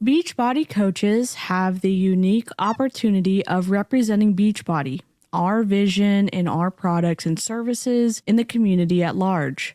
Beachbody coaches have the unique opportunity of representing Beachbody, our vision and our products and services in the community at large.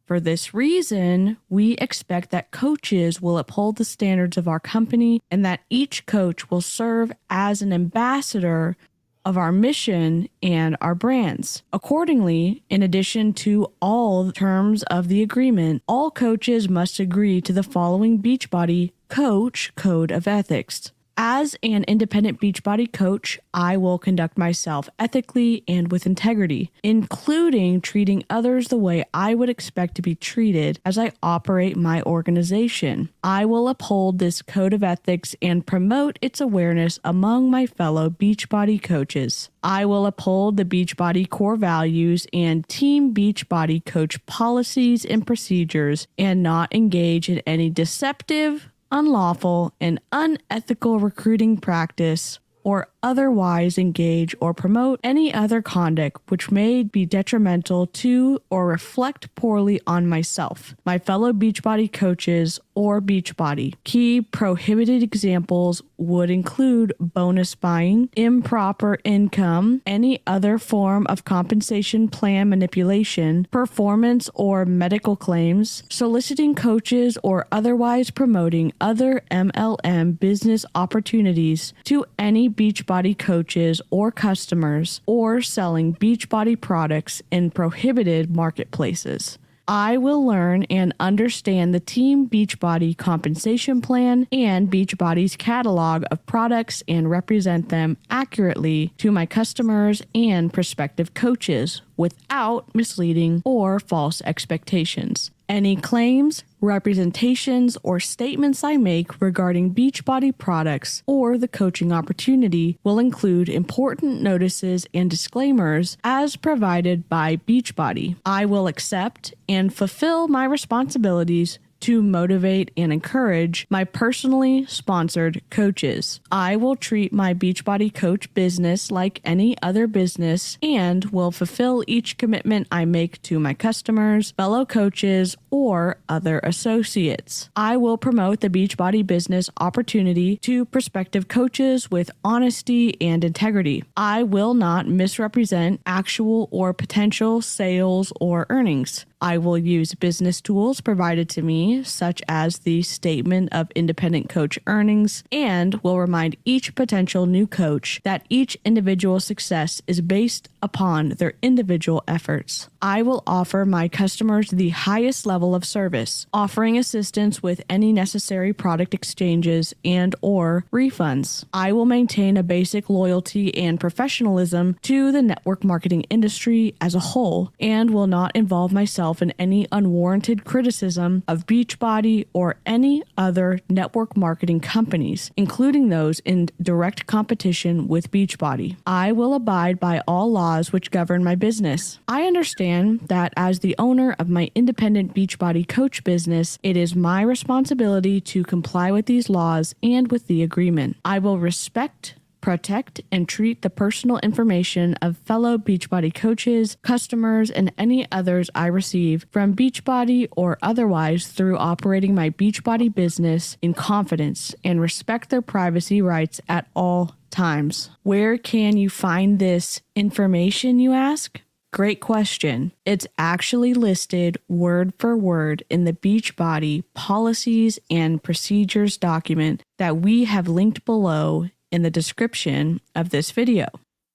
For this reason, we expect that coaches will uphold the standards of our company and that each coach will serve as an ambassador of our mission and our brands. Accordingly, in addition to all the terms of the agreement, all coaches must agree to the following Beachbody Coach Code of Ethics. As an independent Beachbody coach, I will conduct myself ethically and with integrity, including treating others the way I would expect to be treated as I operate my organization. I will uphold this code of ethics and promote its awareness among my fellow Beachbody coaches. I will uphold the Beachbody core values and Team Beachbody coach policies and procedures and not engage in any deceptive, unlawful, and unethical recruiting practice or otherwise engage or promote any other conduct which may be detrimental to or reflect poorly on myself, my fellow Beachbody coaches, or Beachbody. Key prohibited examples would include bonus buying, improper income, any other form of compensation plan manipulation, performance or medical claims, soliciting coaches or otherwise promoting other MLM business opportunities to any Beachbody coaches or customers, or selling Beachbody products in prohibited marketplaces. I will learn and understand the Team Beachbody compensation plan and Beachbody's catalog of products and represent them accurately to my customers and prospective coaches without misleading or false expectations. Any claims, representations, or statements I make regarding Beachbody products or the coaching opportunity will include important notices and disclaimers as provided by Beachbody. I will accept and fulfill my responsibilities to motivate and encourage my personally sponsored coaches. I will treat my Beachbody coach business like any other business and will fulfill each commitment I make to my customers, fellow coaches, or other associates. I will promote the Beachbody business opportunity to prospective coaches with honesty and integrity. I will not misrepresent actual or potential sales or earnings. I will use business tools provided to me, such as the Statement of Independent Coach Earnings, and will remind each potential new coach that each individual's success is based upon their individual efforts. I will offer my customers the highest level of service, offering assistance with any necessary product exchanges and or refunds. I will maintain a basic loyalty and professionalism to the network marketing industry as a whole and will not involve myself in any unwarranted criticism of Beachbody or any other network marketing companies, including those in direct competition with Beachbody. I will abide by all laws which govern my business. I understand that as the owner of my independent Beachbody coach business, it is my responsibility to comply with these laws and with the agreement. I will respect, protect, and treat the personal information of fellow Beachbody coaches, customers, and any others I receive from Beachbody or otherwise through operating my Beachbody business in confidence and respect their privacy rights at all times. Where can you find this information, you ask? Great question. It's actually listed word for word in the Beachbody policies and procedures document that we have linked below in the description of this video.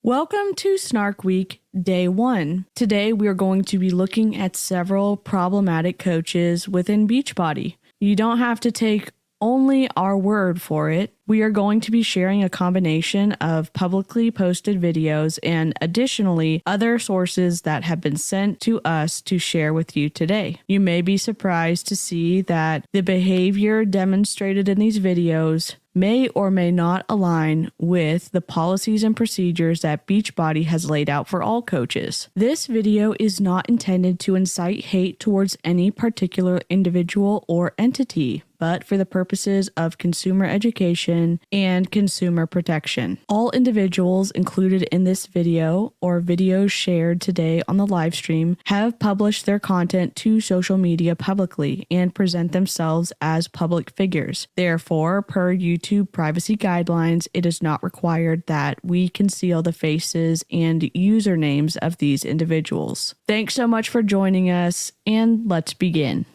Welcome to Snark Week, Day 1. Today we are going to be looking at several problematic coaches within Beachbody. You don't have to take only our word for it. We are going to be sharing a combination of publicly posted videos and additionally other sources that have been sent to us to share with you today. You may be surprised to see that the behavior demonstrated in these videos may or may not align with the policies and procedures that Beachbody has laid out for all coaches. This video is not intended to incite hate towards any particular individual or entity, but for the purposes of consumer education and consumer protection. All individuals included in this video or videos shared today on the live stream have published their content to social media publicly and present themselves as public figures. Therefore, per YouTube privacy guidelines, it is not required that we conceal the faces and usernames of these individuals. Thanks so much for joining us, and let's begin.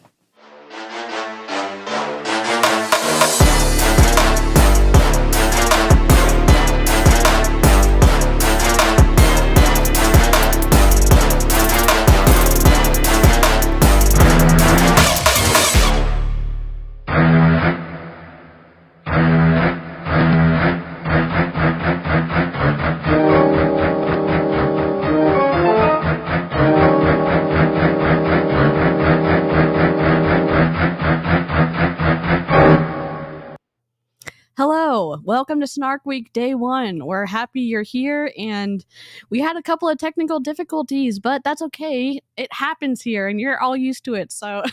Hello, welcome to Snark Week Day 1. We're happy you're here, and we had a couple of technical difficulties, but that's okay. It happens here, and you're all used to it, so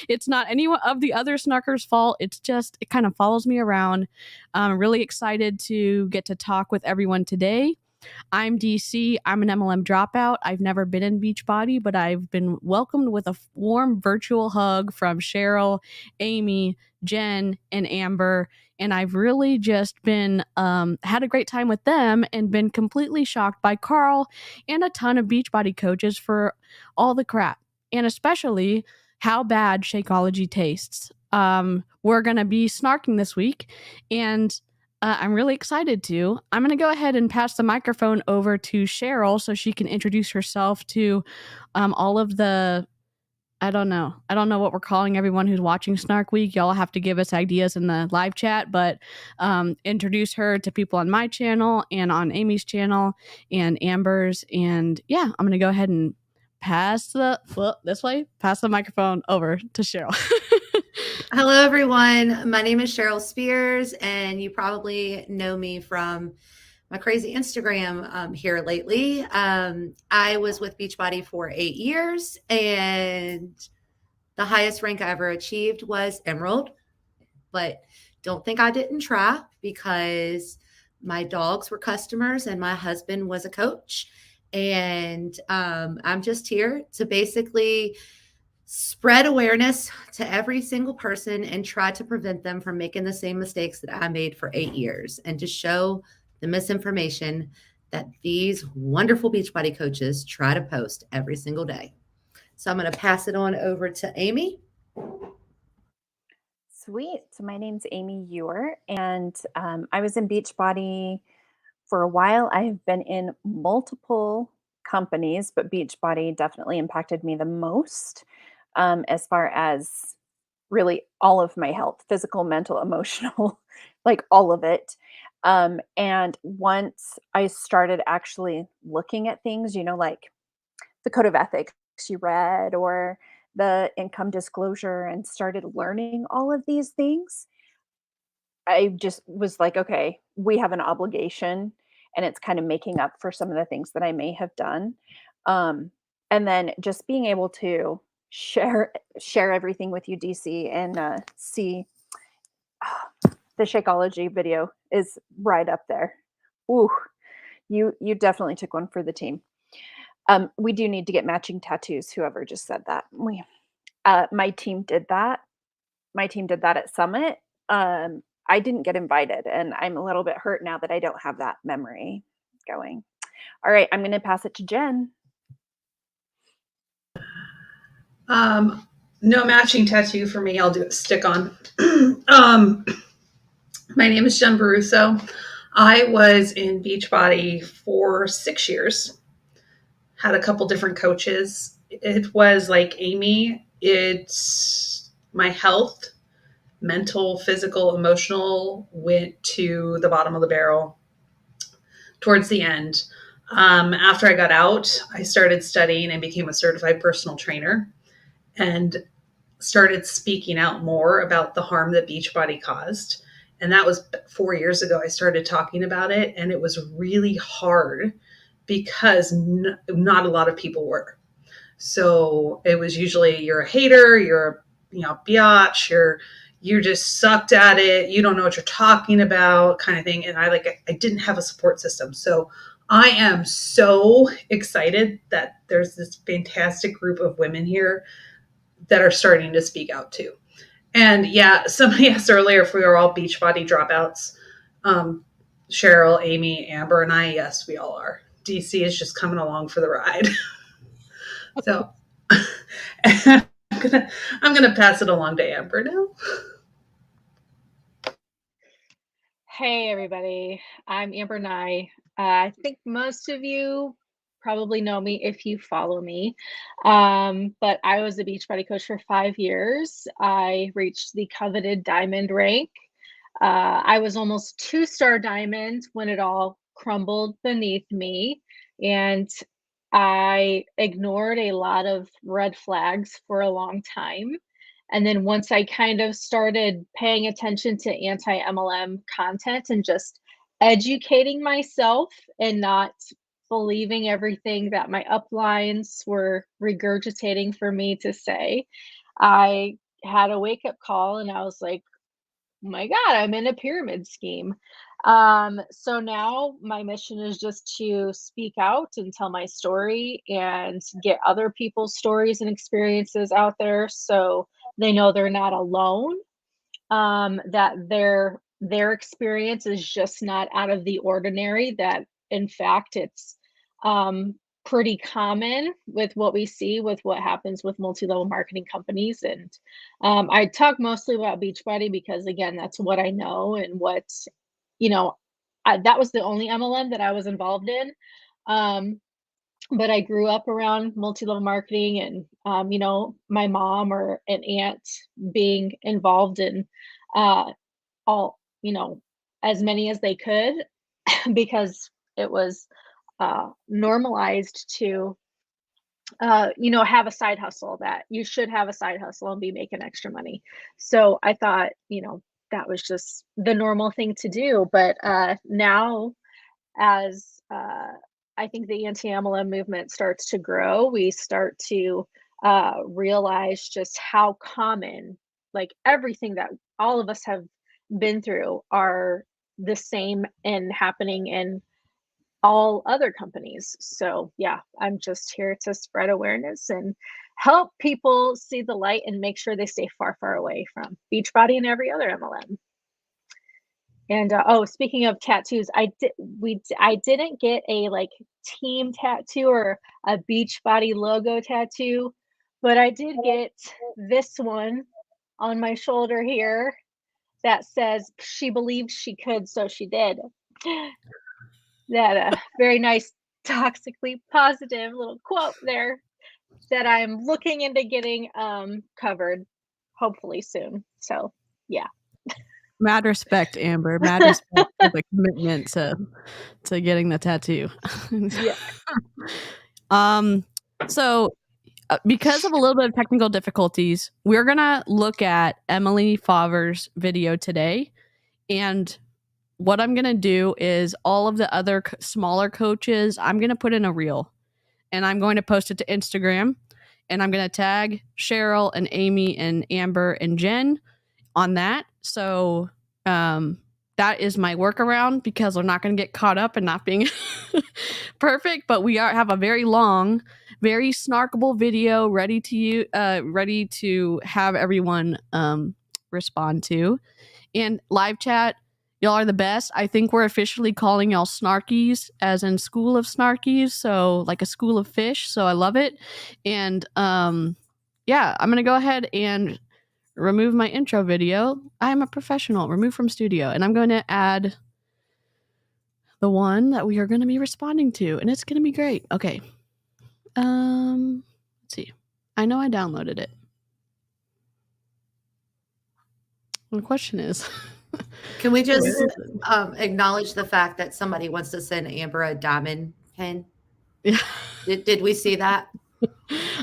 it's not any of the other Snarkers' fault. It's just, it kind of follows me around. I'm really excited to get to talk with everyone today. I'm DC. I'm an MLM dropout. I've never been in Beachbody, but I've been welcomed with a warm virtual hug from Cheryl, Amy, Jen, and Amber. And I've really just been, had a great time with them and been completely shocked by Carl and a ton of Beachbody coaches for all the crap, and especially how bad Shakeology tastes. We're going to be snarking this week, and I'm really excited to. I'm going to go ahead and pass the microphone over to Cheryl so she can introduce herself to all of the, I don't know what we're calling everyone who's watching Snark Week. Y'all have to give us ideas in the live chat, but introduce her to people on my channel and on Amy's channel and Amber's. And yeah, I'm going to go ahead and pass the microphone over to Cheryl. Hello, everyone. My name is Cheryl Spears, and you probably know me from my crazy Instagram here lately. I was with Beachbody for 8 years, and the highest rank I ever achieved was Emerald. But don't think I didn't try, because my dogs were customers and my husband was a coach. And I'm just here to basically spread awareness to every single person and try to prevent them from making the same mistakes that I made for 8 years, and to show the misinformation that these wonderful Beachbody coaches try to post every single day. So I'm going to pass it on over to Amy. Sweet. So my name's Aimee Ure, and I was in Beachbody for a while. I have been in multiple companies, but Beachbody definitely impacted me the most. As far as really all of my health, physical, mental, emotional, like all of it. And once I started actually looking at things, like the code of ethics you read, or the income disclosure, and started learning all of these things, I just was like, okay, we have an obligation, and it's kind of making up for some of the things that I may have done. And then just being able to share everything with you, DC, and see the Shakeology video is right up there. Ooh, you definitely took one for the team. We do need to get matching tattoos. Whoever just said that, my team did that. My team did that at Summit. I didn't get invited, and I'm a little bit hurt now that I don't have that memory going. All right, I'm going to pass it to Jen. No matching tattoo for me. I'll do a stick on. My name is Jen Baruso. I was in Beachbody for 6 years. Had a couple different coaches. It was like Amy. It's my health mental, physical, emotional, went to the bottom of the barrel towards the end. After I got out, I started studying and became a certified personal trainer and started speaking out more about the harm that Beachbody caused. And that was 4 years ago. I started talking about it, and it was really hard because not a lot of people were. So it was usually you're a hater, you're biatch, you just sucked at it, you don't know what you're talking about, kind of thing. And I didn't have a support system. So I am so excited that there's this fantastic group of women here that are starting to speak out too. And yeah, somebody asked earlier if we were all Beachbody dropouts. Cheryl, Amy, Amber, and I, yes, we all are. DC is just coming along for the ride. So I'm gonna pass it along to Amber now. Hey everybody, I'm Amber Nye. I think most of you probably know me if you follow me, but I was a Beachbody coach for 5 years. I reached the coveted diamond rank. I was almost 2-star diamond when it all crumbled beneath me, and I ignored a lot of red flags for a long time. And then once I kind of started paying attention to anti-MLM content and just educating myself and not believing everything that my uplines were regurgitating for me to say, I had a wake-up call and I was like, oh my God, I'm in a pyramid scheme. So now my mission is just to speak out and tell my story and get other people's stories and experiences out there so they know they're not alone, that their experience is just not out of the ordinary, that in fact it's pretty common with what we see with what happens with multi-level marketing companies. And I talk mostly about Beachbody because, again, that's what I know and what, that was the only MLM that I was involved in. But I grew up around multi-level marketing and, my mom or an aunt being involved in all, as many as they could because it was normalized to, have a side hustle, that you should have a side hustle and be making extra money. So I thought, that was just the normal thing to do. But now, as I think the anti-MLM movement starts to grow, we start to realize just how common, like everything that all of us have been through, are the same and happening in all other companies. So yeah, I'm just here to spread awareness and help people see the light and make sure they stay far, far away from Beachbody and every other MLM. And speaking of tattoos, I didn't get a team tattoo or a Beachbody logo tattoo, but I did get this one on my shoulder here that says, "She believed she could, so she did." That very nice, toxically positive little quote there that I'm looking into getting covered hopefully soon. So yeah. Mad respect, Amber. Mad respect for the commitment to getting the tattoo. Yeah. So because of a little bit of technical difficulties, we're gonna look at Emily Fauver's video today, and what I'm gonna do is all of the other smaller coaches, I'm gonna put in a reel, and I'm going to post it to Instagram, and I'm gonna tag Cheryl and Amy and Amber and Jen on that. So that is my workaround because we're not going to get caught up in not being perfect. But we have a very long, very snarkable video ready to have everyone respond to. And live chat, y'all are the best. I think we're officially calling y'all Snarkies, as in school of Snarkies. So like a school of fish. So I love it. And yeah, I'm going to go ahead and remove my intro video. I am a professional. Remove from studio. And I'm going to add the one that we are going to be responding to. And it's going to be great. Okay. Let's see. I know I downloaded it. The question is, Can we just acknowledge the fact that somebody wants to send Amber a diamond pin? yeah, Did we see that?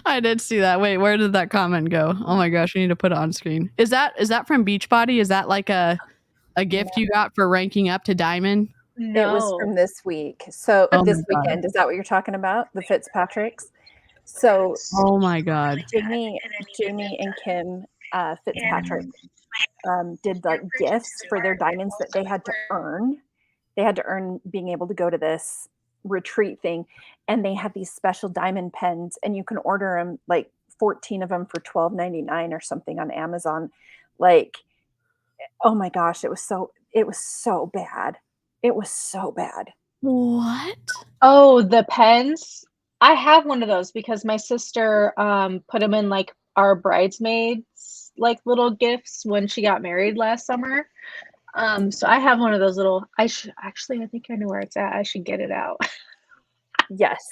I did see that. Wait, where did that comment go? Oh my gosh, we need to put it on screen. Is that from Beachbody? Is that like a gift you got for ranking up to diamond? It was from this week. So Oh this my God. weekend, is that what you're talking about? The Fitzpatricks? So Oh my God. Jamie and Kim Fitzpatrick did like gifts for their diamonds that they had to earn. They had to earn being able to go to this retreat thing, and they have these special diamond pens, and you can order them like 14 of them for $12.99 or something on Amazon. Like, oh my gosh, it was so bad. It was so bad. What? Oh, the pens. I have one of those because my sister put them in like our bridesmaids like little gifts when she got married last summer. So I have one of those little. I think I know where it's at. I should get it out. Yes.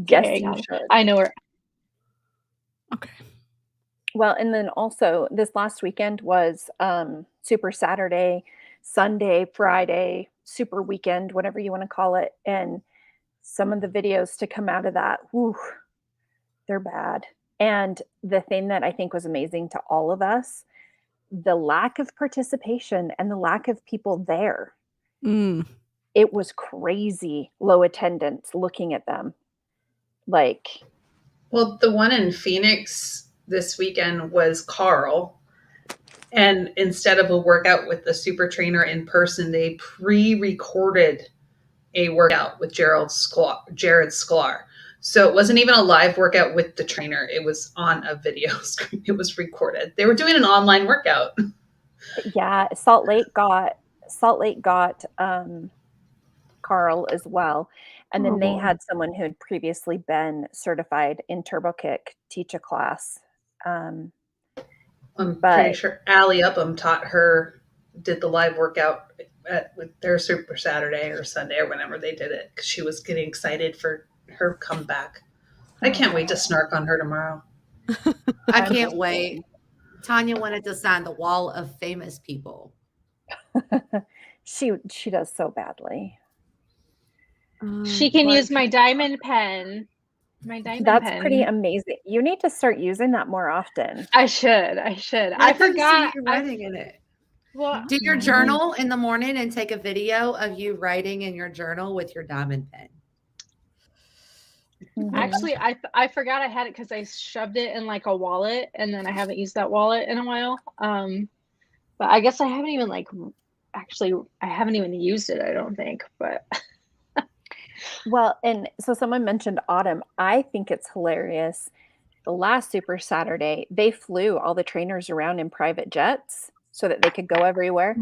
Dang, Yes, you should. I know where. Okay. Well, and then also this last weekend was Super Saturday, Sunday, Friday, Super Weekend, whatever you want to call it. And some of the videos to come out of that, whew, they're bad. And the thing that I think was amazing to all of us, the lack of participation and the lack of people there. It was crazy low attendance looking at them. Like, well, the one in Phoenix this weekend was Carl. And instead of a workout with the super trainer in person, they pre-recorded a workout with Jared Sklar. So it wasn't even a live workout with the trainer. It was on a video screen. It was recorded. They were doing an online workout. yeah, Salt Lake got Carl as well. And then they had someone who had previously been certified in 𝐔𝐄𝐃 teach a class. I'm pretty sure Allie Upham did the live workout with their Super Saturday or Sunday or whenever they did it, because she was getting excited for her comeback. I can't wait to snark on her tomorrow. I can't wait. Tanya wanted to sign the wall of famous people. She does so badly. She can use my diamond pen. That's pretty amazing. You need to start using that more often. I should. I forgot. You writing in it. Well, do your journal in the morning and take a video of you writing in your journal with your diamond pen. Actually, I forgot I had it because I shoved it in like a wallet, and then I haven't used that wallet in a while. But I guess I haven't even used it, I don't think. But well, and so someone mentioned Autumn. I think it's hilarious. The last Super Saturday, they flew all the trainers around in private jets so that they could go everywhere.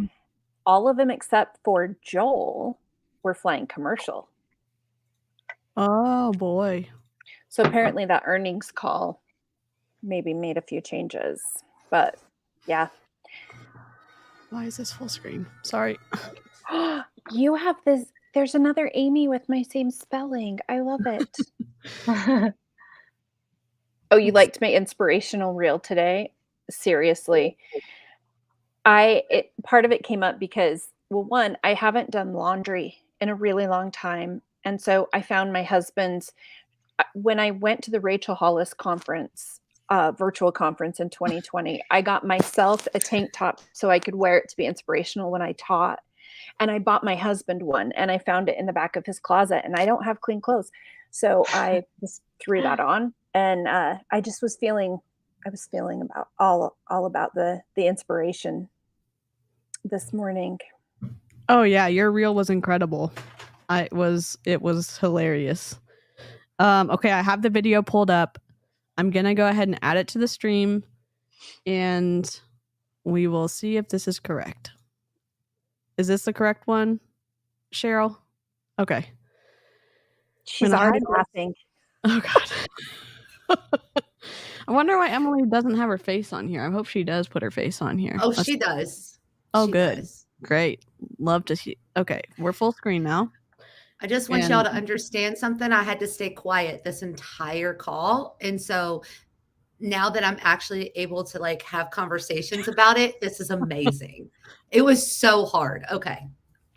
All of them except for Joel were flying commercial. Oh boy. So apparently that earnings call maybe made a few changes, but yeah. Why is this full screen? Sorry. You have this. There's another Amy with my same spelling. I love it. Oh, you liked my inspirational reel today? Seriously. Part of it came up because, well, one, I haven't done laundry in a really long time. And so I found my husband's, when I went to the Rachel Hollis conference, virtual conference in 2020, I got myself a tank top so I could wear it to be inspirational when I taught. And I bought my husband one, and I found it in the back of his closet, and I don't have clean clothes. So I just threw that on, and I was feeling about all about the inspiration this morning. Oh yeah, your reel was incredible. It was hilarious. Okay, I have the video pulled up. I'm gonna go ahead and add it to the stream, and we will see if this is correct. Is this the correct one, Cheryl? Okay. She's already laughing. Oh God. I wonder why Emily doesn't have her face on here. I hope she does put her face on here. Oh, she does. Oh, good. Great. Love to see. Okay, we're full screen now. I just want y'all to understand something. I had to stay quiet this entire call. And so now that I'm actually able to like have conversations about it, this is amazing. It was so hard. Okay.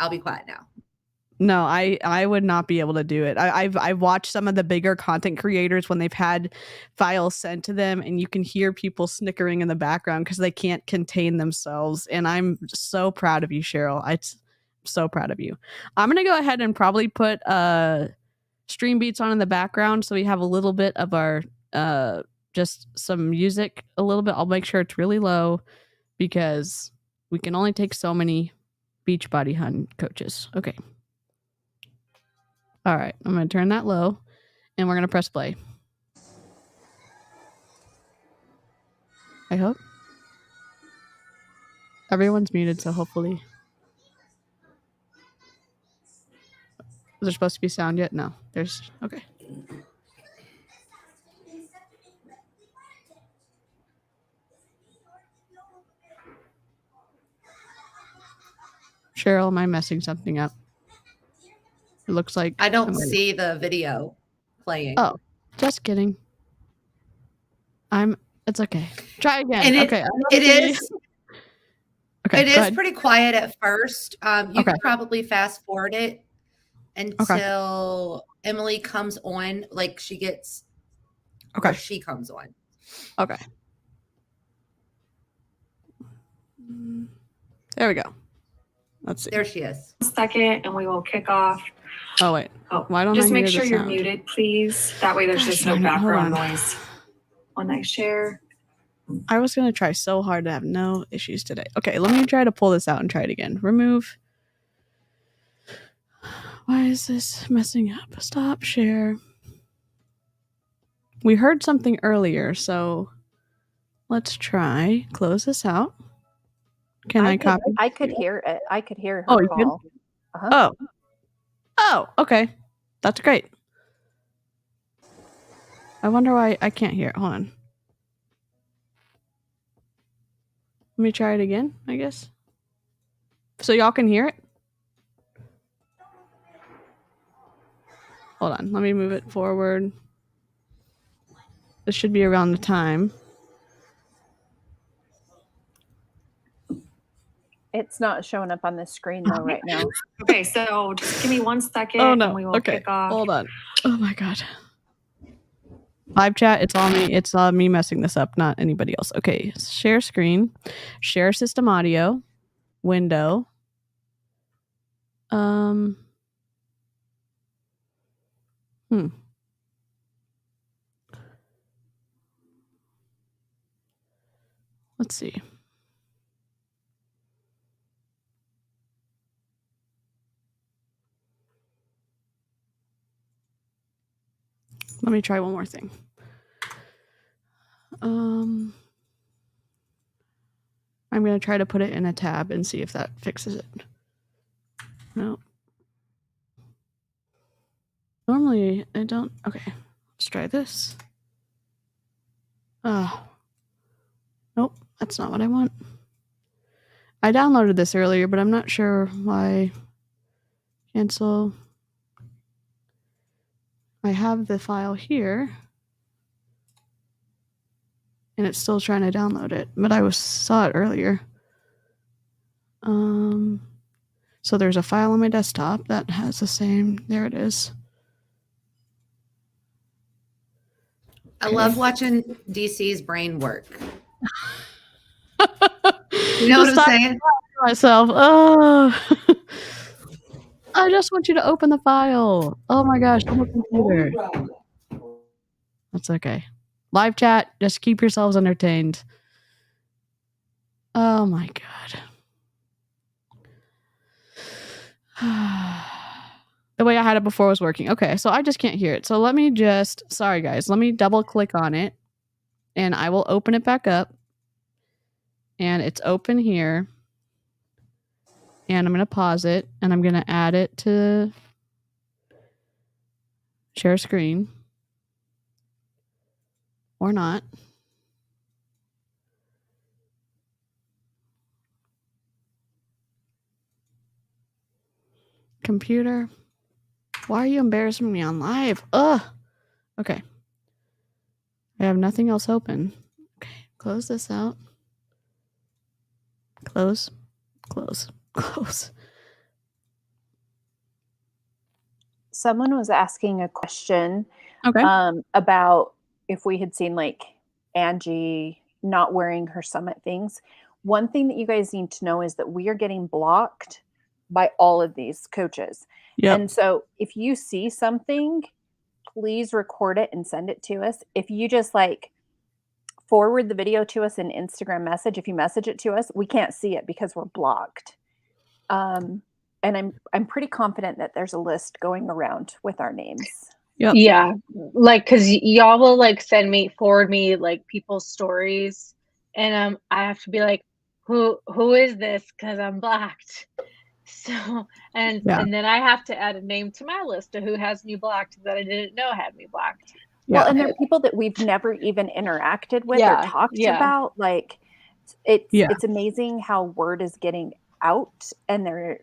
I'll be quiet now. No, I would not be able to do it. I've watched some of the bigger content creators when they've had files sent to them, and you can hear people snickering in the background because they can't contain themselves. And I'm so proud of you, Cheryl. I'm so proud of you. I'm gonna go ahead and probably put stream beats on in the background so we have a little bit of our just some music a little bit. I'll make sure it's really low because we can only take so many Beachbody Hunt coaches. Okay. All right, I'm going to turn that low, and we're going to press play. I hope. Everyone's muted, so hopefully. Is there supposed to be sound yet? No. There's... Okay. Cheryl, am I messing something up? It looks like... I don't see the video playing. Oh, just kidding. It's okay. Try again. And okay. It is. Okay. It is pretty quiet at first. You Okay. could probably fast forward it until Emily comes on, like she gets. Okay. Or she comes on. Okay. There we go. Let's see. There she is. Second, and we will kick off. Oh wait. Oh, Why don't just I make hear sure the you're sound? muted, please. That way there's just no Hold background on. noise when I share. I was gonna try so hard to have no issues today. Okay, let me try to pull this out and try it again. Remove. Why is this messing up? Stop share. We heard something earlier, so let's try. Close this out. Can I copy? I could hear it. I could hear her Oh, you call. Oh. Oh, okay. That's great. I wonder why I can't hear it. Hold on. Let me try it again, I guess. So y'all can hear it? Hold on. Let me move it forward. This should be around the time. It's not showing up on the screen though right now. Okay, so just give me 1 second Oh no. and we will Okay. kick off. Hold on. Oh my god. Live chat, it's all me. It's me messing this up, not anybody else. Okay. Share screen. Share system audio. Window. Let's see. Let me try one more thing. I'm going to try to put it in a tab and see if that fixes it. No. Normally, I don't. Okay. Let's try this. Nope. That's not what I want. I downloaded this earlier, but I'm not sure why. Cancel. I have the file here. And it's still trying to download it, but I saw it earlier. So there's a file on my desktop that has the same. There it is. I love watching DC's brain work. You know what I'm saying? Myself. Oh, I just want you to open the file. Oh my gosh, on the computer. That's okay. Live chat, just keep yourselves entertained. Oh my god. The way I had it before was working. Okay, so I just can't hear it. So let me just, sorry guys, let me double click on it and I will open it back up. And it's open here. And I'm going to pause it and I'm going to add it to share screen. Or not. Computer. Why are you embarrassing me on live? Ugh. Okay. I have nothing else open. Okay, close this out. Close. Someone was asking a question Okay. about if we had seen like Angie not wearing her summit things. One thing that you guys need to know is that we are getting blocked by all of these coaches. Yep. And so if you see something, please record it and send it to us. If you just like forward the video to us in Instagram message, if you message it to us, we can't see it because we're blocked. And I'm pretty confident that there's a list going around with our names. Yep. Yeah, like because y'all will like forward me like people's stories, and I have to be like, who is this? Because I'm blocked. So and then I have to add a name to my list of who has me blocked that I didn't know had me blocked. Yeah. Well, and they're people that we've never even interacted with or talked about. Like it's amazing how word is getting out, and they're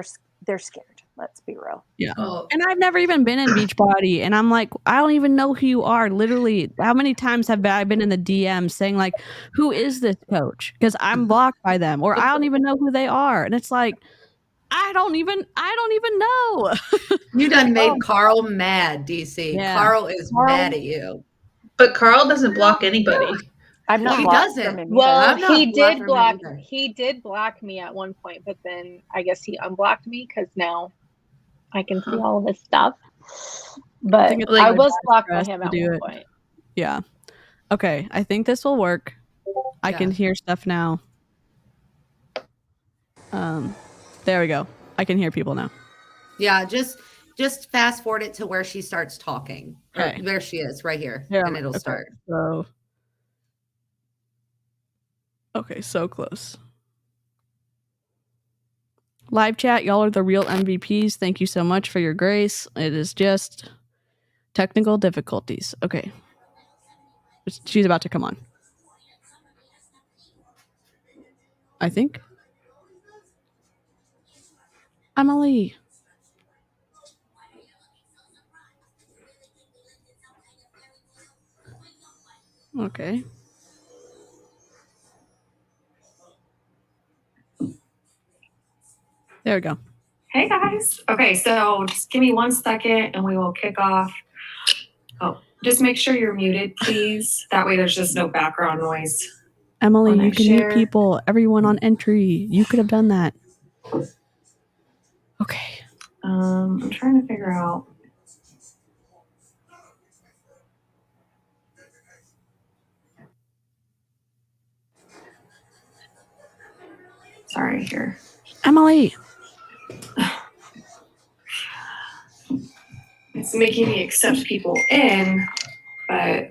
scared. Let's be real. Yeah. And I've never even been in Beachbody, and I'm like, I don't even know who you are. Literally, how many times have I been in the DM saying like, who is this coach? Because I'm blocked by them, or I don't even know who they are. And it's like, I don't even know. You done made Carl mad, DC. Yeah. Carl is mad at you. But Carl doesn't block anybody. I'm not He blocked doesn't. from him Well, I'm not he blocked did from block. him either. He did block me at one point, but then I guess he unblocked me because now I can see all of his stuff. But think it's I like was blocked for by us him to at do one it. point. Yeah. Okay. I think this will work. I can Yeah. hear stuff now. There we go. I can hear people now. Yeah, just fast forward it to where she starts talking. Or Okay. there she is, right here. Yeah, And it'll okay. start. So, okay, so close. Live chat, y'all are the real MVPs. Thank you so much for your grace. It is just technical difficulties. Okay. She's about to come on. I think. Emily. Okay. There we go. Hey guys. Okay, so just give me 1 second and we will kick off. Oh, just make sure you're muted, please. That way there's just no background noise. Emily, When I you can share- mute people. Everyone on entry. You could have done that. Okay. I'm trying to figure out. Sorry, here. Emily. It's making me accept people in, but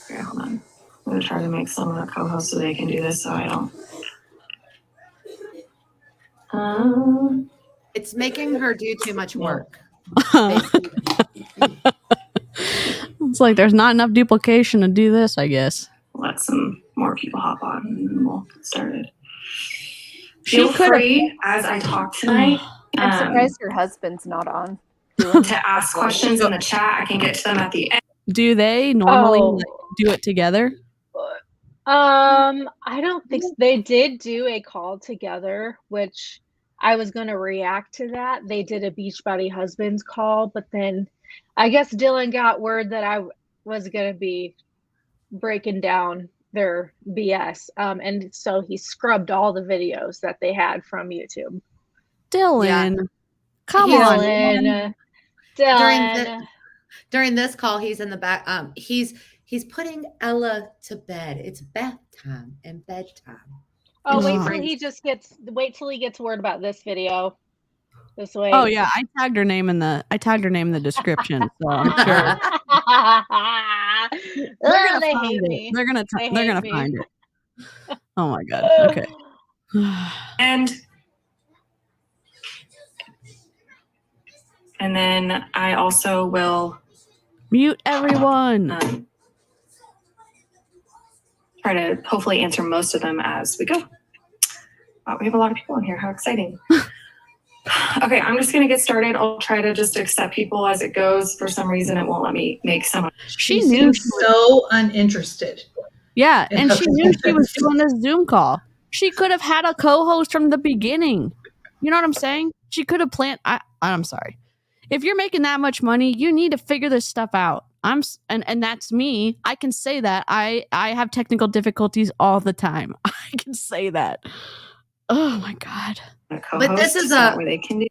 okay, hold on. I'm gonna try to make someone a co-host so they can do this so I don't. It's making her do too much work. It's like there's not enough duplication to do this, I guess. Let some more people hop on and then we'll get started. She Feel could've- free as I talk tonight. I'm surprised your husband's not on. To ask questions in the chat. I can get to them at the end. Do they normally like, do it together? I don't think so. They did do a call together, which I was going to react to that. They did a Beachbody husbands call, but then I guess Dylan got word that I was going to be breaking down their BS. And so he scrubbed all the videos that they had from YouTube. Dylan. Yeah. Come He's- on. Dylan. Dylan. During this call, he's in the back. He's putting Ella to bed. It's bath time and bedtime. Oh, Wow. wait till he gets word about this video. This way. Oh yeah, I tagged her name in the description, so I'm sure They find hate it. me. They're gonna hate me. find it. Oh my god. Okay. And then I also will Mute everyone. try to hopefully answer most of them as we go. Wow, we have a lot of people in here. How exciting. Okay, I'm just gonna get started. I'll try to just accept people as it goes. For some reason, it won't let me make someone. She seems so uninterested. Yeah, in and she helping knew she was us. doing this Zoom call. She could have had a co-host from the beginning. You know what I'm saying? She could have planned. I'm sorry. If you're making that much money, you need to figure this stuff out. And that's me. I can say that. I have technical difficulties all the time. I can say that. Oh my God. But this is a where they can do.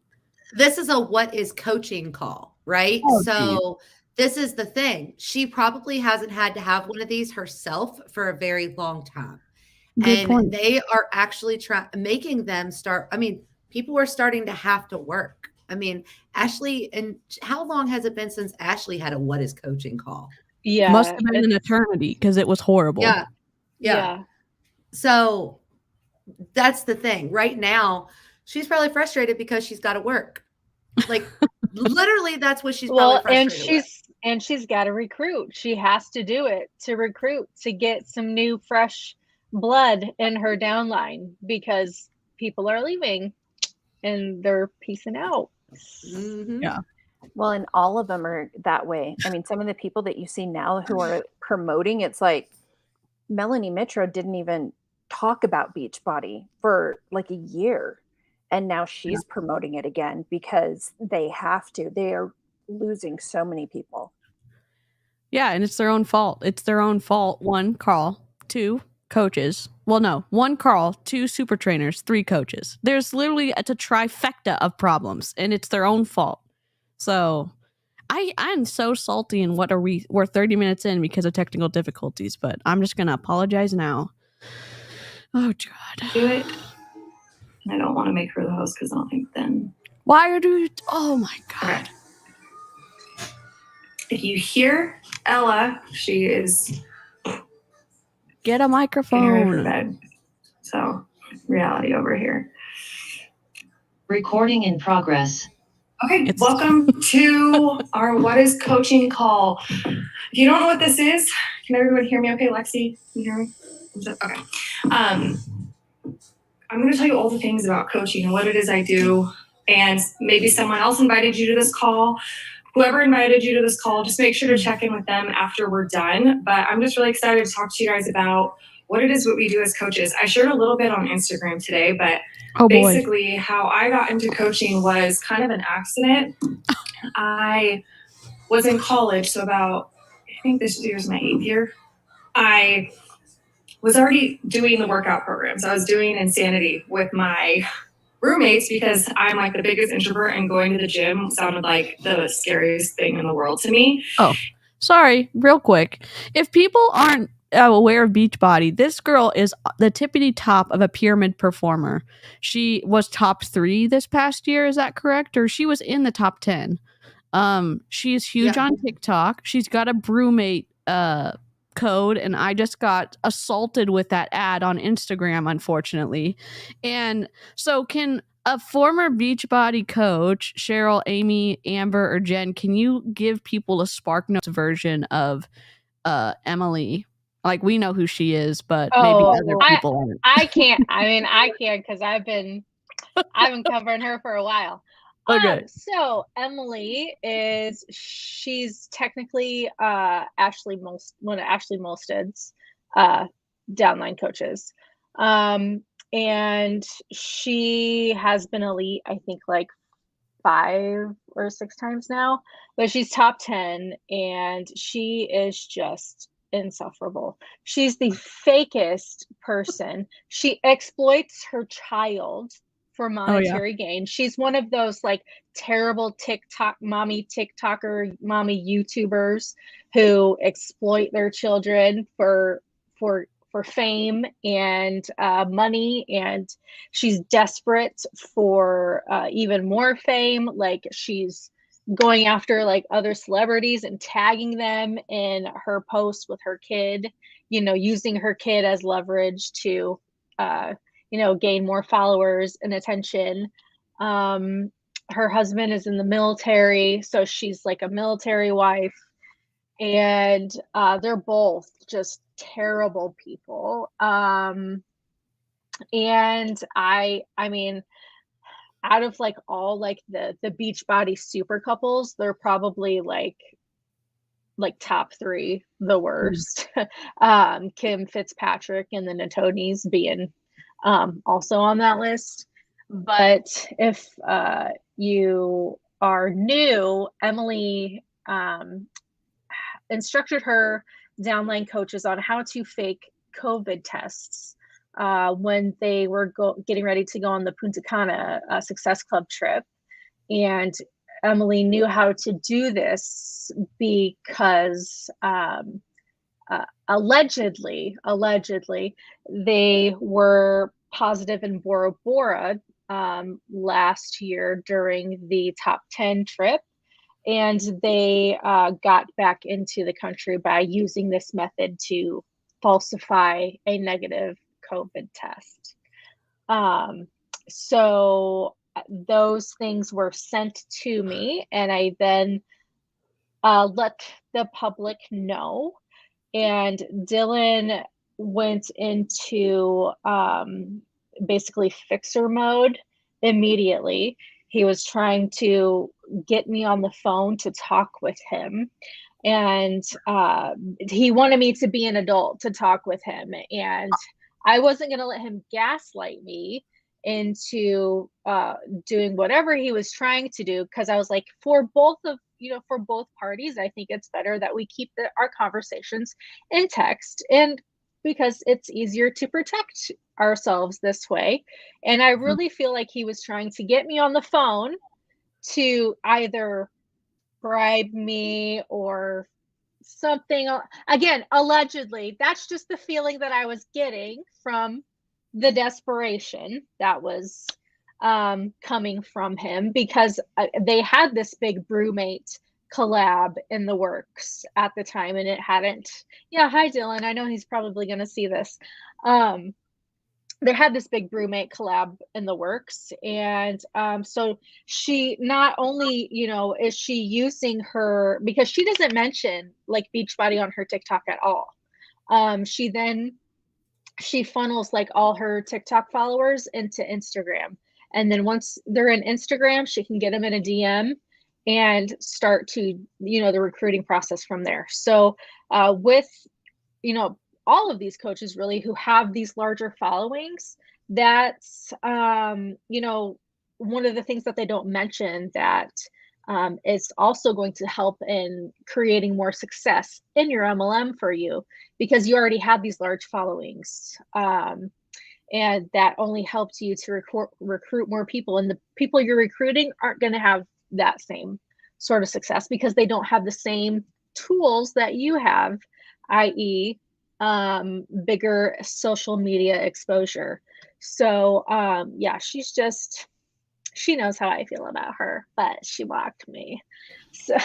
This is a what is coaching call, right? Oh, so this is the thing. She probably hasn't had to have one of these herself for a very long time. Good point. They are actually making them start. I mean, people are starting to have to work. I mean, Ashley, and how long has it been since Ashley had a what is coaching call? Yeah. Must have been an eternity because it was horrible. Yeah. So that's the thing. Right now, she's probably frustrated because she's got to work. Like literally, that's what she's probably frustrated with. And she's got to recruit. She has to do it to recruit, to get some new, fresh blood in her downline, because people are leaving and they're piecing out. Mm-hmm. Yeah. Well, and all of them are that way. I mean, some of the people that you see now who are promoting, it's like Melanie Mitro didn't even talk about Beachbody for like a year. And now she's promoting it again because they have to. They are losing so many people. Yeah, and it's their own fault. It's their own fault. 1, Carl. 2, coaches. Well, no. 1, Carl. 2, super trainers. 3, coaches. There's literally a trifecta of problems, and it's their own fault. So I'm so salty. And we're 30 minutes in because of technical difficulties, but I'm just going to apologize now. Oh, God. Do it. I don't want to make her the host because I don't think then. Why are you? Oh, my God. Okay. If you hear Ella, she is Get a getting ready for microphone. bed. So, reality over here. Recording in progress. Okay, welcome to our What is Coaching call. If you don't know what this is, can everyone hear me okay? Lexi, can you hear me? Okay. I'm going to tell you all the things about coaching and what it is I do. And maybe someone else invited you to this call. Whoever invited you to this call, just make sure to check in with them after we're done. But I'm just really excited to talk to you guys about what it is what we do as coaches. I shared a little bit on Instagram today, but basically how I got into coaching was kind of an accident. I was in college, so about, I think this year's my 8th year. I was already doing the workout programs. I was doing Insanity with my roommates because I'm like the biggest introvert, and going to the gym sounded like the scariest thing in the world to me. Oh, sorry, real quick. If people aren't aware of Beachbody, this girl is the tippity top of a pyramid performer. She was top 3 this past year. Is that correct? Or she was in the top 10. She is huge on TikTok. She's got a brewmate code, and I just got assaulted with that ad on Instagram, unfortunately. And so can a former Beachbody coach, Cheryl, Amy, Amber, or Jen, can you give people a SparkNotes version of Emily? Like, we know who she is, but maybe other people aren't. I can't. I mean, I can because I've been covering her for a while. Okay. So Emily she's technically one of Ashley Molsted's downline coaches. And she has been elite, I think, like 5 or 6 times now, but she's top 10, and she is just insufferable. She's the fakest person. She exploits her child for monetary gain. She's one of those like terrible TikToker mommy YouTubers who exploit their children for fame and money, and she's desperate for even more fame. Like, she's going after like other celebrities and tagging them in her posts with her kid, using her kid as leverage to gain more followers and attention. Her husband is in the military, so she's like a military wife, and they're both just terrible people. And I mean, out of like all like the Beachbody super couples, they're probably like top 3 the worst. Kim Fitzpatrick and the Natonis being also on that list. But if you are new, Emily instructed her downline coaches on how to fake COVID tests when they were getting ready to go on the Punta Cana Success Club trip. And Emily knew how to do this because allegedly they were positive in Bora Bora last year during the top 10 trip. And they got back into the country by using this method to falsify a negative COVID test. So those things were sent to me, and I then let the public know. And Dylan went into basically fixer mode immediately. He was trying to get me on the phone to talk with him. And he wanted me to be an adult to talk with him. And I wasn't going to let him gaslight me into doing whatever he was trying to do, because I was like, for both parties, I think it's better that we keep our conversations in text, and because it's easier to protect ourselves this way. And I really feel like he was trying to get me on the phone to either bribe me or something. Again, allegedly, that's just the feeling that I was getting from the desperation that was coming from him, because they had this big brewmate collab in the works at the time, and it hadn't. Yeah, hi Dylan, I know he's probably going to see this. They had this big brewmate collab in the works, and so she not only is she using her, because she doesn't mention like Beachbody on her TikTok at all. She funnels like all her TikTok followers into Instagram, and then once they're in Instagram, she can get them in a DM and start to the recruiting process from there. So with all of these coaches really who have these larger followings, that's one of the things that they don't mention that is also going to help in creating more success in your MLM for you, because you already have these large followings, and that only helps you to recruit more people, and the people you're recruiting aren't going to have that same sort of success because they don't have the same tools that you have, i.e. bigger social media exposure. So yeah, she knows how I feel about her, but she blocked me. So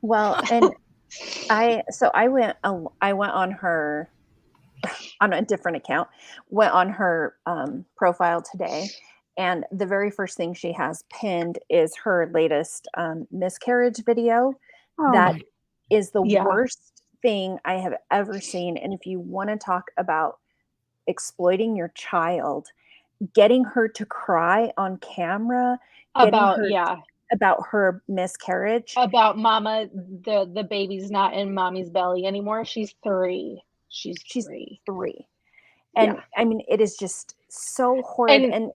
well, and I went on her on a different account, went on her profile today, and the very first thing she has pinned is her latest miscarriage video. That is the worst thing I have ever seen. And if you want to talk about exploiting your child, getting her to cry on camera about her miscarriage, about mama, the baby's not in mommy's belly anymore. She's 3. She's 3. And I mean, it is just so horrid.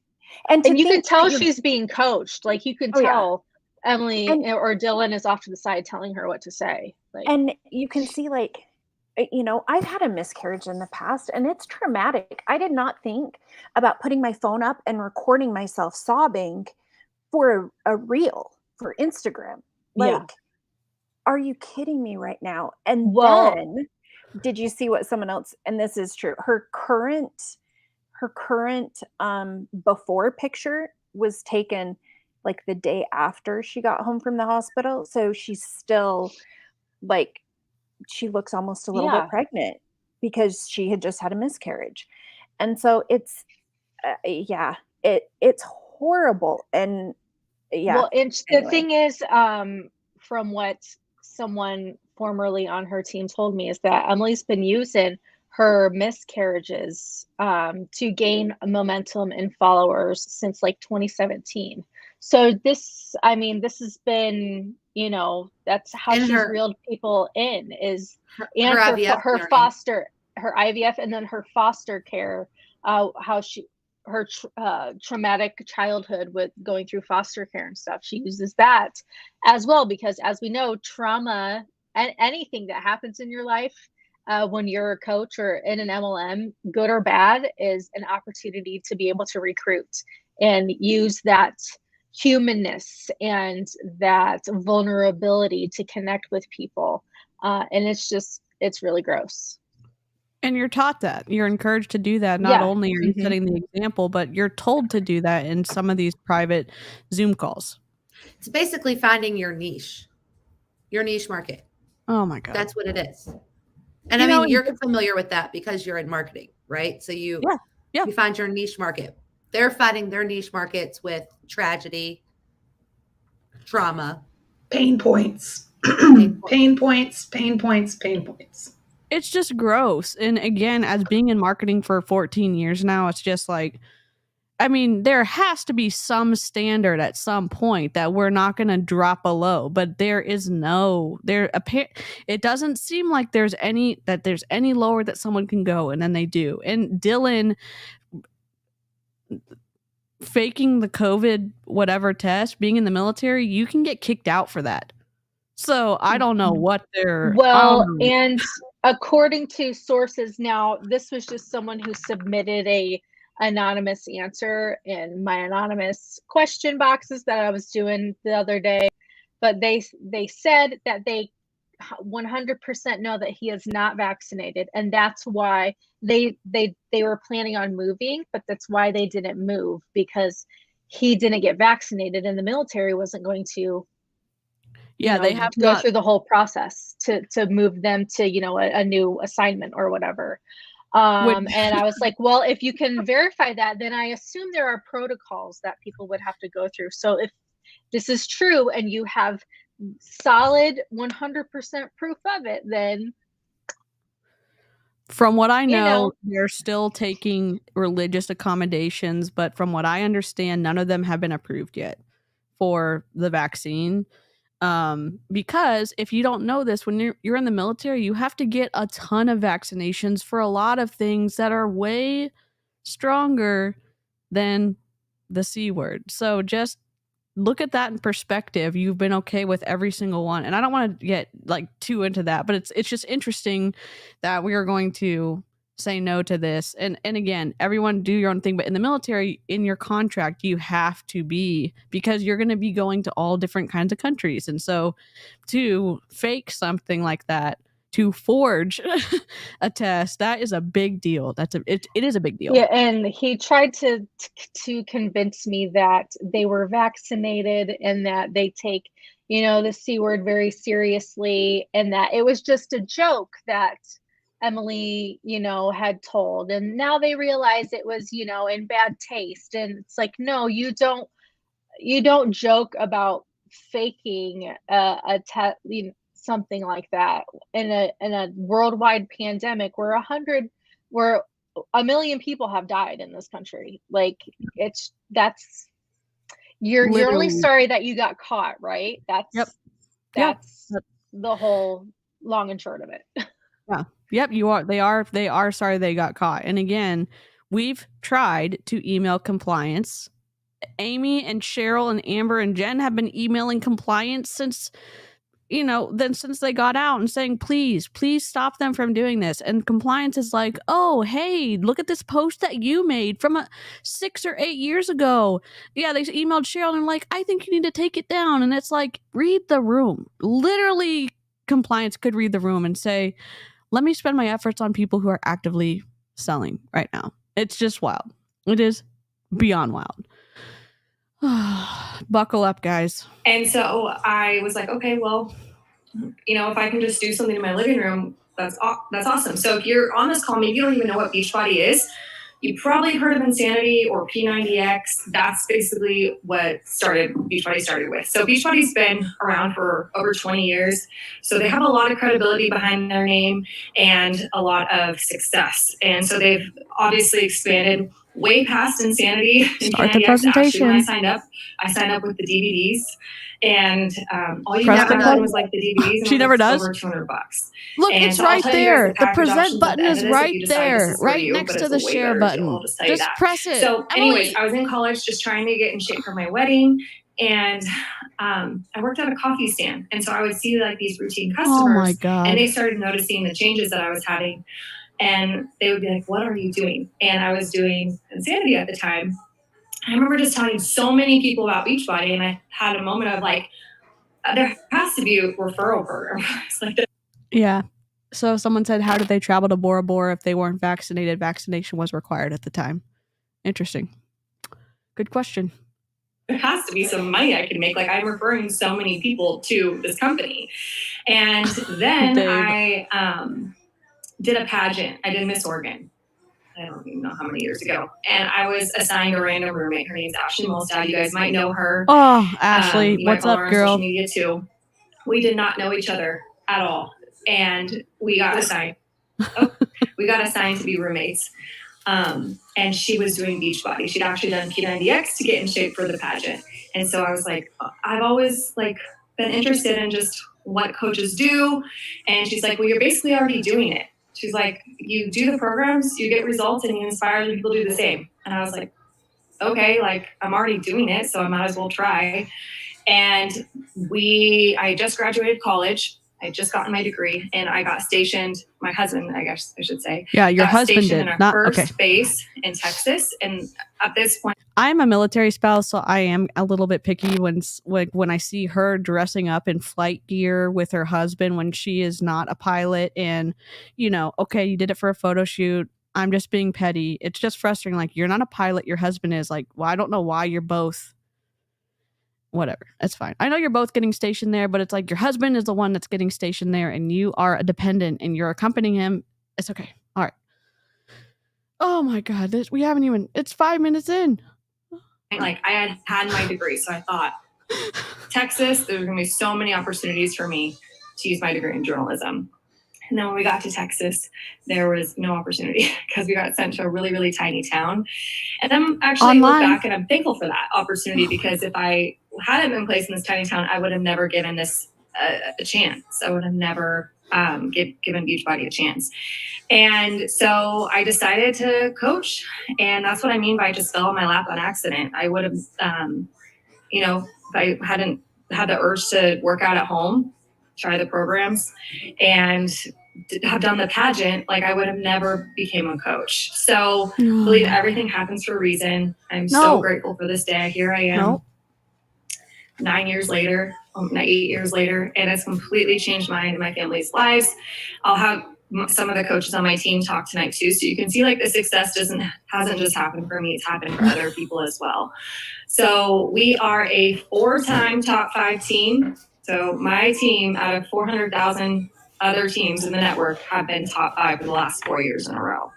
And you can tell she's being coached. Like you can tell Emily or Dylan is off to the side telling her what to say. And you can see, like, I've had a miscarriage in the past, and it's traumatic. I did not think about putting my phone up and recording myself sobbing for a reel for Instagram. Like, are you kidding me right now? And then, did you see what someone else, and this is true, her current before picture was taken like the day after she got home from the hospital. So she's still like, she looks almost a little bit pregnant because she had just had a miscarriage. And so it's, it's horrible. And the thing is, from what someone formerly on her team told me, is that Emily's been using her miscarriages to gain momentum and followers since like 2017. So this has been, that's how And she's reeled people in her and IVF her journey. her IVF, and then her foster care, how her traumatic childhood with going through foster care and stuff. She uses that as well, because as we know, trauma and anything that happens in your life, when you're a coach or in an MLM, good or bad, is an opportunity to be able to recruit and use that humanness and that vulnerability to connect with people. And it's really gross. And you're taught that. You're encouraged to do that. Not only are you setting the example, but you're told to do that in some of these private Zoom calls. It's basically finding your niche market. Oh my God. That's what it is. And I mean, you're familiar with that because you're in marketing, right? So you find your niche market. They're finding their niche markets with tragedy, trauma, pain points. Pain points. It's just gross. And again, as being in marketing for 14 years now, it's just like, I mean, there has to be some standard at some point that we're not going to drop below, but there is it doesn't seem like there's any lower that someone can go, and then they do. And Dylan faking the COVID whatever test, being in the military, you can get kicked out for that. So I don't know what they're... And according to sources now, this was just someone who submitted a anonymous answer in my anonymous question boxes that I was doing the other day. But they said that they 100% know that he is not vaccinated, and that's why they were planning on moving, but that's why they didn't move, because he didn't get vaccinated and the military wasn't going to they have to go through the whole process to move them to a new assignment or whatever. And I was like, well, if you can verify that, then I assume there are protocols that people would have to go through. So if this is true and you have solid 100% proof of it, then from what I know, they're still taking religious accommodations, but from what I understand, none of them have been approved yet for the vaccine. Because if you don't know this, when you're in the military, you have to get a ton of vaccinations for a lot of things that are way stronger than the C word. So just look at that in perspective. You've been okay with every single one. And I don't want to get like too into that, but it's just interesting that we are going to say no to this. And again, everyone do your own thing, but in the military, in your contract, you have to be, because you're going to be going to all different kinds of countries. And so to fake something like that, to forge a test, that is a big deal. It is a big deal. Yeah, and he tried to convince me that they were vaccinated and that they take, the C word very seriously, and that it was just a joke that Emily, had told. And now they realize it was, in bad taste. And it's like, no, you don't joke about faking a test, something like that in a worldwide pandemic where 1 million people have died in this country. Like you're only sorry that you got caught, right? That's the whole long and short of it. Yeah. Yep, you are. They are sorry they got caught. And again, we've tried to email compliance. Aimee and Cheryl and Amber and Jen have been emailing compliance since they got out and saying, please stop them from doing this. And compliance is like, oh, hey, look at this post that you made from 6 or 8 years ago. Yeah, they emailed Cheryl and like, I think you need to take it down. And it's like, read the room. Literally, compliance could read the room and say, let me spend my efforts on people who are actively selling right now. It's just wild. It is beyond wild. Buckle up, guys. And so I was like, okay, well, if I can just do something in my living room, that's awesome. So if you're on this call, maybe you don't even know what Beachbody is. You probably heard of Insanity or P90X. That's basically what Beachbody started with. So Beachbody's been around for over 20 years. So they have a lot of credibility behind their name and a lot of success. And so they've obviously expanded way past Insanity and Start the P90X. Actually, presentation. when I signed up with the DVDs. And all you Press got the back button. was like the DVDs. And She it was never does. Over $200. Look, And it's so I'll right tell you guys there. The package present options at button the end is of this if right you decide there, this is for right you, next but to it's the a way share better button. deal, I'll just tell you Just that. press it. So Emily. anyways, I was in college just trying to get in shape for my wedding, and I worked at a coffee stand. And so I would see like these routine customers, Oh my God. and they started noticing the changes that I was having. And they would be like, what are you doing? And I was doing Insanity at the time. I remember just telling so many people about Beachbody, and I had a moment of like, there has to be a referral program. It's like, Yeah. So someone said, how did they travel to Bora Bora if they weren't vaccinated? Vaccination was required at the time. Interesting. Good question. there has to be some money I can make. Like, I'm referring so many people to this company. And then Dave. I did a pageant. I did Miss Oregon. I don't even know how many years ago. And I was assigned a random roommate. Her name's Ashley Molstad. You guys might know her. Oh, Ashley, You might what's follow up, her on girl? social media too. We did not know each other at all. And we got assigned. We got assigned to be roommates. And she was doing Beachbody. She'd actually done P90X to get in shape for the pageant. And so I was like, I've always like been interested in just what coaches do. And she's like, well, you're basically already doing it. She's like, you do the programs, you get results, and you inspire other people to do the same. And I was like, okay, like I'm already doing it, so I might as well try. And I just graduated college. I had just gotten my degree, and I got stationed. My husband, I guess I should say. Yeah, your got husband stationed did. in our Not first okay. base in Texas. And at this point, I'm a military spouse, so I am a little bit picky when I see her dressing up in flight gear with her husband when she is not a pilot. And, okay, you did it for a photo shoot. I'm just being petty. It's just frustrating. Like, you're not a pilot. Your husband is. Like, well, I don't know why you're both. Whatever. It's fine. I know you're both getting stationed there, but it's like your husband is the one that's getting stationed there and you are a dependent and you're accompanying him. It's okay. All right. Oh my God. It's 5 minutes in. like I had my degree, so I thought Texas, there's going to be so many opportunities for me to use my degree in journalism. And then when we got to Texas, there was no opportunity because we got sent to a really, really tiny town. And then actually look back and I'm thankful for that opportunity because if I hadn't been placed in this tiny town, I would have never given this a chance. I would have never given Beachbody a chance. And so I decided to coach. And that's what I mean by just fell on my lap on accident. I would have, if I hadn't had the urge to work out at home, try the programs, and have done the pageant, like I would have never became a coach. So I believe everything happens for a reason. I'm so grateful for this day. Here I am 8 years later, and it's completely changed mine and my family's lives. I'll have some of the coaches on my team talk tonight too. So you can see like the success hasn't just happened for me, it's happened for other people as well. So we are a 4-time top 5 team. So my team out of 400,000 other teams in the network have been top 5 for the last 4 years in a row.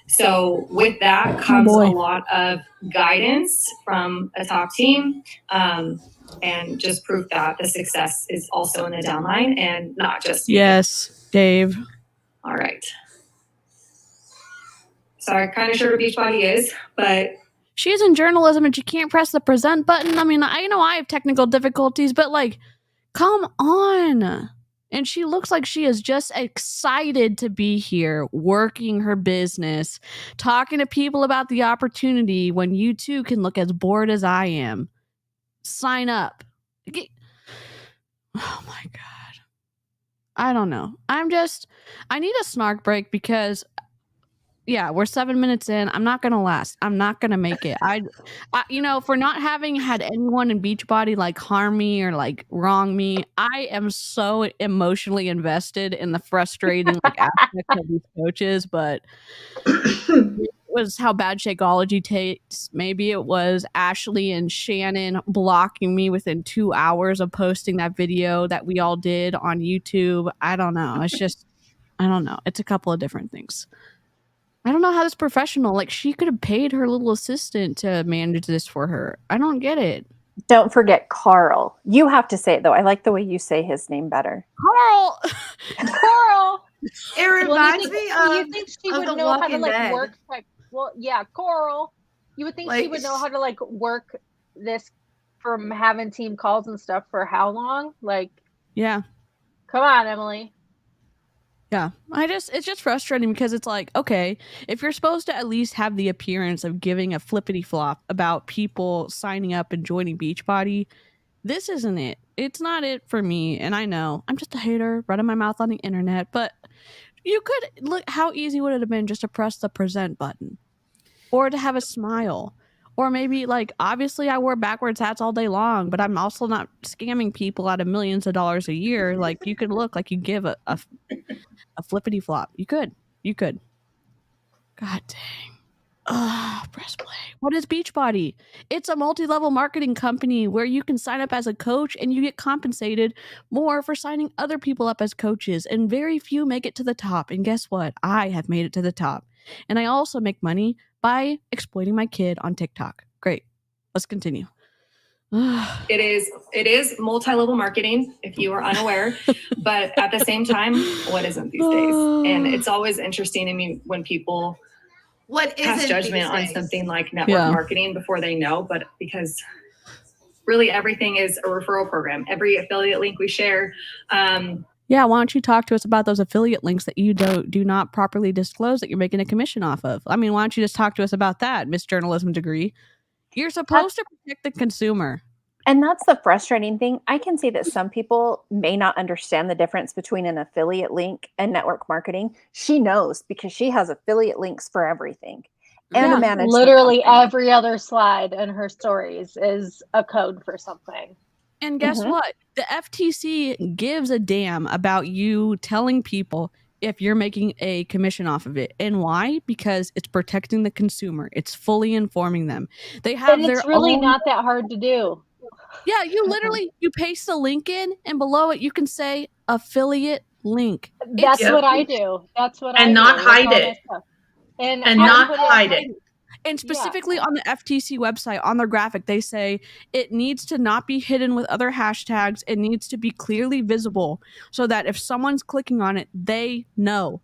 So with that comes a lot of guidance from a top team, and just proof that the success is also in the downline and not just me. Yes, Dave. All right. So I kind of sure what Beachbody is, but she's in journalism and she can't press the present button. I mean, I know I have technical difficulties, but like, come on. And she looks like she is just excited to be here, working her business, talking to people about the opportunity when you too can look as bored as I am. Sign up. Oh my God. I don't know. I need a snark break because we're 7 minutes in. I'm not going to last. I'm not going to make it. I for not having had anyone in Beachbody like harm me or like wrong me, I am so emotionally invested in the frustrating aspect of these coaches, but it was how bad Shakeology tastes. Maybe it was Ashley and Shannon blocking me within 2 hours of posting that video that we all did on YouTube. I don't know. It's just, I don't know. It's a couple of different things. I don't know how this professional, like, she could have paid her little assistant to manage this for her. I don't get it. Don't forget Carl. You have to say it, though. I like the way you say his name better. Carl! Coral. It reminds me you think she of would The know how to Walking like Dead. work? Like, well, yeah, Coral. You would think she Like, would know how to like work this from having team calls and stuff for how long? Like, Yeah. come on, Emily. Yeah. It's just frustrating because it's like, okay, if you're supposed to at least have the appearance of giving a flippity flop about people signing up and joining Beachbody, this isn't it. It's not it for me. And I know I'm just a hater running my mouth on the internet, but you could look, how easy would it have been just to press the present button or to have a smile? Or maybe, like, obviously I wear backwards hats all day long, but I'm also not scamming people out of millions of dollars a year. Like, you could look like you give a flippity flop. You could. God dang. Press play. What is Beachbody? It's a multi-level marketing company where you can sign up as a coach and you get compensated more for signing other people up as coaches, and very few make it to the top. And guess what? I have made it to the top. And I also make money by exploiting my kid on TikTok. Great. Let's continue. It is multi-level marketing, if you are unaware, but at the same time, what isn't these days? And it's always interesting to me when people what pass isn't judgment these on days? something like network marketing before they know, but because really everything is a referral program. Every affiliate link we share. Yeah, why don't you talk to us about those affiliate links that you do not properly disclose that you're making a commission off of? I mean, why don't you just talk to us about that, Miss Journalism degree? You're supposed to protect the consumer. And that's the frustrating thing. I can see that some people may not understand the difference between an affiliate link and network marketing. She knows because she has affiliate links for everything. And a management literally company. every other slide in her stories is a code for something. And guess what? The FTC gives a damn about you telling people if you're making a commission off of it. And why? Because it's protecting the consumer. It's fully informing them. They have And their it's really own... not that hard to do. Yeah, you literally, you paste the link in, and below it you can say affiliate link. That's what I do. That's what I do. And not hide it. And not hide it. And specifically on the FTC website, on their graphic, they say it needs to not be hidden with other hashtags. It needs to be clearly visible so that if someone's clicking on it, they know.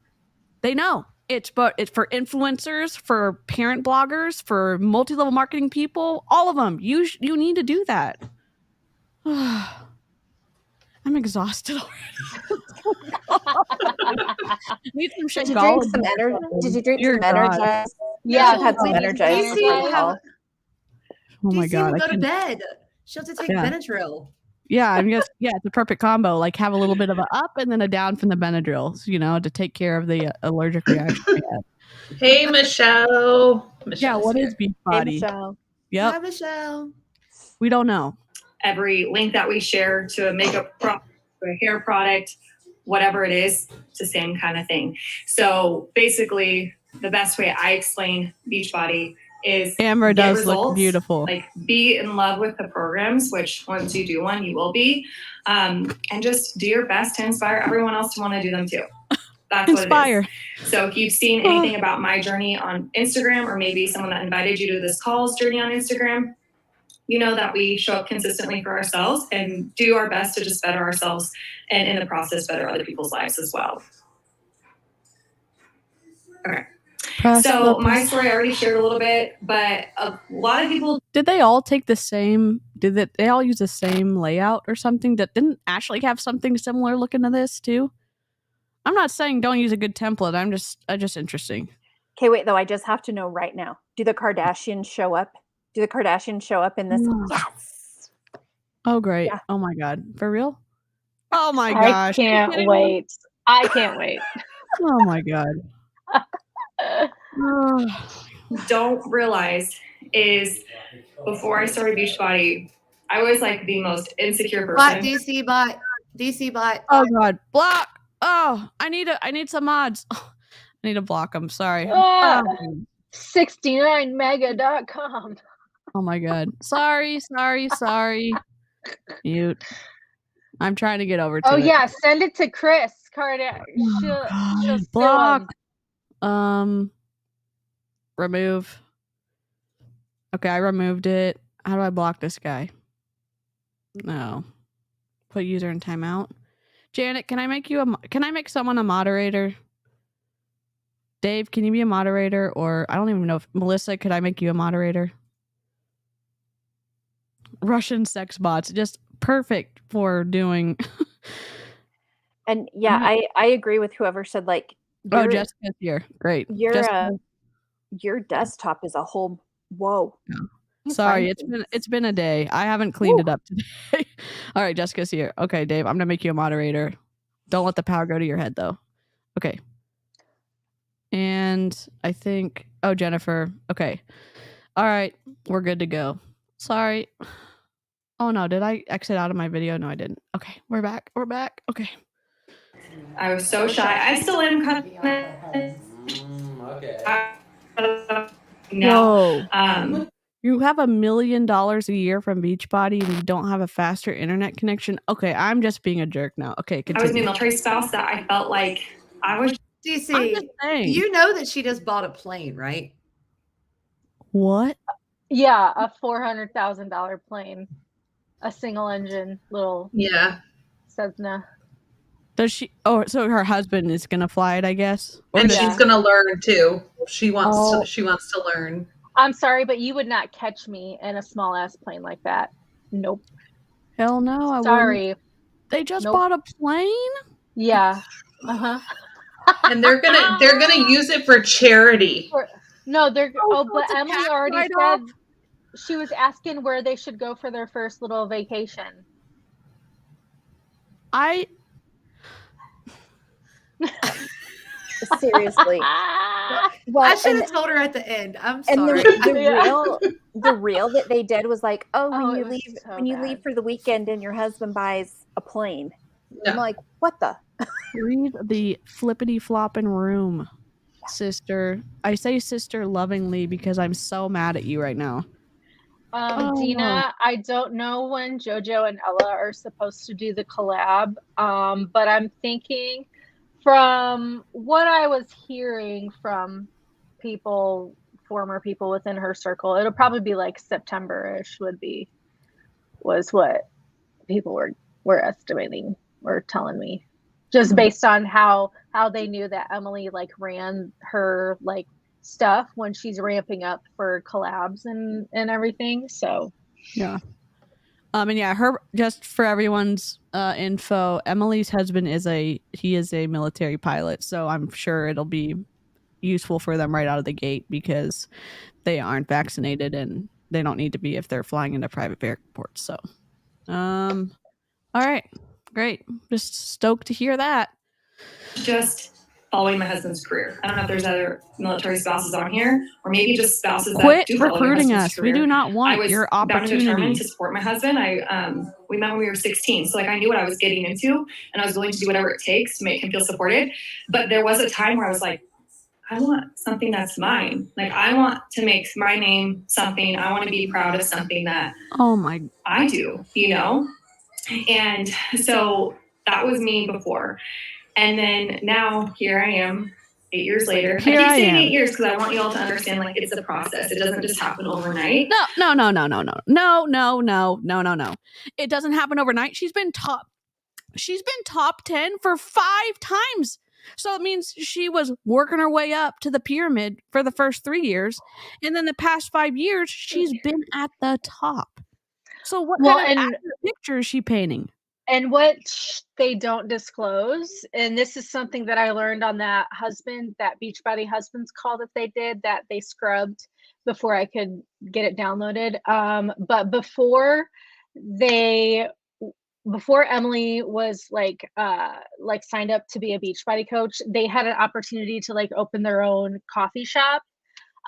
They know. It's for influencers, for parent bloggers, for multi-level marketing people, all of them. You need to do that. I'm exhausted already. Need some Did you drink some energy? Did you drink some Energize? Yeah, had some Energize. Oh my God! Will go to bed. She'll have to take Benadryl. Yeah, I mean, it's a perfect combo. Like, have a little bit of a up and then a down from the Benadryl, to take care of the allergic reaction we have. Hey, Michelle. Yeah, what is Beachbody? Hey, Michelle. Yep. Hi, Michelle. We don't know. Every link that we share to a makeup product, to a hair product, whatever it is, it's the same kind of thing. So basically, the best way I explain Beachbody is Amber get does results, look beautiful. Like, be in love with the programs, which once you do one, you will be, and just do your best to inspire everyone else to want to do them too. That's Inspire. what it is. So if you've seen anything about my journey on Instagram, or maybe someone that invited you to this call's journey on Instagram, you know that we show up consistently for ourselves and do our best to just better ourselves, and in the process better other people's lives as well. Okay. So my story I already shared a little bit, but a lot of people... Did they all take the same... Did they all use the same layout or something? That didn't Ashley have something similar looking to this too? I'm not saying don't use a good template. I'm just interesting. Okay, wait, though. I just have to know right now. Do the Kardashians show up? Do the Kardashians show up in this? Yes. Oh, great. Yeah. Oh, my God. For real? Oh, my gosh. I can't wait. I can't wait. Oh, my God. Don't realize is before I started Beachbody, I was like the most insecure person. DC bot. Oh, God. Block. Oh, I need some mods. Oh, I need to block them. Sorry. 69mega.com. Oh my God. Sorry. Mute. I'm trying to get over to it. Oh yeah, send it to Chris Kardashian. She'll block. Remove. Okay, I removed it. How do I block this guy? No. Put user in timeout. Janet, can I make someone a moderator? Dave, can you be a moderator? Or I don't even know if Melissa, could I make you a moderator? Russian sex bots, just perfect for doing. And yeah, I agree with whoever said like. Oh, Jessica's here. Great. Your desktop is a whole whoa. Yeah. Sorry, it's been a day. I haven't cleaned it up today. All right, Jessica's here. Okay, Dave, I'm gonna make you a moderator. Don't let the power go to your head though. Okay. And I think Jennifer. Okay. All right, we're good to go. Sorry. Oh no, did I exit out of my video? No, I didn't. Okay, we're back. Okay. I was so shy. I still am kind of. Okay. No. You have $1 million a year from Beachbody and you don't have a faster internet connection? Okay, I'm just being a jerk now. Okay, continue. I was the military spouse that I felt like I was. DC, you know that she just bought a plane, right? What? Yeah, a $400,000 plane. A single engine little Cessna. Does she? Oh, so her husband is gonna fly it, I guess. And she's gonna learn too. She wants to learn. I'm sorry, but you would not catch me in a small ass plane like that. Nope. Hell no. Sorry. They just bought a plane? Yeah. And they're gonna use it for charity. But Emily already said she was asking where they should go for their first little vacation. Seriously. Well, I should have told her at the end. I'm sorry. And the reel that they did was like, when you leave for the weekend and your husband buys a plane. No. I'm like, what the? Read the flippity flopping room, sister. I say sister lovingly because I'm so mad at you right now. Dina, I don't know when JoJo and Ella are supposed to do the collab, but I'm thinking from what I was hearing from former people within her circle, it'll probably be like September-ish was what people were estimating or telling me, just based on how they knew that Emily like ran her like stuff when she's ramping up for collabs and everything. So yeah. And yeah, just for everyone's info, Emily's husband is a military pilot, so I'm sure it'll be useful for them right out of the gate because they aren't vaccinated and they don't need to be if they're flying into private airports. So all right, great. Just stoked to hear that. Just following my husband's career. I don't know if there's other military spouses on here, or maybe just spouses quit that do follow recruiting us. Career. We do not want your opportunity. I was determined to support my husband. We met when we were 16, so like I knew what I was getting into, and I was willing to do whatever it takes to make him feel supported. But there was a time where I was like, I want something that's mine. Like I want to make my name something. I want to be proud of something that I do, you know? And so that was me before. And then now here I am 8 years later. I keep saying 8 years because I want you all to understand like it's a process. It doesn't just happen overnight. No. It doesn't happen overnight. She's been top 10 for 5 times. So it means she was working her way up to the pyramid for the first 3 years. And then the past 5 years, she's been at the top. So what kind of picture is she painting? And what they don't disclose, and this is something that I learned on that Beachbody husband's call that they did, that they scrubbed before I could get it downloaded. But before Emily was like signed up to be a Beachbody coach, they had an opportunity to like open their own coffee shop.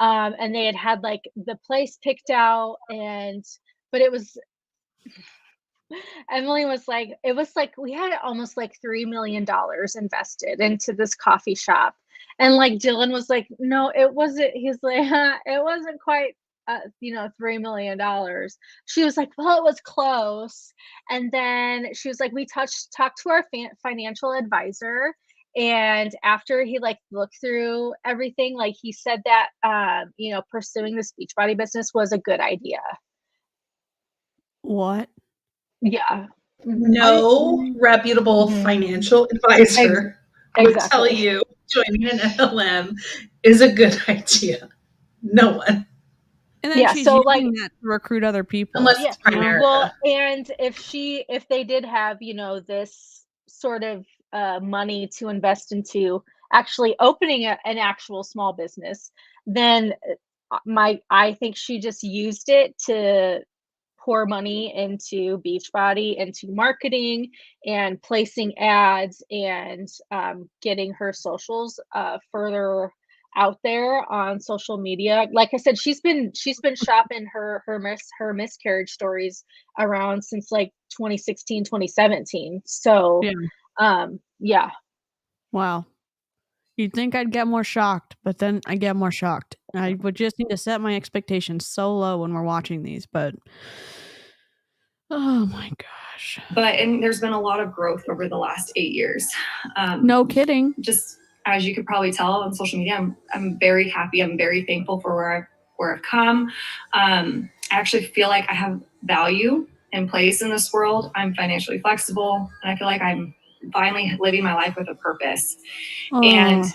And they had like the place picked out, but it was Emily was like, it was like we had almost like $3 million invested into this coffee shop. And like Dylan was like, no, it wasn't. He's like, it wasn't quite, $3 million. She was like, well, it was close. And then she was like, we talked to our financial advisor, And after he like looked through everything, like he said that, pursuing this Beachbody business was a good idea. What? Yeah. No reputable financial advisor would tell Exactly. you joining an MLM is a good idea. No one. And then Yeah, she's so, using that to recruit other people. Unless it's Primerica. Well, and if they did have, this sort of money to invest into actually opening an actual small business, then I think she just used it to pour money into Beachbody, into marketing and placing ads and getting her socials further out there on social media. Like I said, she's been shopping her miscarriage stories around since like 2016, 2017. So yeah. Wow. You'd think I'd get more shocked, but then I get more shocked. I would just need to set my expectations so low when we're watching these, but oh my gosh. And there's been a lot of growth over the last 8 years. No kidding. Just as you could probably tell on social media, I'm very happy. I'm very thankful for where I've come. I actually feel like I have value and place in this world. I'm financially flexible, and I feel like I'm finally living my life with a purpose. And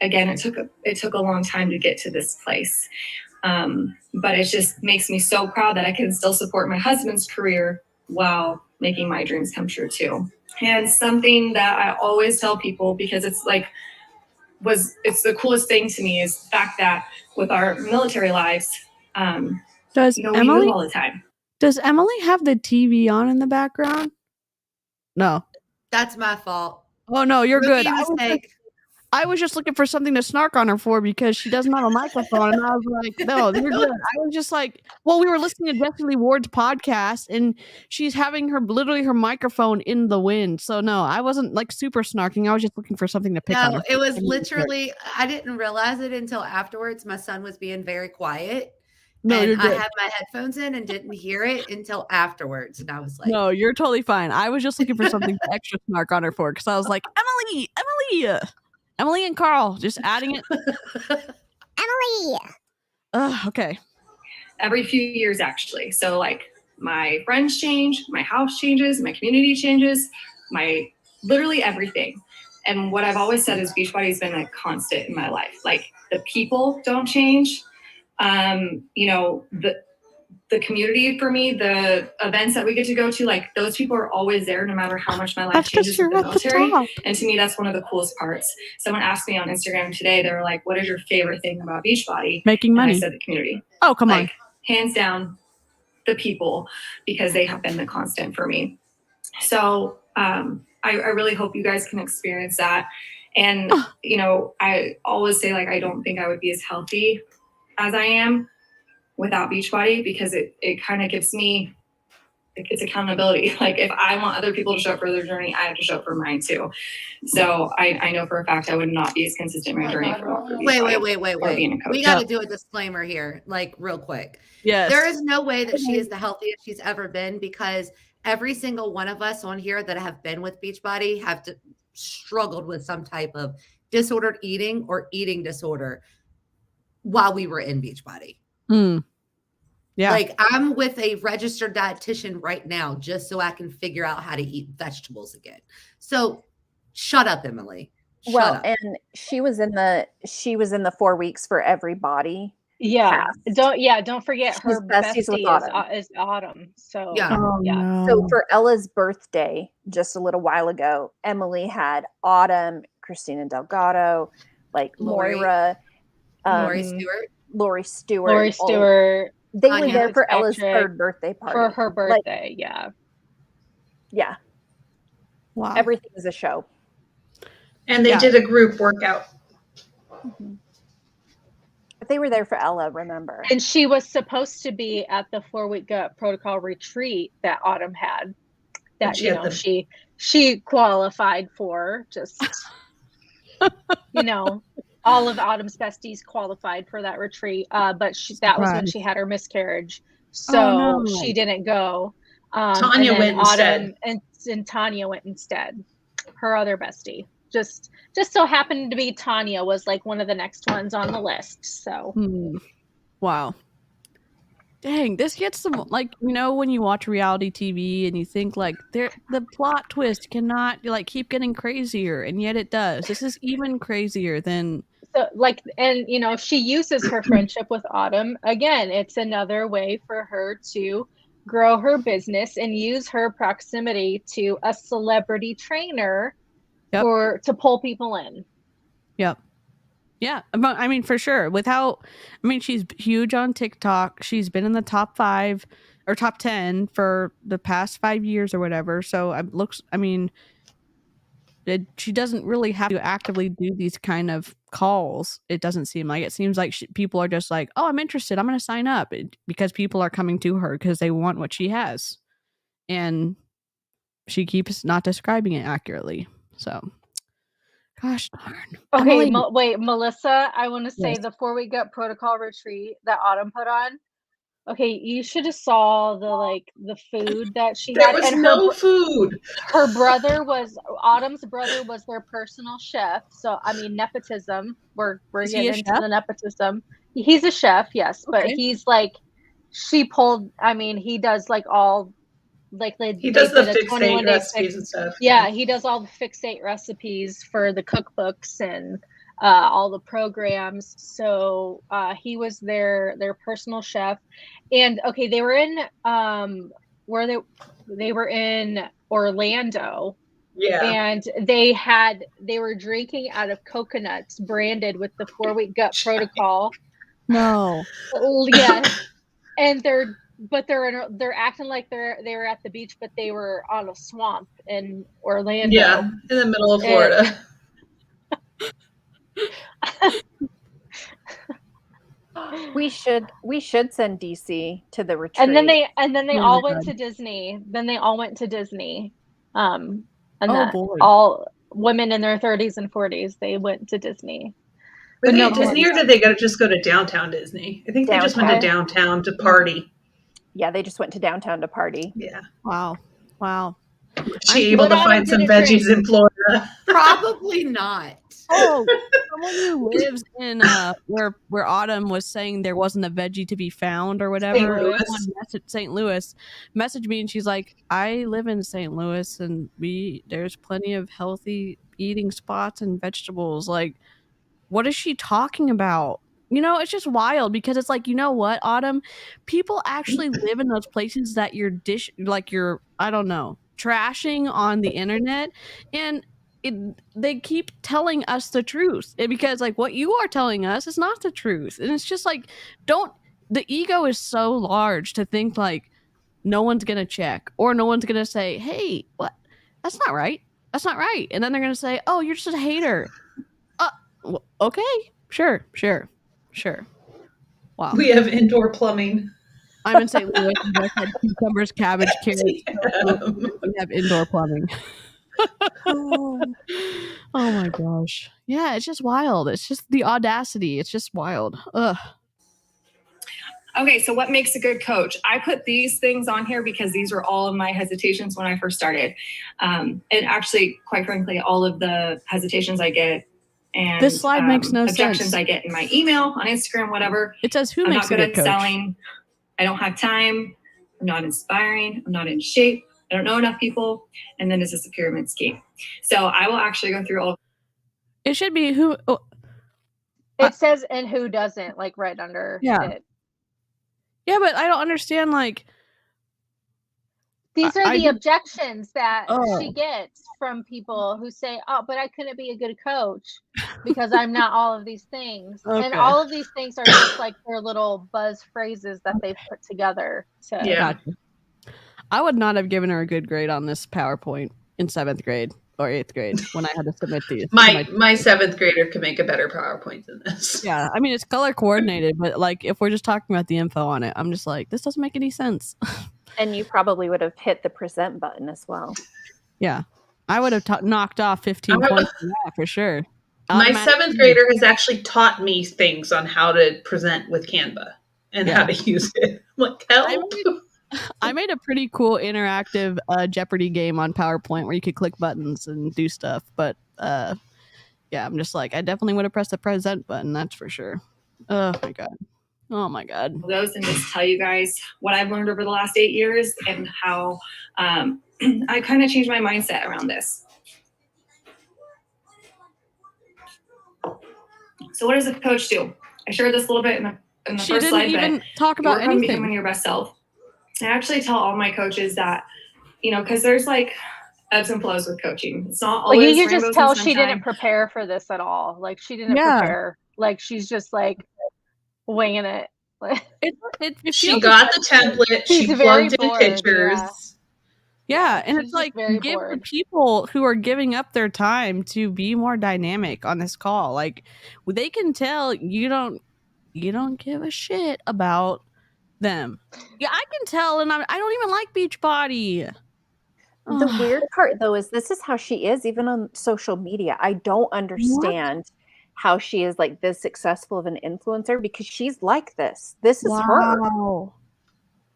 again, it took a long time to get to this place. But it just makes me so proud that I can still support my husband's career while making my dreams come true too. And something that I always tell people, because it's the coolest thing to me, is the fact that with our military lives, we move all the time. Does Emily have the TV on in the background? No. That's my fault. Oh no, you're good. Mistake. I was just looking for something to snark on her for because she doesn't have a microphone. And I was like, no, you're good. I was just like, well, we were listening to Jesse Lee Ward's podcast and she's having literally her microphone in the wind. So no, I wasn't like super snarking. I was just looking for something to pick on. No, it was literally, I didn't realize it until afterwards. My son was being very quiet. No, and you're good. I had my headphones in and didn't hear it until afterwards. And I was like, no, you're totally fine. I was just looking for something to extra snark on her for because I was like, Emily and Carl, just adding it. Emily. Okay. Every few years, actually. So like my friends change, my house changes, my community changes, literally everything. And what I've always said is Beachbody has been a constant in my life. Like the people don't change. The community for me, the events that we get to go to, like those people are always there no matter how much my life changes with the military. And to me, that's one of the coolest parts. Someone asked me on Instagram today, they were like, what is your favorite thing about Beachbody? Making money. And I said the community. Oh, come on. Hands down, the people, because they have been the constant for me. So I really hope you guys can experience that. And, I always say, like, I don't think I would be as healthy as I am without Beachbody, because it kind of gives me, it's accountability. Like if I want other people to show up for their journey, I have to show up for mine too. So I know for a fact I would not be as consistent in my journey for Wait. We got to do a disclaimer here, like real quick. Yes. There is no way that she is the healthiest she's ever been, because every single one of us on here that have been with Beachbody have struggled with some type of disordered eating or eating disorder while we were in Beachbody. Yeah. Like I'm with a registered dietitian right now just so I can figure out how to eat vegetables again. So shut up, Emily. Shut up. And she was in the 4 weeks for every body. Yeah. Cast. Don't forget She's her besties with bestie is Autumn. So Yeah. No. So for Ella's birthday, just a little while ago, Emily had Autumn, Christina Delgado, like Moira, Lori Stewart. They were there for Ella's third birthday party. For her birthday, Yeah. Wow. Everything is a show. And they did a group workout. Mm-hmm. But they were there for Ella, remember? And she was supposed to be at the 4-week gut protocol retreat that Autumn had. That she qualified for. Just all of Autumn's besties qualified for that retreat, but that was when she had her miscarriage, so she didn't go. Tanya went instead. And Tanya went instead, her other bestie. just so happened to be Tanya was like one of the next ones on the list. So Wow. Dang, this gets some, like, you know, when you watch reality TV and you think like the plot twist cannot like keep getting crazier, and yet it does. This is even crazier than like, and you know, she uses her friendship with Autumn. Again, it's another way for her to grow her business and use her proximity to a celebrity trainer to pull people in. Yep. Yeah, I mean, for sure. She's huge on TikTok. She's been in the top 5 or top 10 for the past 5 years or whatever. So she doesn't really have to actively do these kind of calls. It doesn't seem like. It seems like people are just like, oh, I'm interested, I'm going to sign up, because people are coming to her because they want what she has. And she keeps not describing it accurately. So, gosh darn. Okay, wait, Melissa, I want to say the 4-week gut protocol retreat that Autumn put on. Okay, you should have saw the food that she there had. Was and no food. Autumn's brother was their personal chef. So I mean, nepotism. We're getting into the nepotism. He's a chef, yes, but he's like, she pulled. I mean, he does like all. Like he does the fixate recipes and stuff. Yeah, he does all the fixate recipes for the cookbooks and all the programs. So he was their personal chef. And okay, they were in they were in Orlando. Yeah. And they were drinking out of coconuts branded with the 4-week gut protocol. No. Yeah. And they're acting like they were at the beach, but they were on a swamp in Orlando. Yeah, in the middle of Florida. We should send DC to the retreat. And then they all went to Disney. All women in their 30s and 40s, they went to Disney. Were they at Disney, or did they just go to downtown Disney? I think they just went to downtown to party. Yeah, they just went to downtown to party. Yeah. Wow. She able to find some veggies in Florida? Probably not. Oh, someone who lives in where Autumn was saying there wasn't a veggie to be found or whatever. St. Louis messaged me, and she's like, I live in St. Louis, and there's plenty of healthy eating spots and vegetables. Like, what is she talking about? You know, it's just wild, because it's like, you know what, Autumn? People actually live in those places that you're I don't know, trashing on the internet, and they keep telling us the truth, because like what you are telling us is not the truth. And it's just like, the ego is so large to think like no one's gonna check, or no one's gonna say, hey, what? That's not right. And then they're gonna say, oh, you're just a hater. Okay, sure. Wow. We have indoor plumbing. I'm in St. Louis. We had cucumbers, cabbage, carrots. We have indoor plumbing. Oh my gosh. Yeah, it's just wild. It's just the audacity. It's just wild. Ugh. Okay, so what makes a good coach? I put these things on here because these were all of my hesitations when I first started. And actually, quite frankly, all of the hesitations I get and this slide makes no objections sense. I get in my email, on Instagram, whatever. It says, who I'm makes not good a good at coach? selling. I don't have time. I'm not inspiring. I'm not in shape. I don't know enough people. And then it's just a pyramid scheme. So I will actually go through all. It should be who. Oh, it says, and who doesn't, like right under it. Yeah, but I don't understand, like, these are the objections that she gets from people who say, oh, but I couldn't be a good coach because I'm not all of these things. Okay. And all of these things are just like their little buzz phrases that they've put together. Gotcha. I would not have given her a good grade on this PowerPoint in 7th grade or 8th grade when I had to submit these. My 7th grader could make a better PowerPoint than this. Yeah, I mean, it's color coordinated, but like if we're just talking about the info on it, I'm just like, this doesn't make any sense. And you probably would have hit the present button as well. Yeah, I would have knocked off 15 points for that for sure. My 7th grader has actually taught me things on how to present with Canva and how to use it. Like, help. I made a pretty cool interactive Jeopardy game on PowerPoint where you could click buttons and do stuff, but yeah, I'm just like, I definitely would have pressed the present button. That's for sure. Oh my God. Oh my God. Those and just tell you guys what I've learned over the last 8 years and how I kind of changed my mindset around this. So what does a coach do? I shared this a little bit in the She first didn't slide, even but talk about work on becoming anything. your best self. I actually tell all my coaches that, you know, because there's like ebbs and flows with coaching. It's not Like always you could just rainbows tell and she didn't sunshine. prepare for this at all. Like she didn't Yeah. prepare. Like she's just like winging it. It She feels got like- the template. She's She very plugged in bored, pictures. Yeah, and she's it's just like, very give the bored. people who are giving up their time to be more dynamic on this call. Like, they can tell you don't give a shit about them. Yeah, I can tell, and I don't even like Beachbody. The weird part, though, is this is how she is, even on social media. I don't understand how she is like this successful of an influencer because she's like this. This is her. Wow.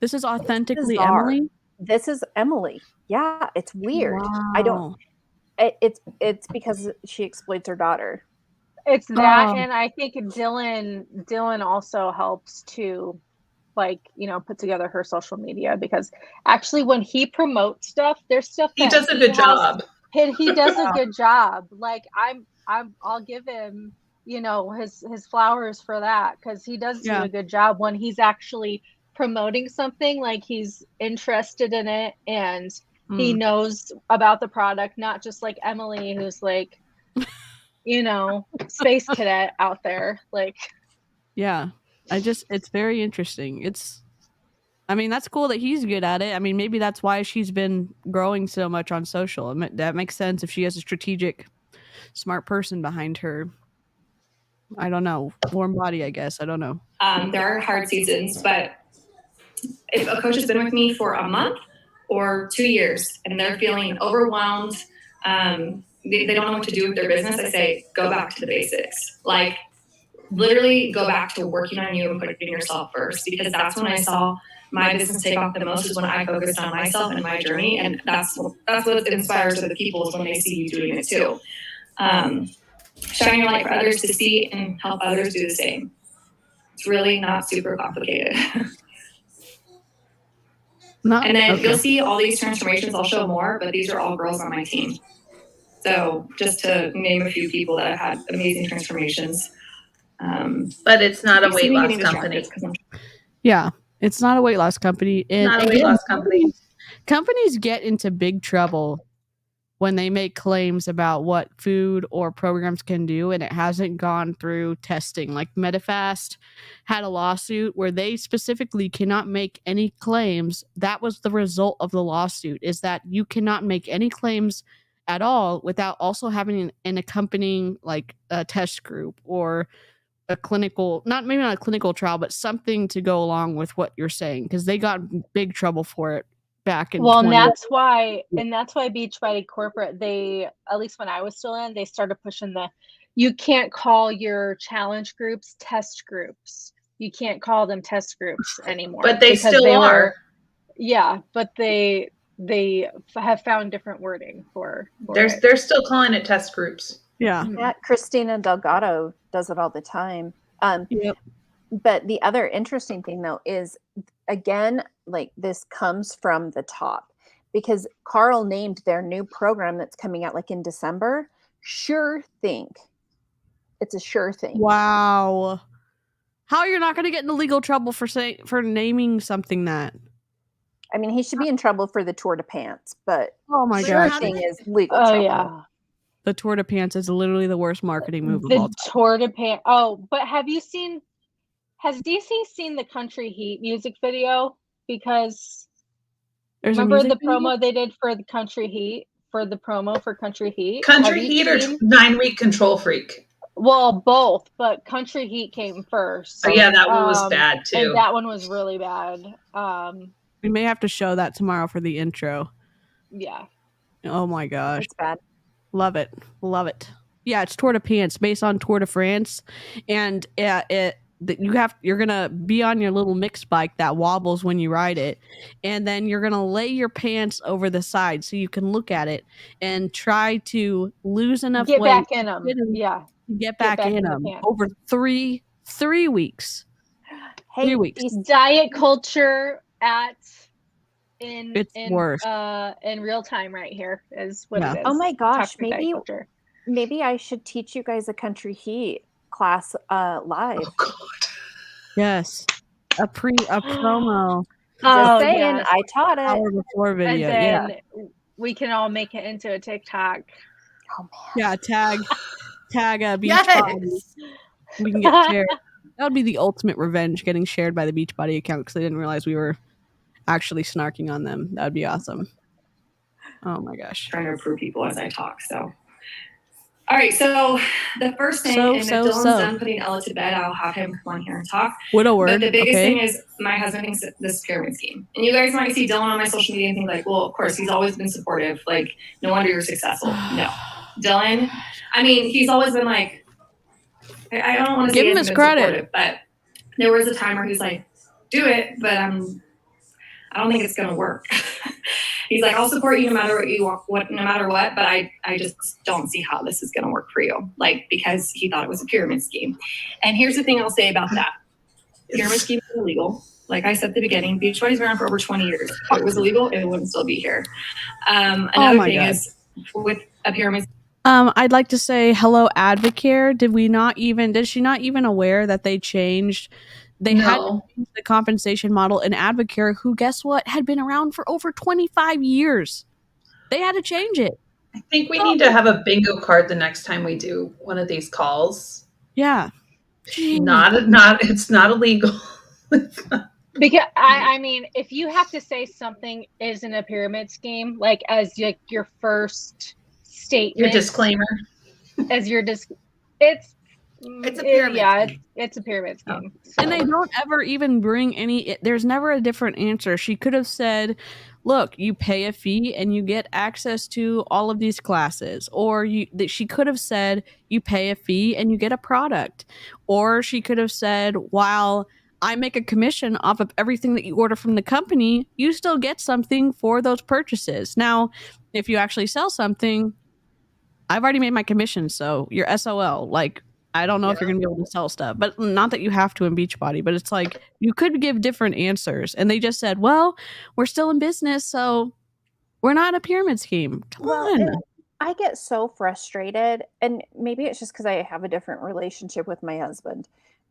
This is authentically bizarre. Emily. This is Emily. Yeah, it's weird. I don't. Wow. It's because she exploits her daughter. It's that, Oh. and I think Dylan also helps to, like, you know, put together her social media, because actually when he promotes stuff, there's stuff He that does a good job. He does a good job. Like I'll give him, you know, his flowers for that, because he does do a good job when he's actually promoting something. Like he's interested in it and he knows about the product, not just like Emily, who's like, you know, space cadet out there. Like, yeah, it's very interesting. I mean, that's cool that he's good at it. I mean, maybe that's why she's been growing so much on social. That makes sense if she has a strategic, smart person behind her. I don't know. Warm body, I guess. I don't know. There are hard seasons, but if a coach has been with me for a month or 2 years and they're feeling overwhelmed, they don't know what to do with their business, I say, go back to the basics. Like, literally go back to working on you and putting yourself first, because that's when I saw my business take off the most, is when I focused on myself and my journey. And that's what inspires other people, is when they see you doing it too. Shine your light for others to see and help others do the same. It's really not super complicated. And then you'll see all these transformations. I'll show more, but these are all girls on my team. So just to name a few people that have had amazing transformations. But it's not a weight loss company. Yeah, it's not a weight loss company. It's not a weight loss company. Companies get into big trouble when they make claims about what food or programs can do, and it hasn't gone through testing. Like Medifast had a lawsuit where they specifically cannot make any claims. That was the result of the lawsuit, is that you cannot make any claims at all without also having an accompanying, like, a test group or a clinical, maybe not a clinical trial, but something to go along with what you're saying, because they got in big trouble for it back in and that's why Beachbody corporate, they, at least when I was still in, they started pushing you can't call your challenge groups test groups. You can't call them test groups anymore. But they still are. But they have found different wording for They're still calling it test groups. Yeah. Christina Delgado does it all the time. But the other interesting thing, though, is, again, like, this comes from the top, because Carl named their new program that's coming out like in December Sure Thing. It's a sure thing. Wow. How you're not going to get into legal trouble for naming something that? I mean, he should be in trouble for the Tour de Pants, but oh my sure gosh. thing is legal trouble. Yeah. The Tour de Pants is literally the worst marketing move of all The time. Tour de Pants. Oh, but has DC seen the Country Heat music video? Because remember the promo they did for the Country Heat, for the promo for Country Heat? Country Heat or 9-week Control Freak? Well, both, but Country Heat came first. Oh yeah, that one was bad too. And that one was really bad. We may have to show that tomorrow for the intro. Yeah. Oh my gosh. It's bad. Love it. Love it. Yeah, it's Tour de Pants, based on Tour de France. And you're gonna be on your little mixed bike that wobbles when you ride it, and then you're gonna lay your pants over the side so you can look at it and try to lose enough Get weight back in them. Yeah. to get back in in the them pants. over 3 weeks. Hey, 3 weeks. these Diet culture It's worse. in real time right here is what Yeah. it is. Oh my gosh, Toxic diet culture. maybe I should teach you guys a country heat class live. Oh God. Yes, a promo Just saying, yes. I taught it. hour before video. And then we can all make it into a TikTok. Oh man. Yeah, tag Beachbody. Yes. We can get shared. That would be the ultimate revenge, getting shared by the Beachbody account because they didn't realize we were actually snarking on them. That would be awesome. Oh my gosh. Trying to approve people as I talk. So, all right. So the first thing, and if Dylan's done putting Ella to bed, I'll have him come on here and talk. Widow But word. the biggest Okay. thing is my husband thinks that this pyramid scheme. And you guys might see Dylan on my social media and think like, well, of course, he's always been supportive. Like, no wonder you're successful. No. Dylan, I mean, he's always been like, I don't want to Give say him he's his been credit. supportive, but there was a time where he's like, do it, but I don't think it's gonna work. He's like, I'll support you no matter what you want, no matter what, but I just don't see how this is gonna work for you. Like, because he thought it was a pyramid scheme. And here's the thing I'll say about that. Pyramid scheme is illegal. Like I said at the beginning, Beachbody's been around for over 20 years. If it was illegal, it wouldn't still be here. Another my thing God. is with a pyramid. I'd like to say hello, 𝐓𝐇𝐒𝐃. Did she not even aware that they changed? They had to No. change the compensation model in 𝐓𝐶are, who, guess what, had been around for over 25 years. They had to change it. I think we need to have a bingo card the next time we do one of these calls. Yeah. It's not illegal. Because I mean, if you have to say something isn't a pyramid scheme, like as your first statement, Your disclaimer. as your it's a pyramid scheme. It's a pyramid scheme. And they don't ever even bring there's never a different answer. She could have said, look, you pay a fee and you get access to all of these classes. Or she could have said, you pay a fee and you get a product. Or she could have said, while I make a commission off of everything that you order from the company, you still get something for those purchases. Now, if you actually sell something, I've already made my commission, so you're SOL. Like, I don't know if you're going to be able to sell stuff, but not that you have to in Beachbody, but it's like you could give different answers. And they just said, well, we're still in business, so we're not a pyramid scheme. Come on. and I get so frustrated, and maybe it's just because I have a different relationship with my husband,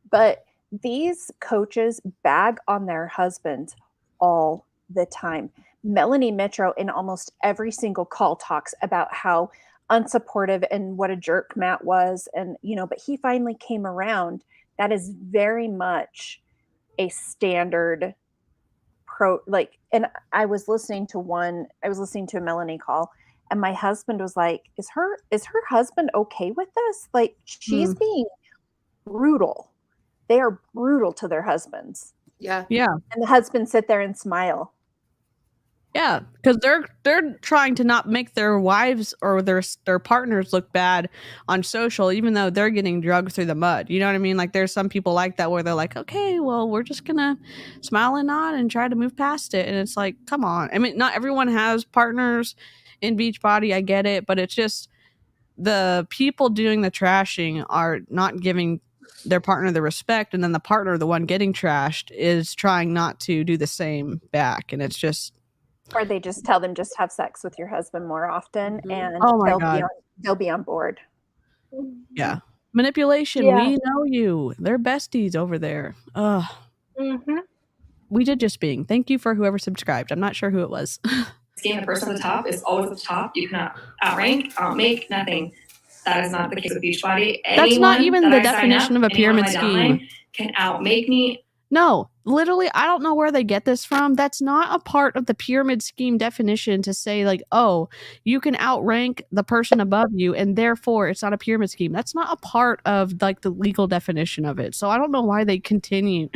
but these coaches bag on their husbands all the time. Melanie Mitro in almost every single call talks about how unsupportive and what a jerk Matt was. And, but he finally came around. That is very much a standard and I was listening to a Melanie call, and my husband was like, is her husband okay with this? Like, she's being brutal. They are brutal to their husbands. Yeah. Yeah. And the husbands sit there and smile. Yeah, because they're trying to not make their wives or their partners look bad on social, even though they're getting drugged through the mud. You know what I mean? Like, there's some people like that where they're like, okay, well, we're just gonna smile and nod and try to move past it. And it's like, come on. I mean, not everyone has partners in Beachbody. I get it, but it's just the people doing the trashing are not giving their partner the respect, and then the partner, the one getting trashed, is trying not to do the same back, and it's just. Or they just tell them just have sex with your husband more often, and Oh my God. they'll be on board. Yeah. Manipulation. Yeah. We know you. They're besties over there. Ugh. Mm-hmm. We did just being. Thank you for whoever subscribed. I'm not sure who it was. Scheme, the person at the top is always at the top. You cannot outrank, outmake, nothing. That is not the case with Beachbody. That's not even the definition of a pyramid scheme. Can outmake me. No, literally, I don't know where they get this from. That's not a part of the pyramid scheme definition to say, like, oh, you can outrank the person above you, and therefore it's not a pyramid scheme. That's not a part of, like, the legal definition of it. So I don't know why they continue.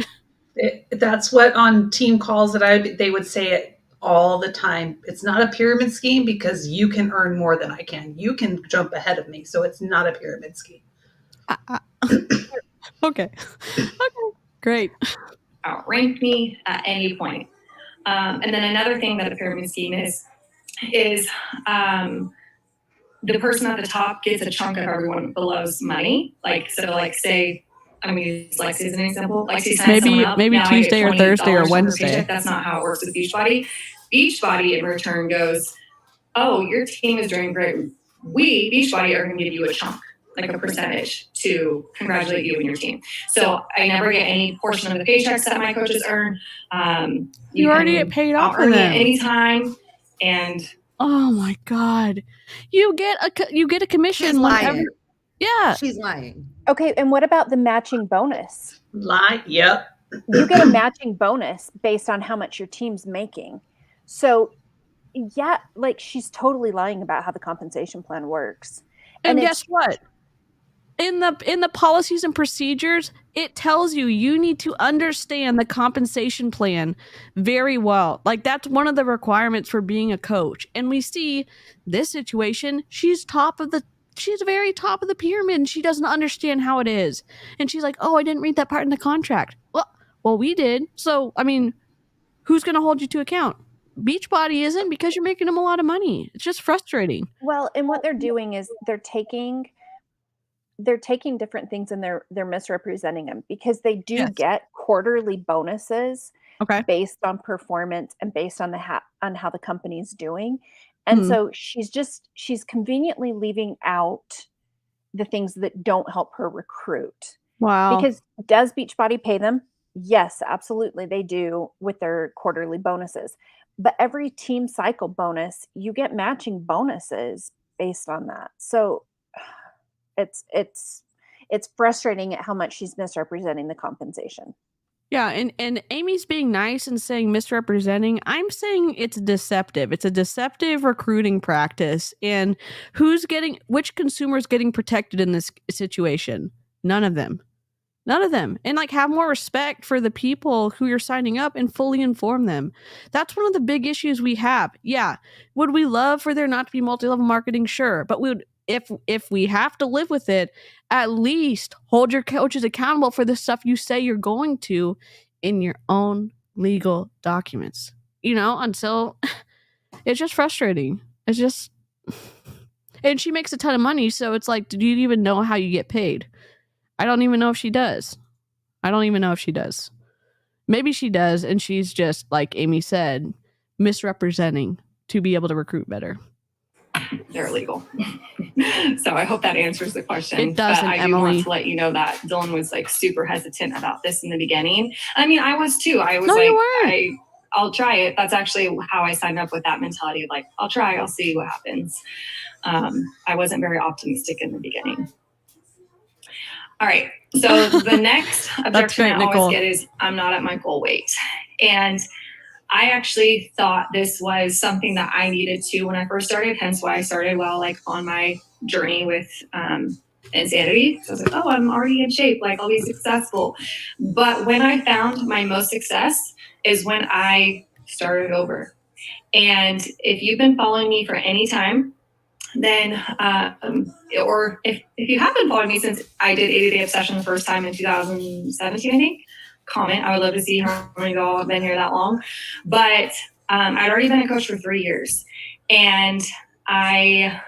That's what on team calls they would say it all the time. It's not a pyramid scheme because you can earn more than I can. You can jump ahead of me, so it's not a pyramid scheme. Okay. Okay. Great. Outrank me at any point. And then another thing that the pyramid scheme is the person at the top gets a chunk of everyone below's money. Like, so like say, I'm going to use Lexi as an example. Lexi signs someone up. Maybe Now I get Tuesday or Thursday or $20 per Wednesday. paycheck. That's not how it works with Beachbody. Beachbody in return goes, oh, your team is doing great. We, Beachbody, are going to give you a chunk, like a percentage, to congratulate you and your team. So I never get any portion of the paychecks that my coaches earn. You already get paid off earn of it them. anytime. And oh my God, you get a commission She's whenever. lying. Yeah. She's lying. Okay, and what about the matching bonus? Yep. You get a matching bonus based on how much your team's making. So yeah, like she's totally lying about how the compensation plan works. And guess what? In the policies and procedures, it tells you need to understand the compensation plan very well. Like that's one of the requirements for being a coach. And we see this situation, she's very top of the pyramid and she doesn't understand how it is. And she's like, oh, I didn't read that part in the contract. Well, we did. So, I mean, who's going to hold you to account? Beachbody isn't, because you're making them a lot of money. It's just frustrating. Well, and what they're doing is they're taking different things and they're misrepresenting them, because they do get quarterly bonuses based on performance and based on on how the company's doing. And so she's conveniently leaving out the things that don't help her recruit. Wow. Because does Beachbody pay them? Yes, absolutely they do, with their quarterly bonuses. But every team cycle bonus, you get matching bonuses based on that. So it's frustrating at how much she's misrepresenting the compensation. Yeah, and Amy's being nice and saying misrepresenting. I'm saying it's deceptive. It's a deceptive recruiting practice. And which consumer is getting protected in this situation? None of them. None of them. And like, have more respect for the people who you're signing up and fully inform them. That's one of the big issues we have. Yeah. Would we love for there not to be multi-level marketing? Sure. But if we have to live with it, at least hold your coaches accountable for the stuff you say you're going to in your own legal documents. Until it's just frustrating. It's just, and she makes a ton of money. So it's like, do you even know how you get paid? I don't even know if she does. Maybe she does, and she's just, like Amy said, misrepresenting to be able to recruit better. They're illegal. So I hope that answers the question. It doesn't, but I do want to let you know that Dylan was like super hesitant about this in the beginning. I mean, I was too. I was I'll try it. That's actually how I signed up, with that mentality of like, I'll try, I'll see what happens. I wasn't very optimistic in the beginning. All right. So the next objection I always get is, I'm not at my goal weight. And I actually thought this was something that I needed to when I first started, hence why I started on my journey with insanity. So I was like, oh, I'm already in shape, like I'll be successful. But when I found my most success is when I started over. And if you've been following me for any time, then, or if you have been following me since I did 80-day obsession the first time in 2017, I think, comment. I would love to see how many of y'all have been here that long. But I'd already been a coach for 3 years. And that's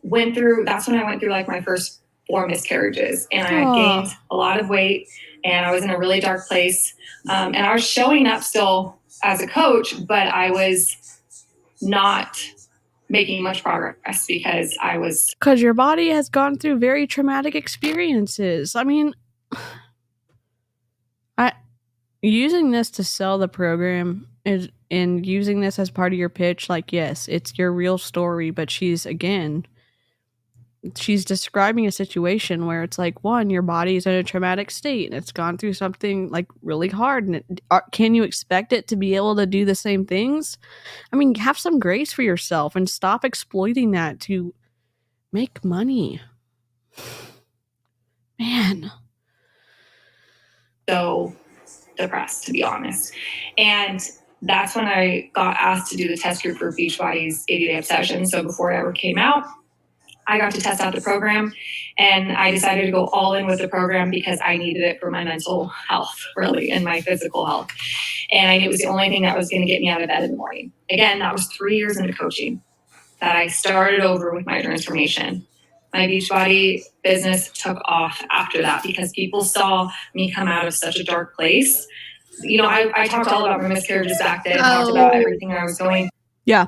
when I went through like my first 4 miscarriages. And I gained a lot of weight, and I was in a really dark place. And I was showing up still as a coach, but I was not making much progress because your body has gone through very traumatic experiences. I mean, using this to sell the program and using this as part of your pitch, like, yes, it's your real story, but she's describing a situation where it's like, one, your body is in a traumatic state and it's gone through something like really hard, and can you expect it to be able to do the same things? I mean, have some grace for yourself and stop exploiting that to make money. Man. So depressed, to be honest. And that's when I got asked to do the test group for Beachbody's 80-day obsession. So before it ever came out, I got to test out the program, and I decided to go all in with the program because I needed it for my mental health, really, and my physical health. And I knew it was the only thing that was going to get me out of bed in the morning. Again, that was 3 years into coaching that I started over with my transformation. My Beachbody business took off after that because people saw me come out of such a dark place. You know, I talked all about my miscarriages back then, talked about everything I was going. Yeah.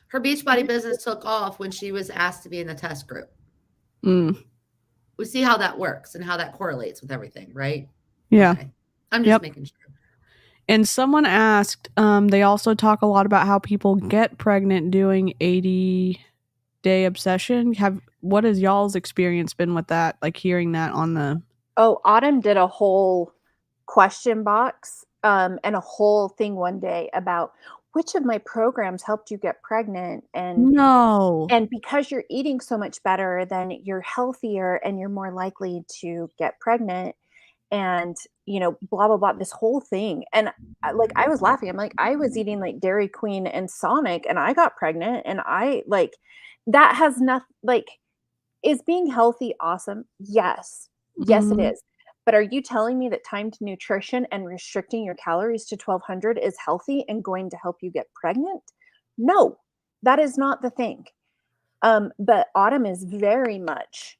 Her Beachbody business took off when she was asked to be in the test group. Mm. We see how that works and how that correlates with everything, right? Yeah. Okay. I'm just making sure. And someone asked, they also talk a lot about how people get pregnant doing 80-day obsession. What has y'all's experience been with that? Like hearing that on the... Oh, Autumn did a whole question box and a whole thing one day about which of my programs helped you get pregnant. And because you're eating so much better, then you're healthier and you're more likely to get pregnant. And, you know, blah, blah, blah, this whole thing. And I was laughing. I'm like, I was eating like Dairy Queen and Sonic and I got pregnant, and I like, that has nothing, like, is being healthy awesome? Yes. Yes, it is. But are you telling me that timed nutrition and restricting your calories to 1,200 is healthy and going to help you get pregnant? No, that is not the thing. But Autumn is very much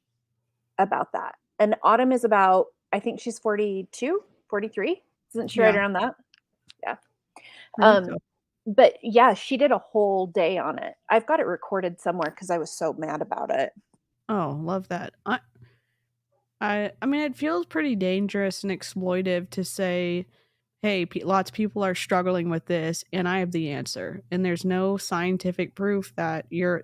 about that. And Autumn is about, I think she's 42, 43. Isn't she right around that? Yeah. But yeah, she did a whole day on it. I've got it recorded somewhere because I was so mad about it. Oh, love that. I mean, it feels pretty dangerous and exploitive to say, hey, lots of people are struggling with this and I have the answer. And there's no scientific proof that your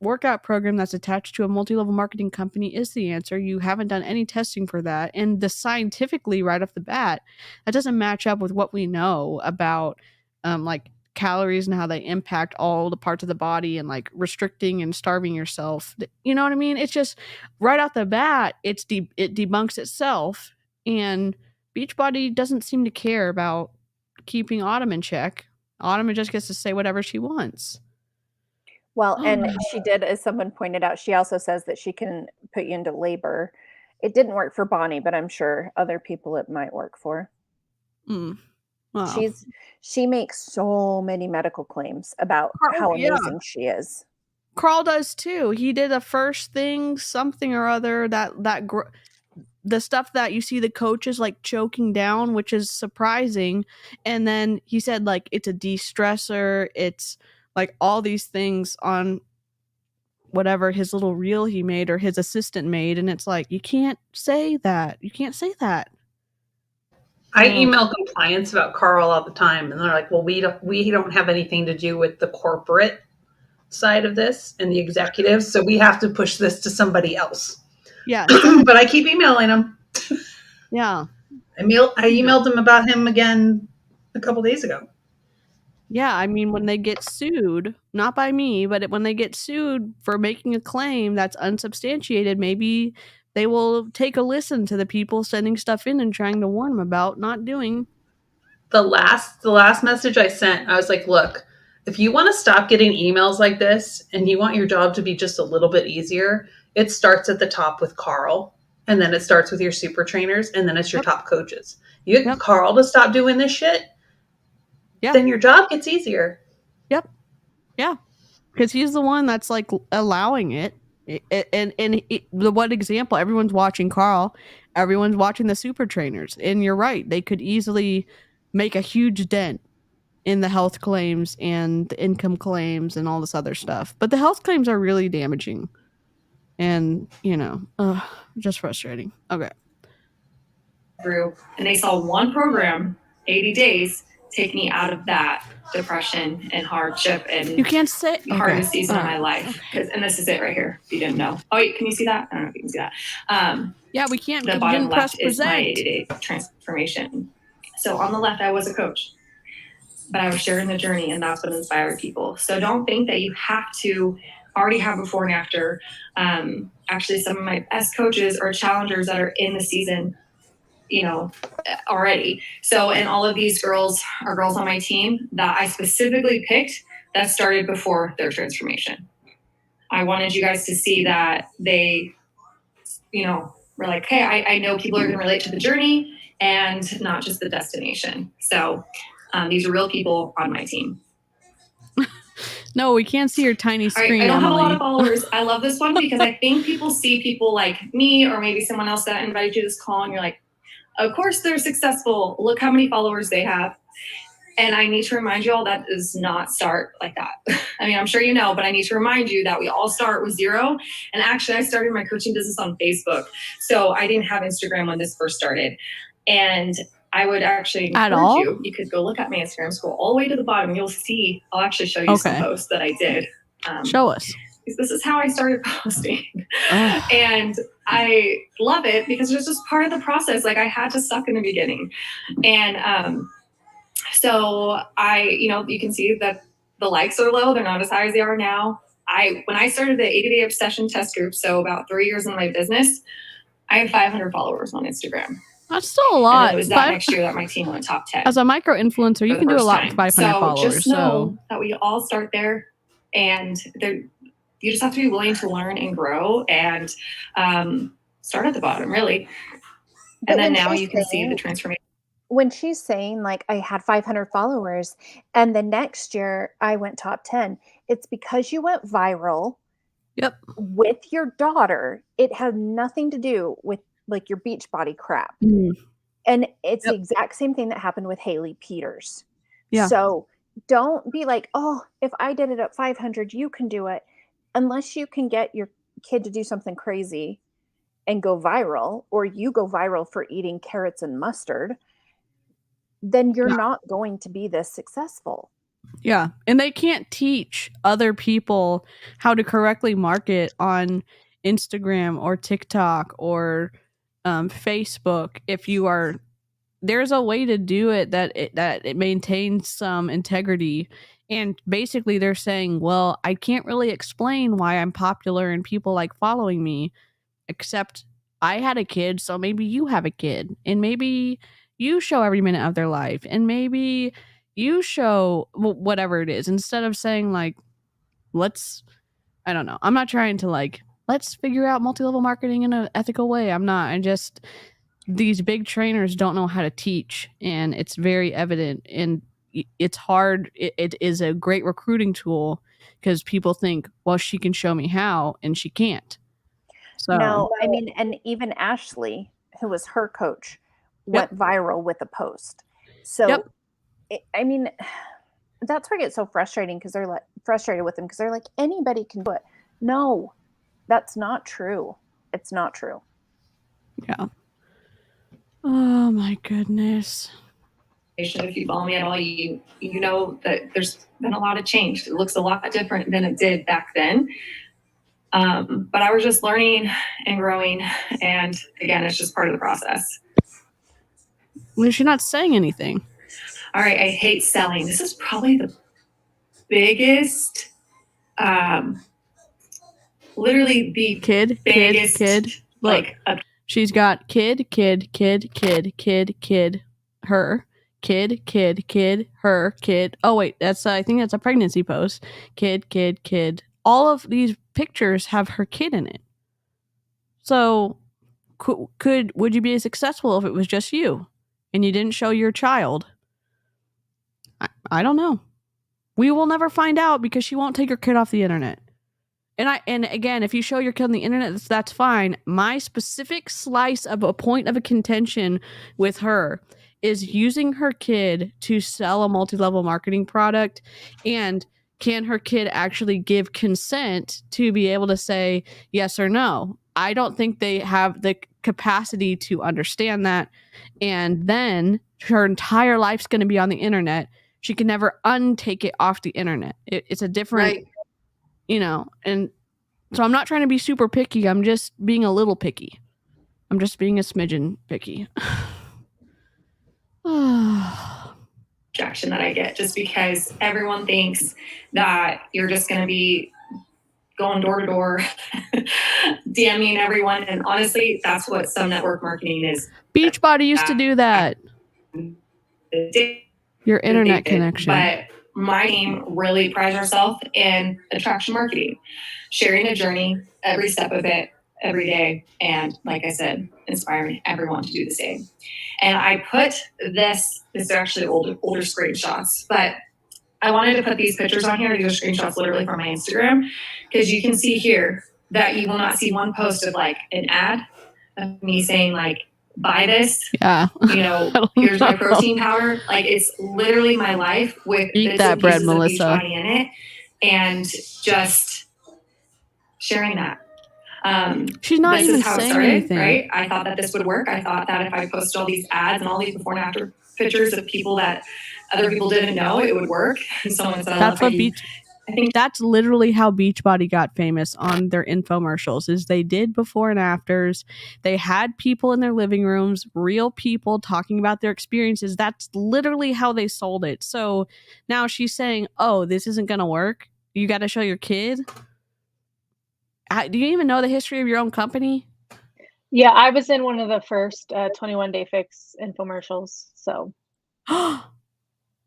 workout program that's attached to a multi-level marketing company is the answer. You haven't done any testing for that. And the scientifically right off the bat, that doesn't match up with what we know about like calories and how they impact all the parts of the body and like restricting and starving yourself. You know what I mean? It's just right off the bat, it debunks itself. And Beachbody doesn't seem to care about keeping Autumn in check. Autumn just gets to say whatever she wants. Well, and she did, as someone pointed out, she also says that she can put you into labor. It didn't work for Bonnie, but I'm sure other people it might work for. Wow. She makes so many medical claims about how amazing she is. Carl does too. He did a first thing, something or other, the stuff that you see the coaches like choking down, which is surprising. And then he said like it's a de-stressor. It's like all these things on whatever his little reel he made or his assistant made. And it's like, you can't say that. You can't say that. I email compliance about Carl all the time, and they're like, well, we don't have anything to do with the corporate side of this and the executives, so we have to push this to somebody else. Yeah. But I keep emailing him. Yeah. I emailed him about him again a couple days ago. Yeah, I mean, when they get sued, not by me, but when they get sued for making a claim that's unsubstantiated, maybe they will take a listen to the people sending stuff in and trying to warn them about not doing. The last message I sent, I was like, look, if you want to stop getting emails like this and you want your job to be just a little bit easier, it starts at the top with Carl, and then it starts with your super trainers, and then it's your top coaches. You get Carl to stop doing this shit, then your job gets easier. Yep. Yeah. Because he's the one that's like allowing it. What example? Everyone's watching Carl. Everyone's watching the super trainers. And you're right. They could easily make a huge dent in the health claims and the income claims and all this other stuff. But the health claims are really damaging. And, just frustrating. Okay. And they saw one program, 80 days, take me out of that depression and hardship and you can't say hardest season of my life. And this is it right here. If you didn't know. Oh wait, can you see that? I don't know if you can see that. Yeah, we can't. The bottom left is my 80-day transformation. So on the left, I was a coach, but I was sharing the journey, and that's what inspired people. So don't think that you have to already have before and after. Actually, some of my best coaches are challengers that are in the season, already. So, and all of these girls are girls on my team that I specifically picked that started before their transformation. I wanted you guys to see that they, were like, hey, I know people are going to relate to the journey and not just the destination. So these are real people on my team. No, we can't see your tiny screen. All right, I don't have a lot Emily. of followers. I love this one because I think people see people like me or maybe someone else that invited you to this call and you're like, of course they're successful. Look how many followers they have. And I need to remind you all that does not start like that. I mean, I'm sure you know, but I need to remind you that we all start with 0. And actually, I started my coaching business on Facebook. So I didn't have Instagram when this first started. And I would actually encourage you. You could go look at my Instagram, scroll all the way to the bottom. You'll see. I'll actually show you some posts that I did. Show us. This is how I started posting. And I love it because it's just part of the process. Like I had to suck in the beginning. And so you can see that the likes are low. They're not as high as they are now. When I started the 80-day obsession test group, so about 3 years in my business, I had 500 followers on Instagram. That's still a lot. And it was that next year that my team went top 10. As a micro influencer, you can do a lot with 500 followers. Just know that we all start there, and you just have to be willing to learn and grow and start at the bottom, really. And then now you can see the transformation. When she's saying like I had 500 followers and the next year I went top 10, it's because you went viral with your daughter. It had nothing to do with like your Beachbody crap. And it's the exact same thing that happened with Hailey Peters. So don't be like, oh, if I did it at 500, you can do it. Unless you can get your kid to do something crazy and go viral, or you go viral for eating carrots and mustard, then you're not going to be this successful. Yeah. And they can't teach other people how to correctly market on Instagram or TikTok or Facebook. There's a way to do it that it maintains some integrity. And basically they're saying, well, I can't really explain why I'm popular and people like following me, except I had a kid. So maybe you have a kid, and maybe you show every minute of their life, and maybe you show whatever it is, instead of saying like, I don't know. I'm not trying to like, let's figure out multi-level marketing in an ethical way. I'm not. These big trainers don't know how to teach, and it's very evident, and it's hard. It is a great recruiting tool because people think, well, she can show me how, and she can't. So no, I mean, and even Ashley, who was her coach, went viral with a post. So, I mean, that's where I get so frustrating because they're like frustrated with them because they're like, anybody can do it. No, that's not true. It's not true. Yeah. Oh my goodness. If you follow me at all, you know that there's been a lot of change. It looks a lot different than it did back then. But I was just learning and growing. And again, it's just part of the process. Well, she's not saying anything. All right. I hate selling. This is probably the biggest, literally the biggest kid. Look, she's got kid, her, kid, her, kid. Oh wait, I think that's a pregnancy post. Kid. All of these pictures have her kid in it. So would you be successful if it was just you and you didn't show your child? I don't know. We will never find out because she won't take her kid off the internet. And again, if you show your kid on the internet, that's fine. My specific slice of a point of a contention with her is using her kid to sell a multi-level marketing product. And can her kid actually give consent to be able to say yes or no? I don't think they have the capacity to understand that. And then her entire life's going to be on the internet. She can never untake it off the internet. It's a different, and so I'm not trying to be super picky. I'm just being a little picky. I'm just being a smidgen picky. Rejection that I get just because everyone thinks that you're just going to be going door to door, DMing everyone. And honestly, that's what some network marketing is. Beachbody used to do that. Your internet connection. But my team really prides ourselves in attraction marketing, sharing a journey, every step of it, every day. And like I said, inspiring everyone to do the same. And I put this is actually older screenshots, but I wanted to put these pictures on here. These are screenshots literally from my Instagram, because you can see here that you will not see one post of like an ad of me saying like, buy this. Yeah. Here's my protein powder. Like, it's literally my life with Eat that bread, Melissa. of Beachbody in it, and just sharing that. She's not this even is how it saying started, anything. right? I thought that this would work. I thought that if I posted all these ads and all these before and after pictures of people that other people didn't know, it would work. And someone said, that's literally how Beachbody got famous on their infomercials, is they did before and afters. They had people in their living rooms, real people talking about their experiences. That's literally how they sold it. So now she's saying, oh, this isn't going to work. You got to show your kid. Do you even know the history of your own company? Yeah, I was in one of the first 21 Day Fix infomercials. So,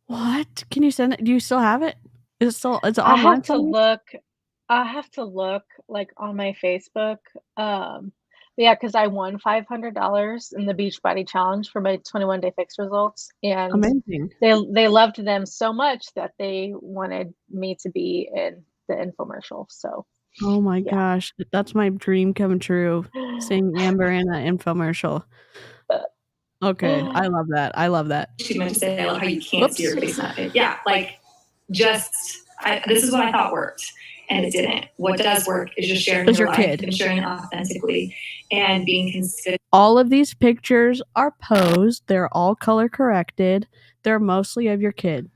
what? Can you send it? Do you still have it? Is it I online? have to look like on my Facebook. Yeah, because I won $500 in the Beachbody Challenge for my 21 Day Fix results, and amazing. They loved them so much that they wanted me to be in the infomercial. So. Oh my gosh, that's my dream come true, seeing Amber in an infomercial. Okay, I love that. She meant to say, I love how you can't see your face in that. Yeah, like, this is what I thought worked, and it didn't. What does work is just sharing your life kid. and sharing it authentically and being considerate. All of these pictures are posed. They're all color corrected. They're mostly of your kid.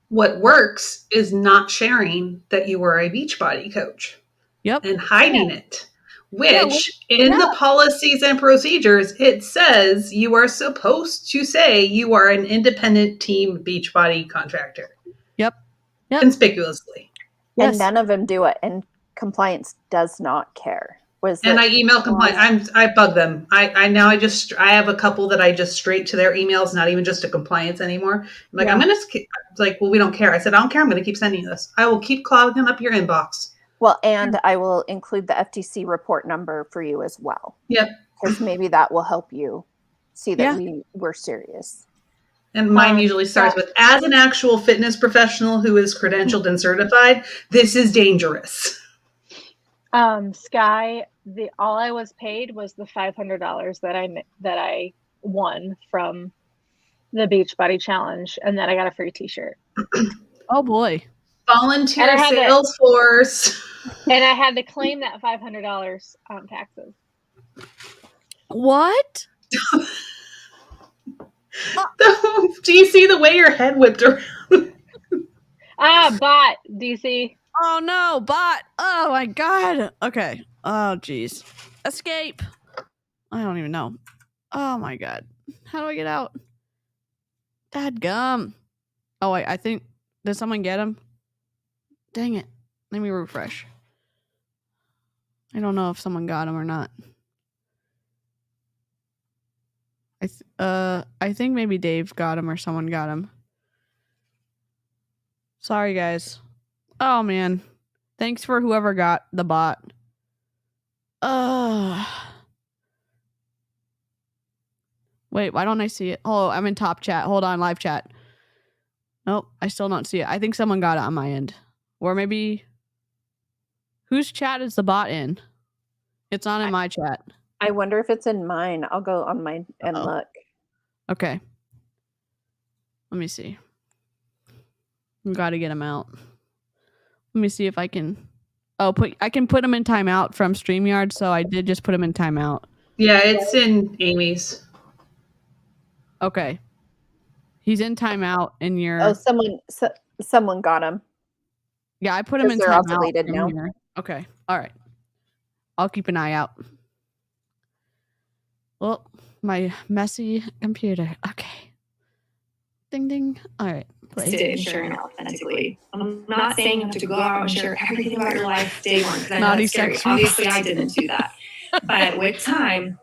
What works is not sharing that you were a Beachbody coach. Yep. And hiding it, which in the policies and procedures, it says you are supposed to say you are an independent team Beachbody contractor. Yep. Conspicuously. And none of them do it. And compliance does not care. I email compliance. I bug them. I have a couple that I just straight to their emails, not even just to compliance anymore. I'm like, it's like, well, we don't care. I said, I don't care. I'm going to keep sending you this. I will keep clogging up your inbox. Well, and I will include the FTC report number for you as well. Yep. Because maybe that will help you see that we're serious. And mine usually starts with, as an actual fitness professional who is credentialed and certified, this is dangerous. Sky, all I was paid was the $500 that I won from the Beachbody Challenge, and then I got a free T-shirt. Oh boy. Volunteer sales force. And I had to claim that $500 on taxes. What? Do you see the way your head whipped around? Bot, DC. Oh no, bot. Oh my god. Okay. Oh geez. Escape. I don't even know. Oh my god. How do I get out? Dadgum. Oh wait, I think, did someone get him? Dang it. Let me refresh. I don't know if someone got him or not. I think maybe Dave got him or someone got him. Sorry, guys. Oh, man. Thanks for whoever got the bot. Wait, why don't I see it? Oh, I'm in top chat. Hold on, live chat. Nope, I still don't see it. I think someone got it on my end. Or maybe... Whose chat is the bot in? It's not in my chat. I wonder if it's in mine. I'll go on mine and look. Okay. Let me see. I've got to get him out. Let me see if I can... I can put him in timeout from StreamYard, so I did just put him in timeout. Yeah, it's in Amy's. Okay. He's in timeout in your... Oh, someone got him. Yeah, I put him in they're timeout. They're all deleted now. Here. Okay. All right. I'll keep an eye out. Well, my messy computer. Okay. Ding, ding. All right. Sharing authentically. I'm not saying you have to go out and share everything about your life day one, because I know it's scary. Obviously, I didn't do that. But with time,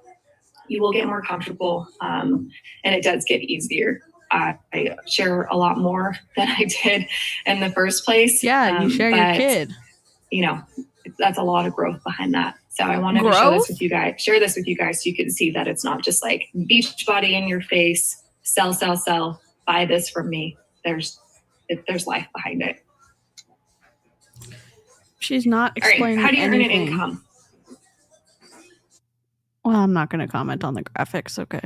you will get more comfortable, and it does get easier. I share a lot more than I did in the first place. Yeah, you share your kid. You know, that's a lot of growth behind that. So I wanted to share this with you guys so you can see that it's not just like Beachbody in your face, sell, buy this from me. There's life behind it. She's not explaining how do you anything. earn an income? Well, I'm not going to comment on the graphics. Okay.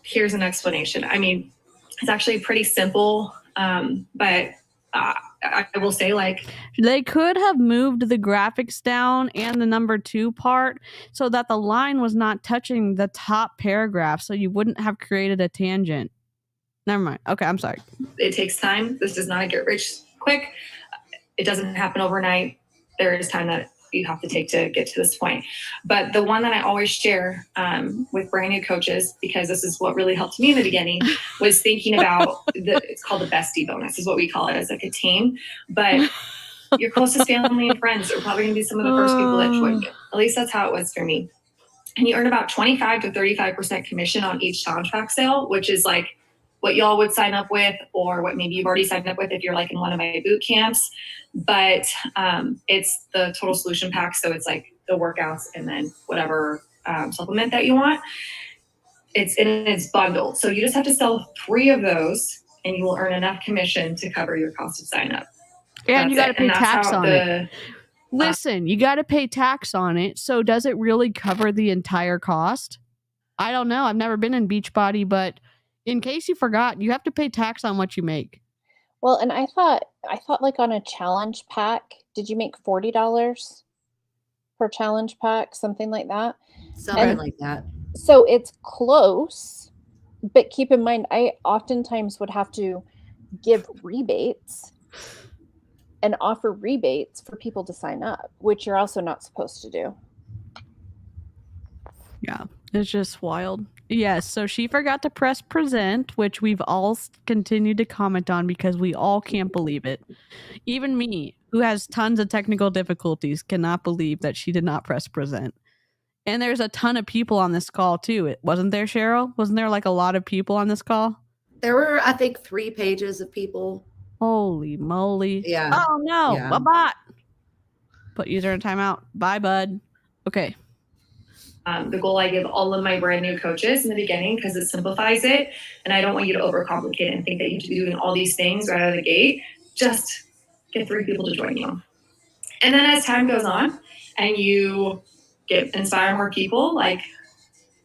Here's an explanation. I mean, it's actually pretty simple, but I will say, like, they could have moved the graphics down and the number 2 part so that the line was not touching the top paragraph, so you wouldn't have created a tangent. Never mind. Okay, I'm sorry. It takes time. This does not get rich quick. It doesn't happen overnight. There is time that you have to take to get to this point. But the one that I always share with brand new coaches, because this is what really helped me in the beginning, was thinking about it's called the bestie bonus, is what we call it as like a team. But your closest family and friends are probably going to be some of the first people that join you. At least that's how it was for me. And you earn about 25 to 35% commission on each contract sale, which is like what y'all would sign up with, or what maybe you've already signed up with if you're like in one of my boot camps. But it's the total solution pack. So it's like the workouts and then whatever supplement that you want. It's bundled. So you just have to sell 3 of those and you will earn enough commission to cover your cost of sign up. And you got to pay tax on it. Listen, you got to pay tax on it. So does it really cover the entire cost? I don't know. I've never been in Beachbody, but in case you forgot, you have to pay tax on what you make. Well, and I thought like on a challenge pack, did you make $40 per challenge pack, something like that? Something like that. So it's close, but keep in mind, I oftentimes would have to give rebates and offer rebates for people to sign up, which you're also not supposed to do. Yeah, it's just wild. Yes, so she forgot to press present, which we've all continued to comment on because we all can't believe it. Even me, who has tons of technical difficulties, cannot believe that she did not press present. And there's a ton of people on this call too. Wasn't there, Cheryl? Wasn't there like a lot of people on this call? There were, I think, 3 pages of people. Holy moly. Yeah. Oh no, Yeah. a bot. Put user in timeout. Bye, bud. Okay. The goal I give all of my brand new coaches in the beginning, because it simplifies it, and I don't want you to overcomplicate it and think that you have to be doing all these things right out of the gate. Just get 3 people to join you. And then as time goes on and you inspire more people, like,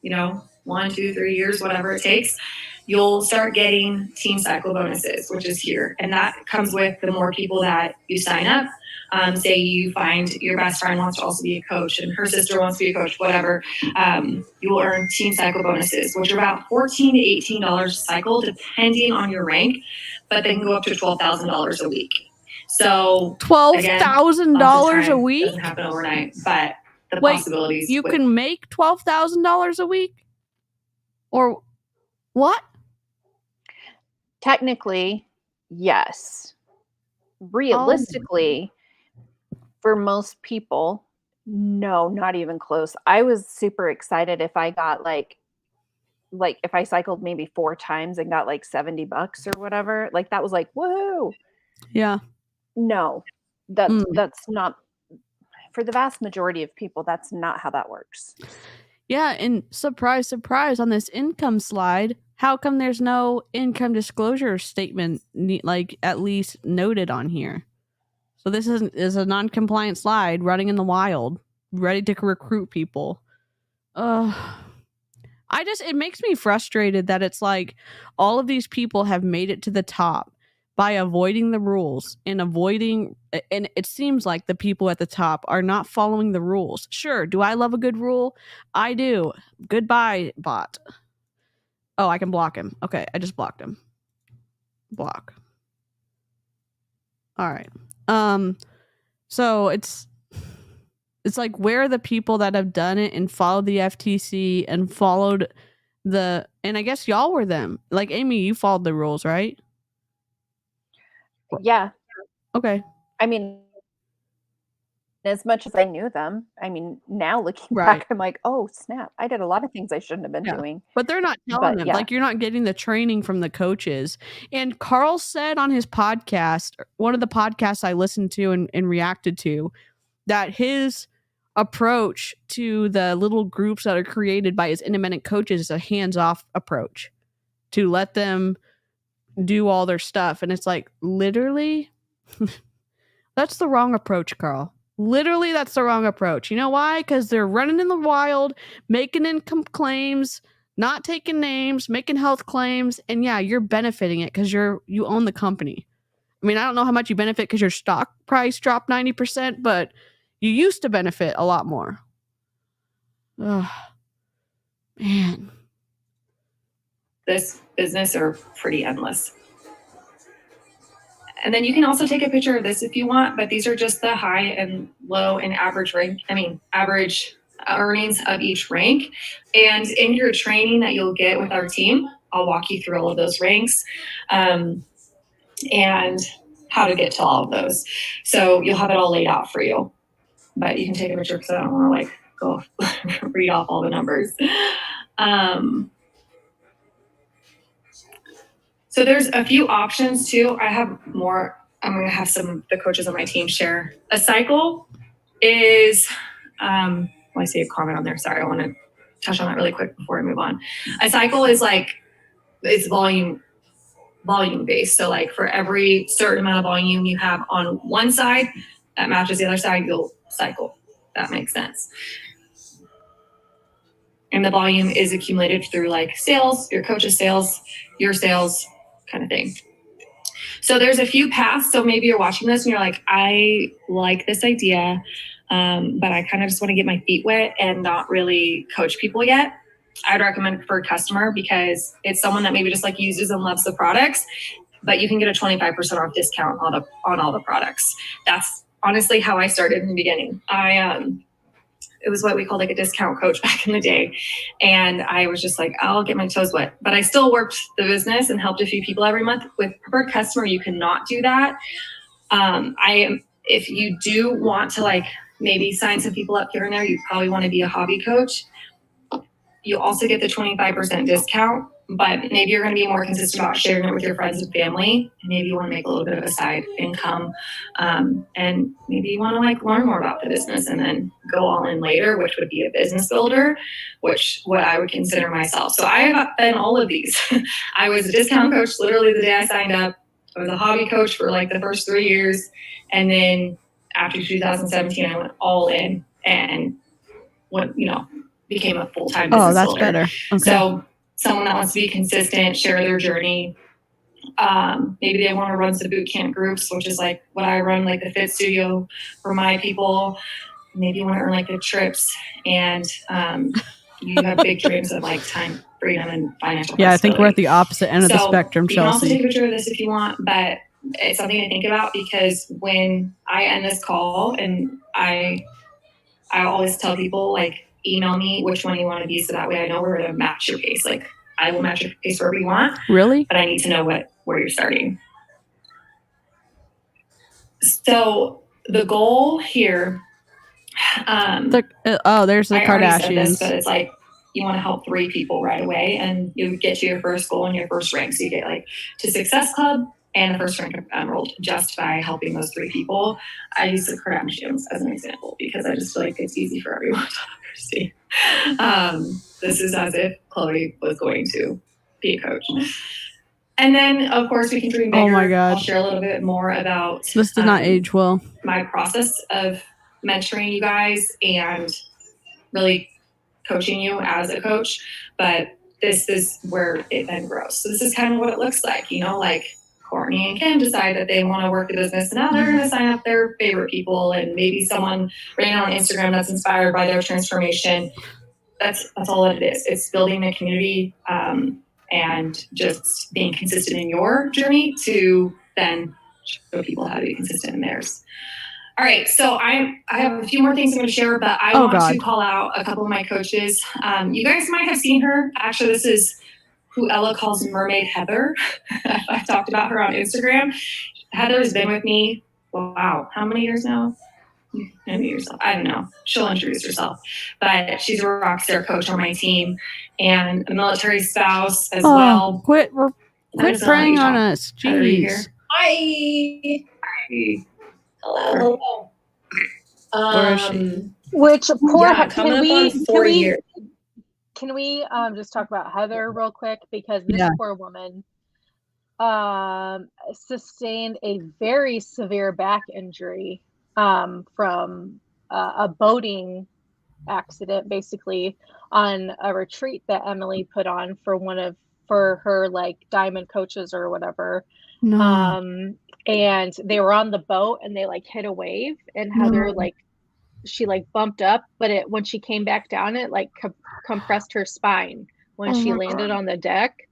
1, 2, 3 years, whatever it takes, you'll start getting team cycle bonuses, which is here. And that comes with the more people that you sign up. Say you find your best friend wants to also be a coach and her sister wants to be a coach, whatever. You will earn team cycle bonuses, which are about $14 to $18 a cycle, depending on your rank, but they can go up to $12,000 a week. So $12,000 a week? Doesn't happen overnight, but the possibilities. You can make $12,000 a week? Or what? Technically, yes. Realistically, for most people, no, not even close. I was super excited if I got like if I cycled maybe 4 times and got like $70 or whatever. Like that was like, woohoo. Yeah. No, that's not, for the vast majority of people, that's not how that works. Yeah, and surprise, surprise, on this income slide, how come there's no income disclosure statement, like at least noted on here? So this is a non-compliant slide running in the wild, ready to recruit people. It makes me frustrated that it's like all of these people have made it to the top by avoiding the rules and it seems like the people at the top are not following the rules. Sure, do I love a good rule? I do. Goodbye, bot. Oh, I can block him. Okay, I just blocked him. Block. All right. So it's like, where are the people that have done it and followed the FTC and followed and I guess y'all were them. Like, Aimee, you followed the rules, right? Yeah. Okay. I mean, as much as I knew them, I mean, now looking Right. back, I'm like, oh snap, I did a lot of things I shouldn't have been Yeah. doing. But they're not telling But them. yeah, Like, you're not getting the training from the coaches. And Carl said on his podcast, one of the podcasts I listened to and reacted to, that his approach to the little groups that are created by his independent coaches is a hands-off approach to let them do all their stuff. And it's like, literally, that's the wrong approach, Carl. Literally, that's the wrong approach. You know why? Because they're running in the wild, making income claims, not taking names, making health claims, and yeah, you're benefiting it because you own the company. I mean, I don't know how much you benefit because your stock price dropped 90%, but you used to benefit a lot more. Oh, man. This business are pretty endless. And then you can also take a picture of this if you want, but these are just the high and low and average average earnings of each rank. And in your training that you'll get with our team, I'll walk you through all of those ranks and how to get to all of those. So you'll have it all laid out for you, but you can take a picture because I don't want to like go read off all the numbers. So there's a few options too. I have more. I'm going to have some of the coaches on my team share. A cycle is, I see a comment on there. Sorry, I want to touch on that really quick before I move on. A cycle is like, it's volume based. So like for every certain amount of volume you have on one side that matches the other side, you'll cycle. That makes sense. And the volume is accumulated through like sales, your coach's sales, your sales, kind of thing. So there's a few paths. So maybe you're watching this and you're like, I like this idea, but I kind of just want to get my feet wet and not really coach people yet. I'd recommend Preferred Customer because it's someone that maybe just like uses and loves the products, but you can get a 25% off discount on all the products. That's honestly how I started in the beginning. It was what we called like a discount coach back in the day. And I was just like, I'll get my toes wet. But I still worked the business and helped a few people every month. With Preferred Customer, you cannot do that. If you do want to like maybe sign some people up here and there, you probably want to be a hobby coach. You also get the 25% discount, but maybe you're going to be more consistent about sharing it with your friends and family. And maybe you want to make a little bit of a side income. And maybe you want to like learn more about the business and then go all in later, which would be a business builder, which what I would consider myself. So I have been all of these. I was a discount coach literally the day I signed up. I was a hobby coach for like the first 3 years. And then after 2017, I went all in and became a full-time business that's builder. better. Okay. So someone that wants to be consistent, share their journey. Maybe they want to run some boot camp groups, which is like what I run, like the Fit Studio for my people. Maybe you want to earn like the trips and you have big dreams of like time freedom and financial Yeah, I think we're at the opposite end of the spectrum, you can also Chelsea. take a picture of this if you want, but it's something to think about because when I end this call and I always tell people like, email me which one you want to be so that way I know we're going to match your pace. Like I will match your pace wherever you want. Really? But I need to know where you're starting. So the goal here. there's the I already said Kardashians. this, but it's like you want to help 3 people right away and you get to your first goal and your first rank. So you get like to Success Club and the first rank of Emerald just by helping those 3 people. I use the Kardashians as an example because I just feel like it's easy for everyone to understand. This is as if Chloe was going to be a coach. And then, of course, we can dream bigger. Oh my God. I'll share a little bit more about This did not age well. my process of mentoring you guys and really coaching you as a coach. But this is where it then grows. So this is kind of what it looks like, like Courtney and Kim decide that they want to work the business and now they're going to sign up their favorite people and maybe someone ran on Instagram that's inspired by their transformation. That's all it is. It's building a community and just being consistent in your journey to then show people how to be consistent in theirs. All right, so I have a few more things I'm going to share, but I want to call out a couple of my coaches. You guys might have seen her. Actually, this is who Ella calls Mermaid Heather. I've talked about her on Instagram. Heather's been with me, wow, how many years now? Maybe yourself. I don't know. She'll introduce herself. But she's a rock star coach on my team and a military spouse as well. Quit That is preying on Heather, us. are you Jeez. here? Hi. Hey. Hello. Where is she? Which poor Yeah, coming up on 4 years. Can we just talk about Heather real quick, because this Yeah. poor woman sustained a very severe back injury from a boating accident, basically on a retreat that Emily put on for her like diamond coaches or whatever. No. And they were on the boat and they like hit a wave, and Heather she bumped up, but when she came back down, it like compressed her spine when she landed on the deck.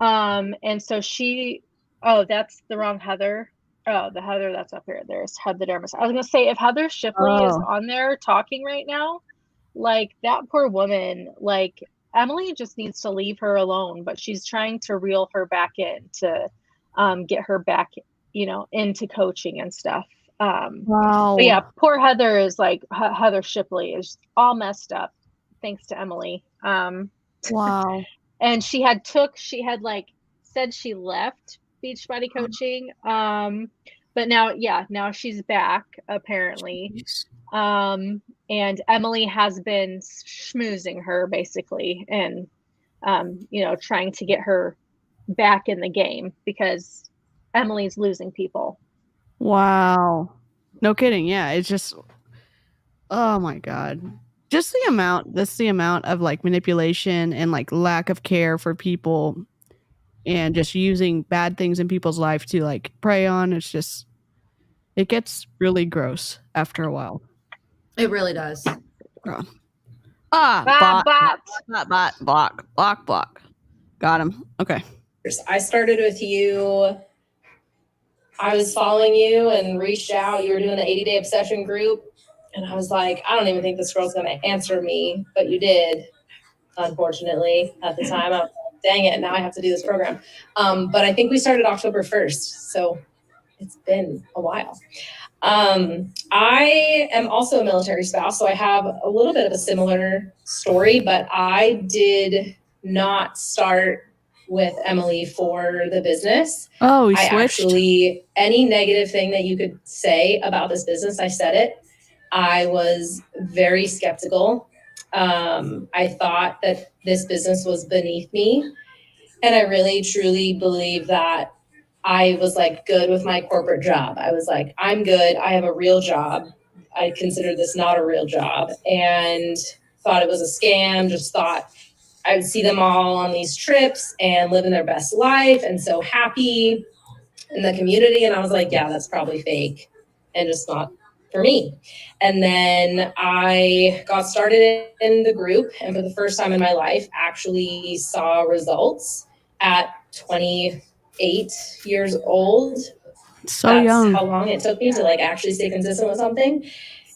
And so that's the wrong Heather. Oh, the Heather that's up here. There's Heather Dermis. I was gonna say, if Heather Shipley is on there talking right now, like that poor woman, like Emily just needs to leave her alone, but she's trying to reel her back in to get her back, into coaching and stuff. Wow. But yeah, poor Heather is like Heather Shipley is all messed up thanks to Emily. Wow. And she had said she left Beachbody coaching. But now she's back apparently. And Emily has been schmoozing her basically, and trying to get her back in the game because Emily's losing people. Wow. No kidding. Yeah, it's just, oh my God. Just the amount of like manipulation and like lack of care for people and just using bad things in people's life to like prey on. It gets really gross after a while. It really does. Block. Got him. Okay. I started with you. I was following you and reached out. You were doing the 80-day obsession group. And I was like, I don't even think this girl's going to answer me. But you did, unfortunately, at the time. I was like, dang it, now I have to do this program. But I think we started October 1st. So it's been a while. I am also a military spouse, so I have a little bit of a similar story, but I did not start with Emily for the business. Oh, we switched? Any negative thing that you could say about this business, I said it. I was very skeptical. I thought that this business was beneath me. And I really, truly believe that I was like good with my corporate job. I was like, I'm good. I have a real job. I considered this not a real job and thought it was a scam. Just thought I would see them all on these trips and living their best life and so happy in the community. And I was like, yeah, that's probably fake and just not for me. And then I got started in the group, and for the first time in my life, actually saw results at 28 years old. So That's young. how long it took me to like actually stay consistent with something.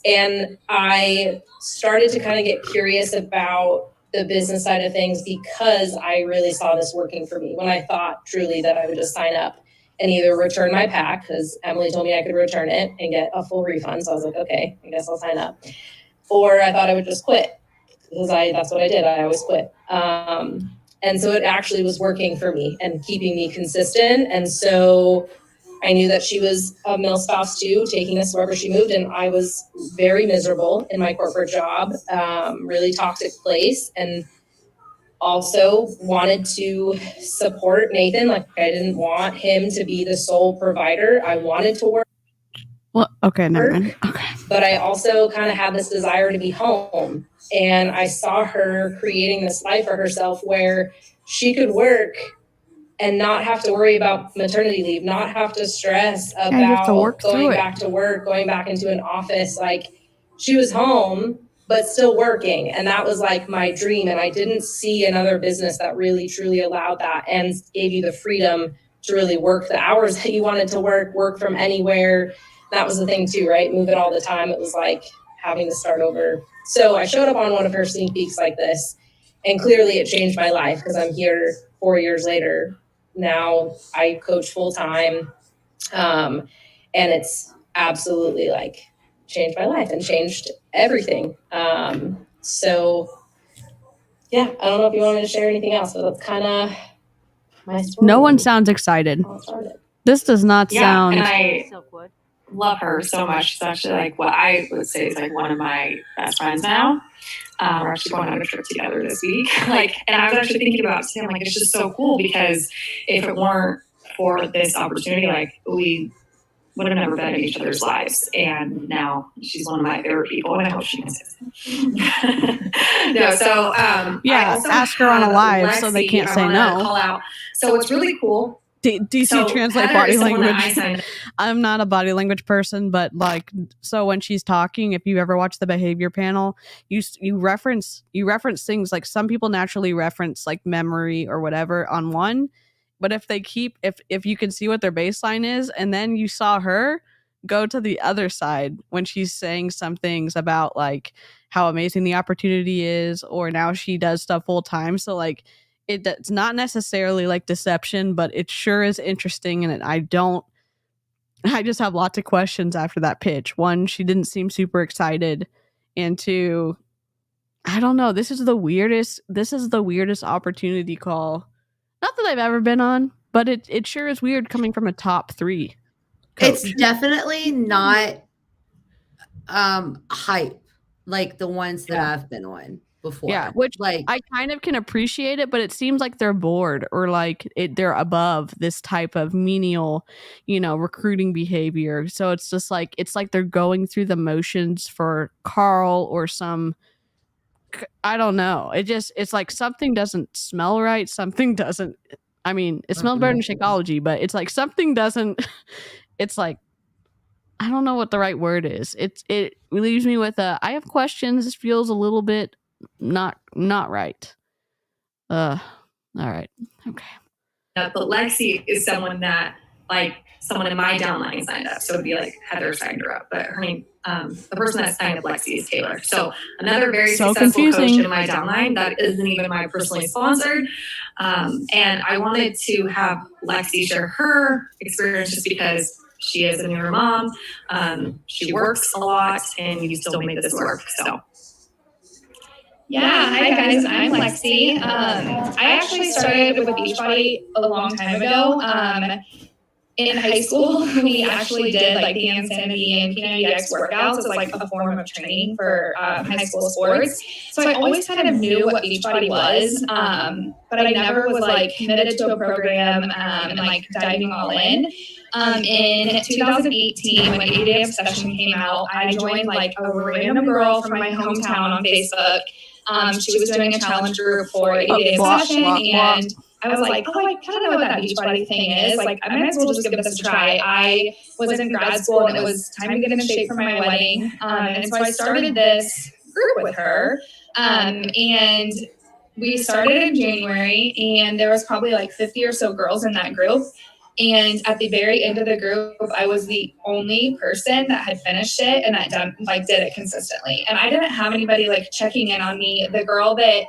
And I started to kind of get curious about the business side of things because I really saw this working for me when I thought truly that I would just sign up and either return my pack, because Emily told me I could return it and get a full refund. So I was like, okay, I guess I'll sign up. Or I thought I would just quit because that's what I did. I always quit. And so it actually was working for me and keeping me consistent. And so I knew that she was a mil spouse too, taking us wherever she moved. And I was very miserable in my corporate job, really toxic place. And also wanted to support Nathan. Like I didn't want him to be the sole provider. I wanted to work. Well, okay, never mind. Okay. But I also kind of had this desire to be home. And I saw her creating this life for herself where she could work and not have to worry about maternity leave, not have to stress about going back to work, going back into an office. Like she was home, but still working. And that was like my dream. And I didn't see another business that really, truly allowed that and gave you the freedom to really work the hours that you wanted to work from anywhere. That was the thing too, right? Move it all the time. It was like having to start over. So I showed up on one of her sneak peeks like this, and clearly it changed my life because I'm here 4 years later. Now I coach full time. And it's absolutely like changed my life and changed everything. So yeah, I don't know if you want me to share anything else, but that's kind of my story. No one sounds excited. How it started. This does not sound. And I love her so much. She's actually like what I would say is like one of my best friends now. We're actually going on a trip together this week. And I was actually thinking about saying, like, it's just so cool because if it weren't for this opportunity, like, we would have never been in each other's lives. And now she's one of my favorite people, and I hope she can say so. Ask her on a live so they can't say no. Call out. So it's really cool. DC translate body language. I'm not a body language person, but so when she's talking, if you ever watch the behavior panel, you reference things like some people naturally reference like memory or whatever on one, but if you can see what their baseline is, and then you saw her go to the other side when she's saying some things about like how amazing the opportunity is, or now she does stuff full time. So like, it's not necessarily like deception, but it sure is interesting. And I just have lots of questions after that pitch. One, she didn't seem super excited. And two, I don't know. This is the weirdest opportunity call. Not that I've ever been on, but it sure is weird coming from a top 3 coach. It's definitely not hype like the ones that I've been on before. Yeah, which like I kind of can appreciate it, but it seems like they're bored or like they're above this type of menial, recruiting behavior. So it's just like they're going through the motions for Carl or some. I don't know. It's like something doesn't smell right. Something doesn't. I mean, it smells better than Shakeology, but it's like something doesn't. It's like I don't know what the right word is. It leaves me with I have questions. This feels a little bit not right. All right. Okay. But Lexi is someone that like someone in my downline signed up. So it'd be like Heather signed her up, but her name, the person that signed up Lexi is Taylor. So another very successful coach in my downline that isn't even my personally sponsored. And I wanted to have Lexi share her experience just because she is a newer mom. She works a lot and you still make this work. So. Yeah, hi guys, I'm Lexi. I actually started with Beachbody a long time ago. In high school, we actually did like the Insanity and P90X workouts as like a form of training for high school sports. So I always kind of knew what Beachbody was, but I never was like committed to a program and like diving all in. In 2018, when 80 Day Obsession came out, I joined like a random girl from my hometown on Facebook. She was doing a challenge group for 80 Day Obsession, and I was like, oh, I kind of know what that Beachbody thing is. Like, I might as well just give this a try. I was in grad school, and it was time to get in shape for my wedding. And so I started this group with her, and we started in January, and there was probably like 50 or so girls in that group. And at the very end of the group, I was the only person that had finished it and that did it consistently. And I didn't have anybody like checking in on me. The girl that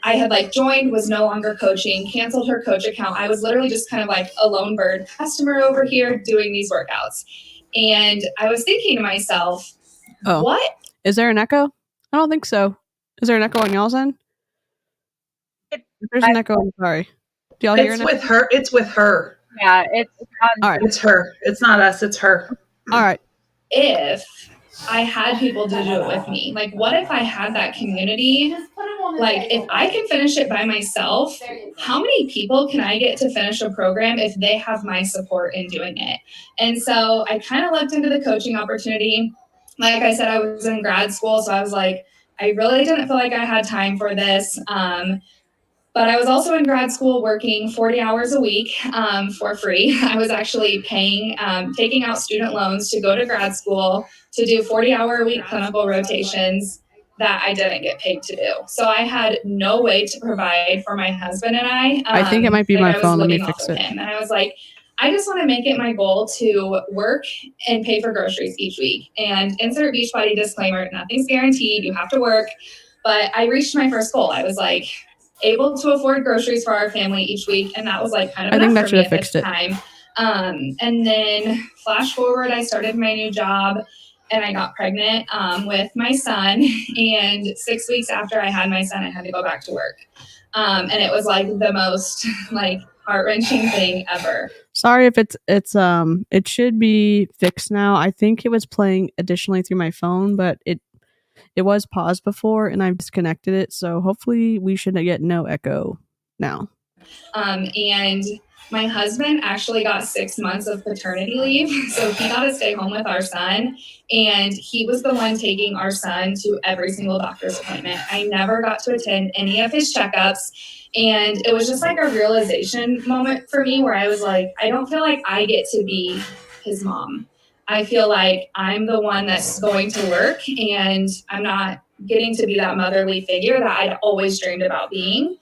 I had like joined was no longer coaching, canceled her coach account. I was literally just kind of like a lone bird customer over here doing these workouts. And I was thinking to myself, what? Is there an echo? I don't think so. Is there an echo on y'all's end? If there's an echo, I'm sorry. Do y'all hear it? It's with her. Yeah, it's all right. It's her. It's not us. It's her. All right. If I had people to do it with me, like what if I had that community? Like if I can finish it by myself, how many people can I get to finish a program if they have my support in doing it? And so I kind of looked into the coaching opportunity. Like I said, I was in grad school, so I was like, I really didn't feel like I had time for this. But I was also in grad school working 40 hours a week for free. I was actually paying, taking out student loans to go to grad school to do 40-hour-a-week clinical rotations that I didn't get paid to do. So I had no way to provide for my husband and I. I think it might be my phone. Let me fix it. And I was like, I just want to make it my goal to work and pay for groceries each week. And insert Beachbody disclaimer, nothing's guaranteed. You have to work. But I reached my first goal. I was like, able to afford groceries for our family each week, and that was like kind of I think that for should me have fixed it. time. And then flash forward, I started my new job, and I got pregnant with my son. And 6 weeks after I had my son, I had to go back to work. And it was like the most like heart-wrenching thing ever. Sorry if it should be fixed now. I think it was playing additionally through my phone, but it was paused before and I've disconnected it. So hopefully we should get no echo now. And my husband actually got 6 months of paternity leave. So he got to stay home with our son. And he was the one taking our son to every single doctor's appointment. I never got to attend any of his checkups. And it was just like a realization moment for me where I was like, I don't feel like I get to be his mom. I feel like I'm the one that's going to work and I'm not getting to be that motherly figure that I'd always dreamed about being.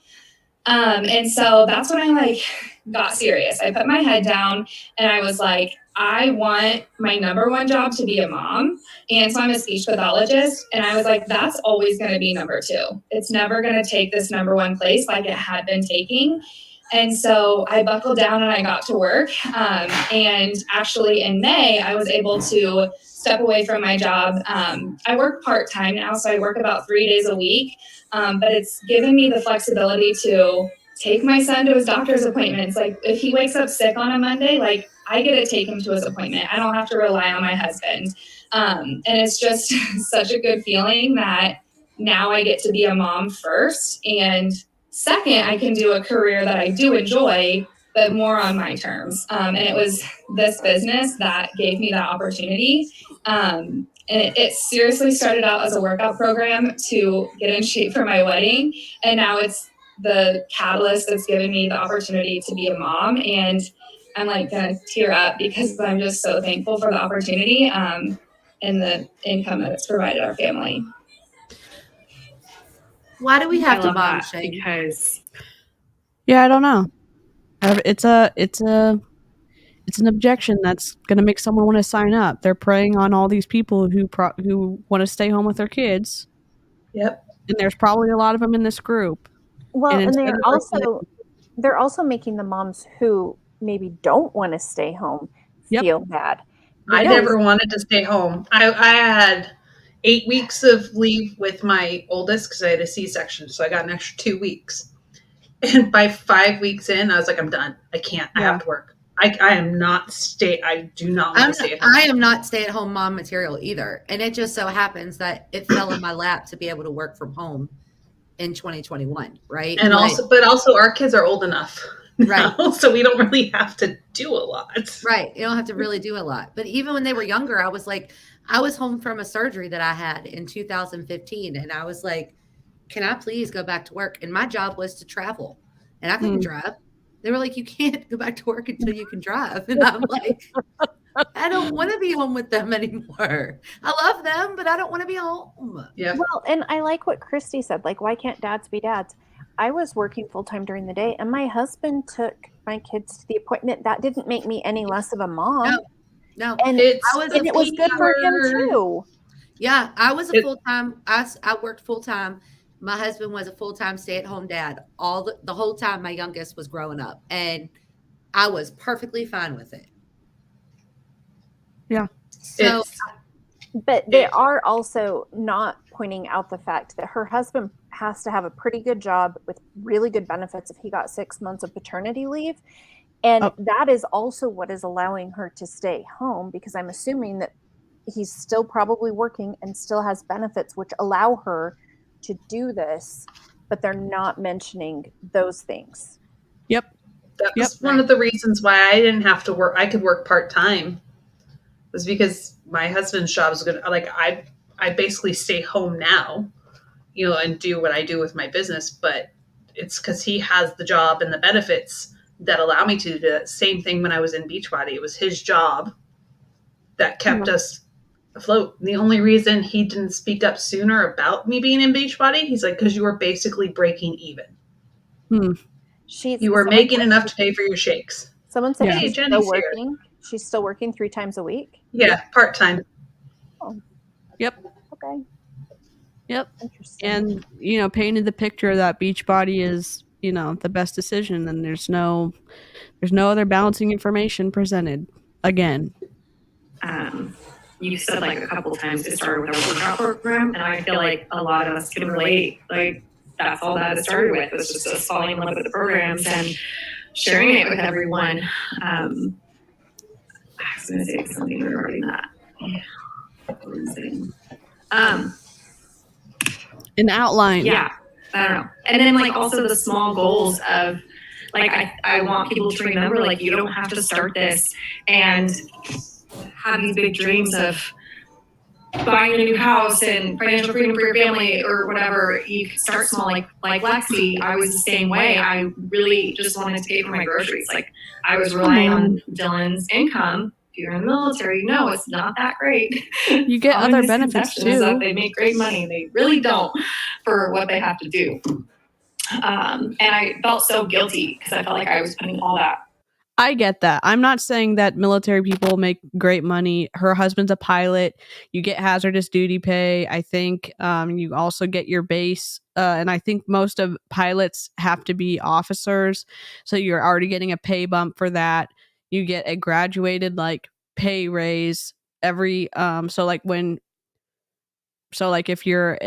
And so that's when I like got serious. I put my head down and I was like, I want my number one job to be a mom. And so I'm a speech pathologist. And I was like, that's always going to be number two. It's never going to take this number one place like it had been taking. And so I buckled down and I got to work. And actually in May, I was able to step away from my job. I work part-time now, so I work about 3 days a week. But it's given me the flexibility to take my son to his doctor's appointments. Like if he wakes up sick on a Monday, like I get to take him to his appointment. I don't have to rely on my husband. And it's just such a good feeling that now I get to be a mom first. And second, I can do a career that I do enjoy, but more on my terms. And it was this business that gave me that opportunity. And it seriously started out as a workout program to get in shape for my wedding. And now it's the catalyst that's given me the opportunity to be a mom. And I'm like going to tear up because I'm just so thankful for the opportunity and the income that it's provided our family. Why do we have to love mom that shame? because Yeah, I don't know. It's an objection that's going to make someone want to sign up. They're preying on all these people who want to stay home with their kids. Yep. And there's probably a lot of them in this group. Well, and instead they're also making the moms who maybe don't want to stay home Yep. feel bad. I never wanted to stay home. I had 8 weeks of leave with my oldest because I had a C-section. So I got an extra 2 weeks. And by 5 weeks in, I was like, I'm done. I can't. I have to work. I am not I do not want to stay at home. I am not stay-at-home mom material either. And it just so happens that it fell in my lap to be able to work from home in 2021, right? And but also our kids are old enough now, right? So we don't really have to do a lot. Right. You don't have to really do a lot. But even when they were younger, I was like, I was home from a surgery that I had in 2015. And I was like, can I please go back to work? And my job was to travel and I couldn't drive. They were like, you can't go back to work until you can drive. And I'm like, I don't want to be home with them anymore. I love them, but I don't want to be home. Yeah. Well, and I like what Christy said. Like, why can't dads be dads? I was working full-time during the day, and my husband took my kids to the appointment. That didn't make me any less of a mom. No. And it was good for him, too. Yeah, I was a full-time. I worked full-time. My husband was a full-time stay-at-home dad the whole time my youngest was growing up, and I was perfectly fine with it. Yeah. So, but they are also not pointing out the fact that her husband has to have a pretty good job with really good benefits if he got 6 months of paternity leave. And that is also what is allowing her to stay home, because I'm assuming that he's still probably working and still has benefits which allow her to do this, but they're not mentioning those things. Yep. That's one of the reasons why I didn't have to work. I could work part-time was because my husband's job is good. Like I basically stay home now, and do what I do with my business, but it's because he has the job and the benefits that allow me to do the same thing when I was in Beachbody. It was his job that kept us afloat. The only reason he didn't speak up sooner about me being in Beachbody, he's like, because you were basically breaking even. You were making enough to pay for your shakes. Someone said she's still working. She's still working 3 times a week. Yeah, part-time. Oh. Yep. Okay. Yep. Interesting. And painted the picture that Beachbody is the best decision, and there's no other balancing information presented again. you said like a couple times it started with a workout program, and I feel like a lot of us can relate. Like that's all that it started with, was just us falling in love with the programs and sharing it with everyone. I was going to say something regarding that. An outline. Yeah, I don't know. And then like also the small goals of like I want people to remember, like, you don't have to start this and have these big dreams of buying a new house and financial freedom for your family or whatever. You can start small, like Lexi. I was the same way. I really just wanted to pay for my groceries. Like I was relying on Dylan's income. If you're in the military, you know it's not that great. You get other benefits too. They make great money. They really don't for what they have to do. And I felt so guilty because I felt like I was putting all that. I get that. I'm not saying that military people make great money. Her husband's a pilot. You get hazardous duty pay. I think you also get your base. And I think most of pilots have to be officers. So you're already getting a pay bump for that. You get a graduated like pay raise every if you're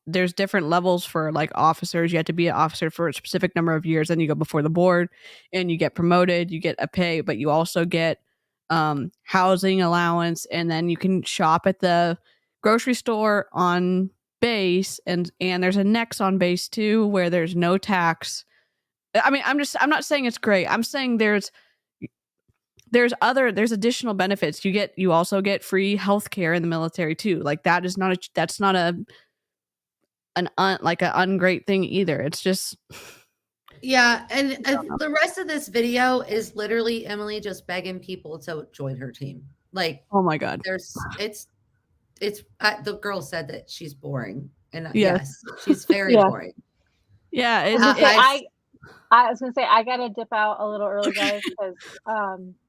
there's different levels for like officers. You have to be an officer for a specific number of years, then you go before the board and you get promoted, you get a pay, but you also get housing allowance, and then you can shop at the grocery store on base, and there's a next on base too where there's no tax. I mean, I'm not saying it's great. I'm saying there's additional benefits. You also get free healthcare in the military too. Like that's not an ungreat thing either. It's just and the rest of this video is literally Emily just begging people to join her team. Like, oh my god, the girl said that she's boring, and yes, she's very boring. Yeah, I was gonna say I gotta dip out a little early, guys, because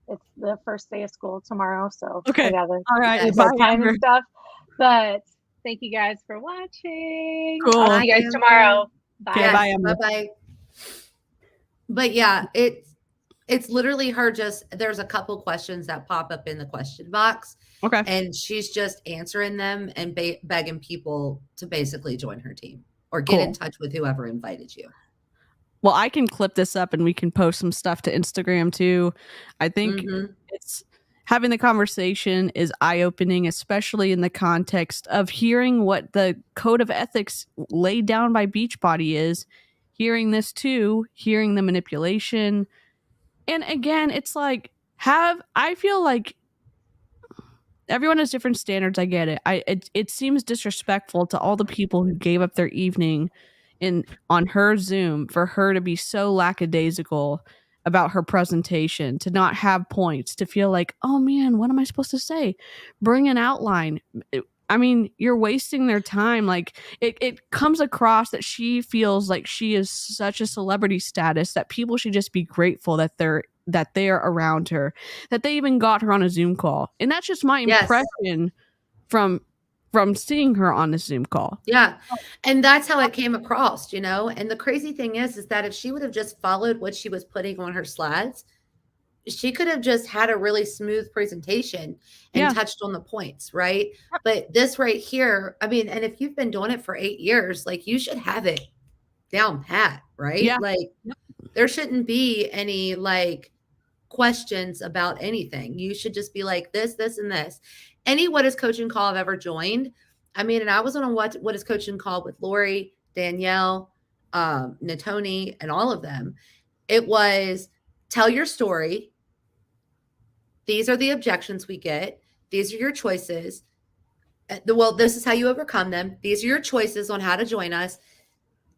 it's the first day of school tomorrow. So okay, I gotta all right, time and stuff. But thank you guys for watching. Cool. I'll see you guys tomorrow. Bye. Okay, bye. Bye. But yeah, it's literally her just, there's a couple questions that pop up in the question box. Okay. And she's just answering them and begging people to basically join her team or get in touch with whoever invited you. Well, I can clip this up and we can post some stuff to Instagram too. I think it's having the conversation is eye-opening, especially in the context of hearing what the code of ethics laid down by Beachbody is, hearing this too, hearing the manipulation. And again, it's like, I feel like everyone has different standards. I get it. It seems disrespectful to all the people who gave up their evening on her Zoom for her to be so lackadaisical about her presentation, to not have points, to feel like, oh man, what am I supposed to say? Bring an outline. I mean, you're wasting their time. Like it comes across that she feels like she is such a celebrity status that people should just be grateful that they're around her, that they even got her on a Zoom call. And that's just my impression from seeing her on the Zoom call. Yeah. And that's how it came across, And the crazy thing is that if she would have just followed what she was putting on her slides, she could have just had a really smooth presentation and touched on the points, right? But this right here, I mean, and if you've been doing it for 8 years, like you should have it down pat, right? Yeah. Like there shouldn't be any like questions about anything. You should just be like this, and this. Any What Is Coaching Call I've ever joined. I mean, and I was on a What Is Coaching Call with Lori, Danielle, Natoni, and all of them. It was tell your story. These are the objections we get. These are your choices. Well, this is how you overcome them. These are your choices on how to join us.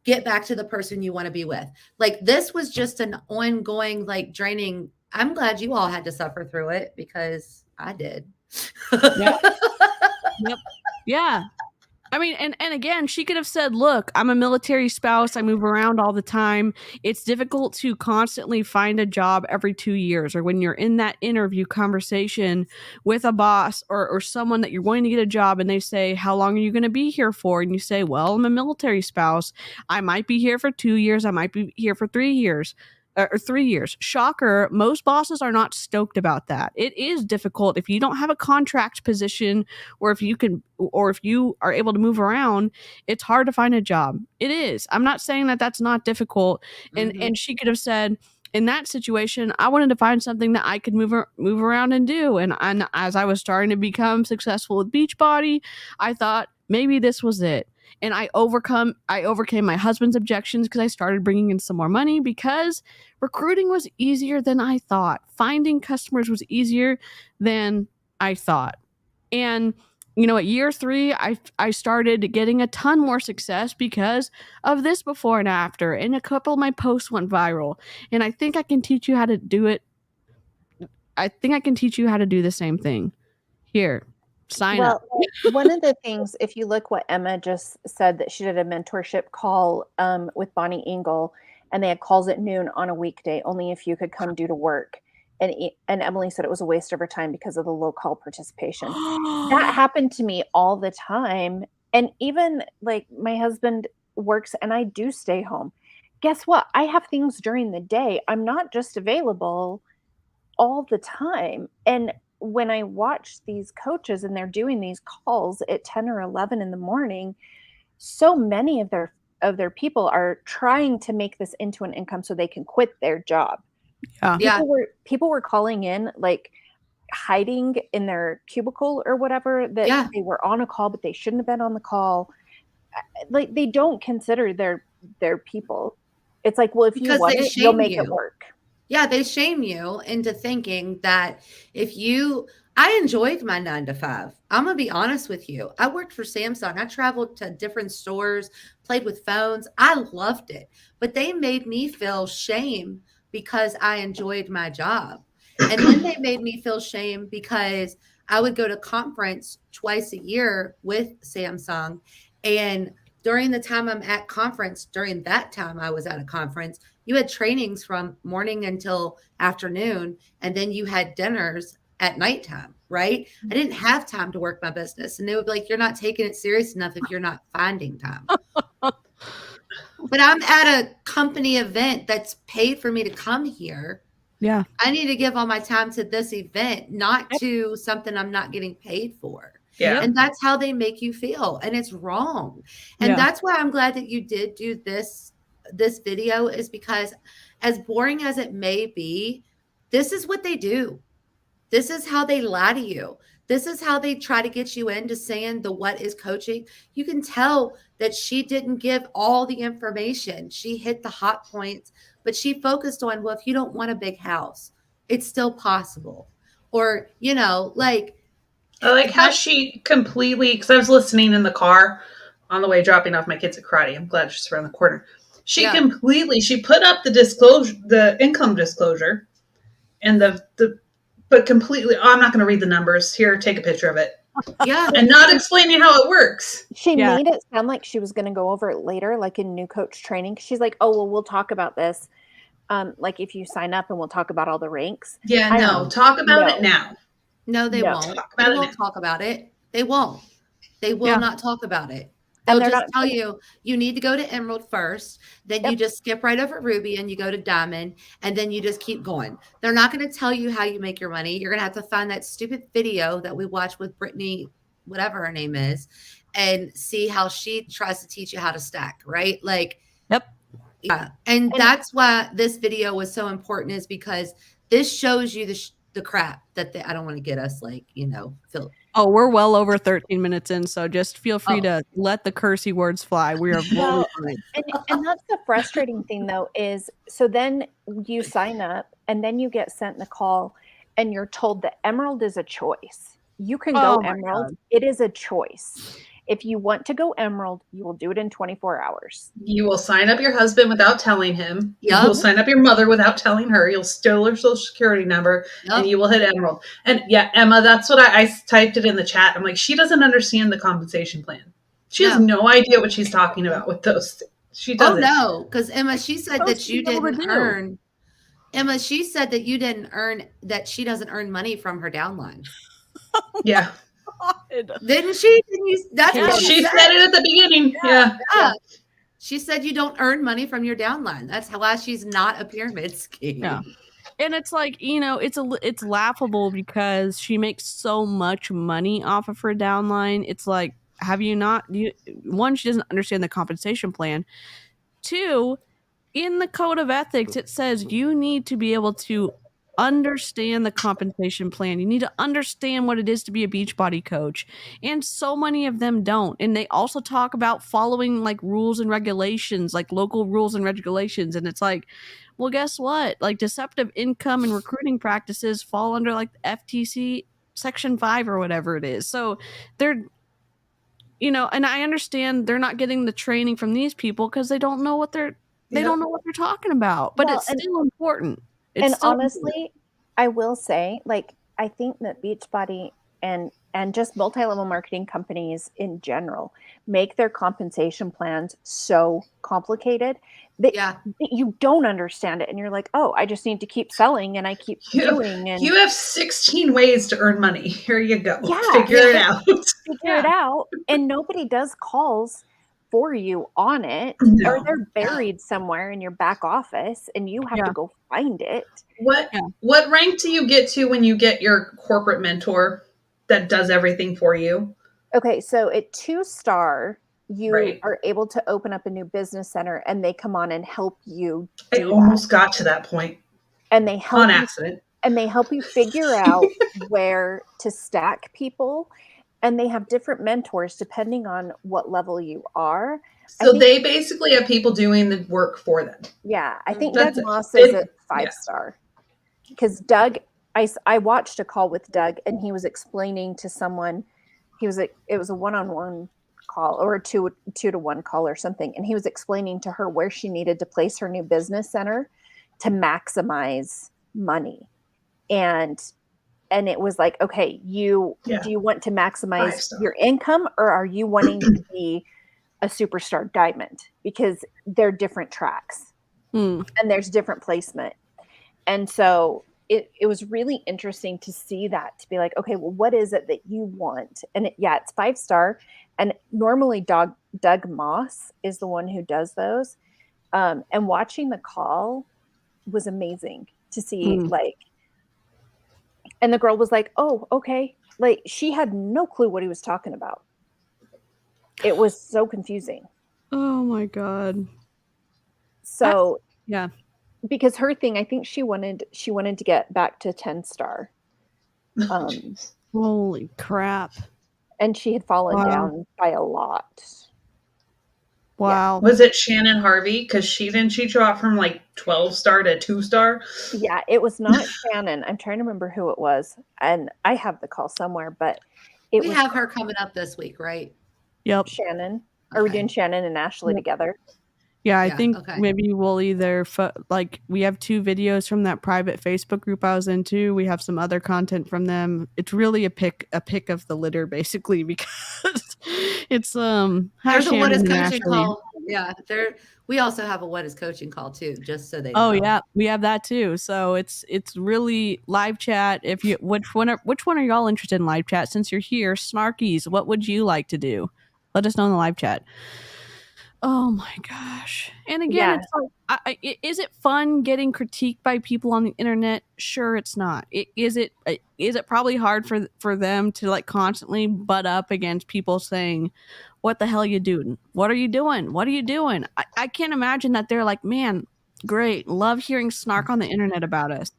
Get back to the person you want to be with. Like this was just an ongoing, like draining. I'm glad you all had to suffer through it because I did. Yeah. I mean, and again, she could have said, look, I'm a military spouse. I move around all the time. It's difficult to constantly find a job every 2 years, or when you're in that interview conversation with a boss or someone that you're going to get a job and they say, how long are you going to be here for? And you say, well, I'm a military spouse. I might be here for 2 years. I might be here for 3 years. or 3 years. Shocker, most bosses are not stoked about that. It is difficult if you don't have a contract position, or if you are able to move around, it's hard to find a job. It is. I'm not saying that that's not difficult. And she could have said, in that situation, I wanted to find something that I could move around and do. And as I was starting to become successful with Beachbody, I thought maybe this was it. And I overcame my husband's objections because I started bringing in some more money, because recruiting was easier than I thought. Finding customers was easier than I thought. And at year 3, I started getting a ton more success because of this before and after, and a couple of my posts went viral. And I think I can teach you how to do it. I think I can teach you how to do the same thing. Here, sign up. One of the things, if you look what Emma just said, that she did a mentorship call with Bonnie Engel, and they had calls at noon on a weekday, only if you could come due to work. And Emily said it was a waste of her time because of the low call participation. That happened to me all the time. And even like my husband works and I do stay home. Guess what? I have things during the day. I'm not just available all the time. And when I watch these coaches and they're doing these calls at 10 or 11 in the morning, so many of their people are trying to make this into an income so they can quit their job. People were calling in, like hiding in their cubicle or whatever, that they were on a call, but they shouldn't have been on the call. Like, they don't consider their people. It's like, well, if you want it, you'll make it work. Yeah, they shame you into thinking that I enjoyed my 9 to 5. I'm going to be honest with you. I worked for Samsung. I traveled to different stores, played with phones. I loved it. But they made me feel shame because I enjoyed my job. And then they made me feel shame because I would go to conference twice a year with Samsung. And during the time I'm at conference, during that time I was at a conference, you had trainings from morning until afternoon, and then you had dinners at nighttime, right? I didn't have time to work my business. And they would be like, you're not taking it serious enough if you're not finding time. But I'm at a company event that's paid for me to come here. Yeah. I need to give all my time to this event, not to something I'm not getting paid for. Yeah. And that's how they make you feel. And it's wrong. And that's why I'm glad that you did do this video, is because, as boring as it may be, this is what they do. This is how they lie to you. This is how they try to get you into saying the what is coaching. You can tell that she didn't give all the information. She hit the hot points, but she focused on, well, if you don't want a big house, it's still possible. Or, like. I like how she completely, because I was listening in the car on the way dropping off my kids at karate. I'm glad she's around the corner. She put up the income disclosure, and but completely, I'm not going to read the numbers. Here, take a picture of it. Yeah. And not explaining how it works. She made it sound like she was going to go over it later, like in new coach training. She's like, oh, well, we'll talk about this. Like if you sign up, and we'll talk about all the ranks. Yeah, talk about it now. No, they won't. They won't talk about it. They won't. They will not talk about it. They'll just tell you need to go to Emerald first. Then you just skip right over Ruby and you go to Diamond, and then you just keep going. They're not going to tell you how you make your money. You're going to have to find that stupid video that we watched with Brittany, whatever her name is, and see how she tries to teach you how to stack, right? Like, yeah. And that's why this video was so important, is because this shows you the crap that I don't want to get us feel. Oh, we're well over 13 minutes in, so just feel free to let the cursey words fly. We are and that's the frustrating thing, though, is so then you sign up and then you get sent the call and you're told that Emerald is a choice. You can go Emerald. God. It is a choice. If you want to go Emerald, you will do it in 24 hours. You will sign up your husband without telling him. Yep. You will sign up your mother without telling her. You'll steal her social security number, and you will hit Emerald. And yeah, Emma, that's what I typed it in the chat. I'm like, she doesn't understand the compensation plan. She has no idea what she's talking about with those. She doesn't. Oh, no, because Emma, she said that you didn't earn. Emma, she said that you didn't earn, that she doesn't earn money from her downline. Yeah. Didn't she? That's what she said it at the beginning. Yeah. She said you don't earn money from your downline. That's why she's not a pyramid scheme. Yeah. And it's like, it's laughable because she makes so much money off of her downline. It's like, one, she doesn't understand the compensation plan. Two, in the code of ethics, it says you need to be able to understand the compensation plan. You need to understand what it is to be a Beachbody coach. And so many of them don't. And they also talk about following like rules and regulations, like local rules and regulations. And it's like, well, guess what? Like deceptive income and recruiting practices fall under like the FTC Section 5 or whatever it is. So they're, and I understand they're not getting the training from these people because they don't know what they're talking about, but it's still important. Honestly, I will say, like, I think that Beachbody and just multi-level marketing companies in general make their compensation plans so complicated that you don't understand it. And you're like, oh, I just need to keep selling and I keep doing. And you have 16 ways to earn money. Here you go. Yeah, Figure it out. Figure it out. And nobody does calls for you on it, or they're buried somewhere in your back office and you have to go find it. What rank do you get to when you get your corporate mentor that does everything for you? Okay, so at 2-star, you are able to open up a new business center and they come on and help you do almost got to that point. And they help on accident. And they help you figure out where to stack people. And they have different mentors depending on what level you are. So they basically have people doing the work for them. Yeah. I think Doug Moss is at 5-star. Because Doug, I watched a call with Doug and he was explaining to someone, it was a one-on-one call or a 2-to-1 call or something. And he was explaining to her where she needed to place her new business center to maximize money. And it was like, okay, do you want to maximize your income or are you wanting to be a superstar diamond? Because they're different tracks and there's different placement. And so it was really interesting to see that, to be like, okay, well, what is it that you want? And it's 5-star. And normally Doug Moss is the one who does those. And watching the call was amazing to see and the girl was like, oh, okay. Like she had no clue what he was talking about. It was so confusing. Oh my God. So because her thing, I think she wanted to get back to 10-star. Holy crap. And she had fallen down by a lot. Wow. Was it Shannon Harvey? Because she dropped from like 12-star to 2-star. Yeah, it was not Shannon. I'm trying to remember who it was. And I have the call somewhere, but we have her coming up this week, right? Yep. Shannon. Okay. Are we doing Shannon and Ashley together? Yeah, I think maybe we'll either we have 2 videos from that private Facebook group I was into. We have some other content from them. It's really a pick of the litter, basically, because it's there's a What Is Coaching call. Yeah, we also have a What Is Coaching call too, just so they know. Oh yeah, we have that too. So it's really live chat. If you which one are y'all interested in live chat? Since you're here, Snarkies, what would you like to do? Let us know in the live chat. Oh my gosh. And again, it's like, is it fun getting critiqued by people on the internet? Sure, it's not. Is it probably hard for them to like constantly butt up against people saying, what the hell are you doing? What are you doing? What are you doing? I can't imagine that they're like, man, great. Love hearing snark on the internet about us.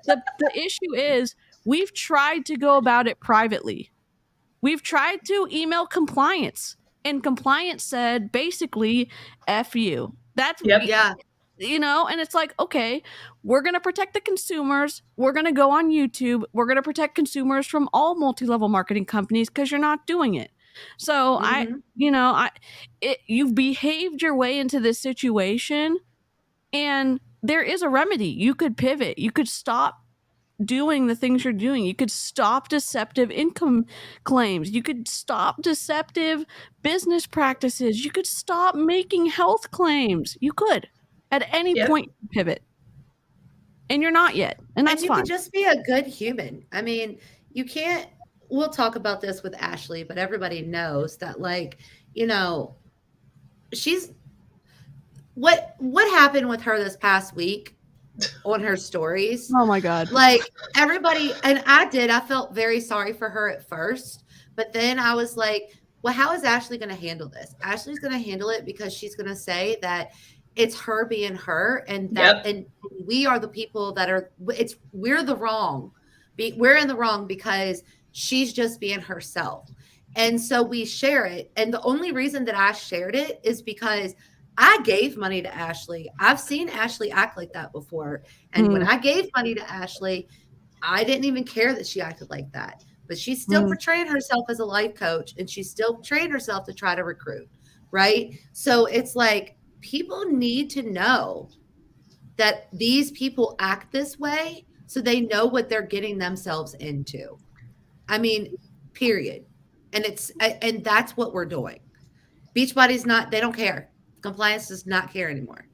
The issue is we've tried to go about it privately. We've tried to email compliance. And compliance said basically, F you. That's and it's like, okay, we're going to protect the consumers. We're going to go on YouTube. We're going to protect consumers from all multi-level marketing companies because you're not doing it. So you've behaved your way into this situation and there is a remedy. You could pivot. You could stop doing the things you're doing. You could stop deceptive income claims. You could stop deceptive business practices. You could stop making health claims. You could at any point pivot. And you're not yet. And that's fine. You could just be a good human. I mean, you can't, we'll talk about this with Ashley, but everybody knows that what happened with her this past week on her stories? Oh my God. Like everybody, and I felt very sorry for her at first, but then I was like, well, how is Ashley going to handle this? Ashley's going to handle it because she's going to say that it's her being her, and that, and we are the people that are, we're in the wrong because she's just being herself. And so we share it. And the only reason that I shared it is because I gave money to Ashley. I've seen Ashley act like that before. And when I gave money to Ashley, I didn't even care that she acted like that. But she's still portraying herself as a life coach, and she's still portraying herself to try to recruit, right? So it's like people need to know that these people act this way so they know what they're getting themselves into. I mean, period. And that's what we're doing. Beachbody's they don't care. Compliance does not care anymore.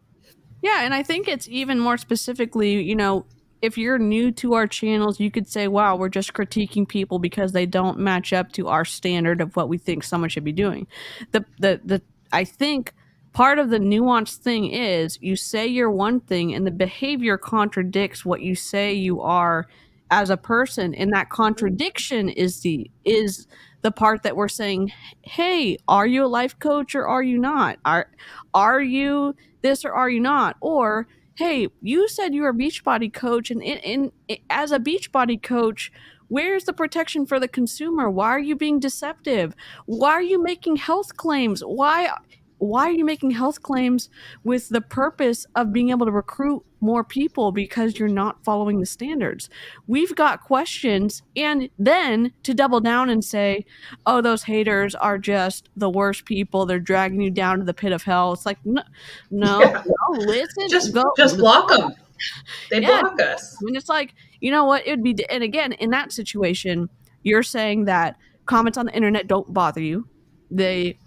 Yeah, and I think it's even more specifically, you know, if you're new to our channels, you could say, wow, we're just critiquing people because they don't match up to our standard of what we think someone should be doing. I think part of the nuanced thing is you say you're one thing and the behavior contradicts what you say you are as a person, and that contradiction is the part that we're saying, hey, are you a life coach or are you not? Are you this or are you not? Or hey, you said you were a Beachbody coach, and as a Beachbody coach, where's the protection for the consumer? Why are you being deceptive? Why are you making health claims? Why are you making health claims with the purpose of being able to recruit more people because you're not following the standards? We've got questions, and then to double down and say, oh, those haters are just the worst people. They're dragging you down to the pit of hell. It's like, no, listen. Just block them. They block us. And it's like, you know what? It would be, and again, in that situation, you're saying that comments on the internet don't bother you. They,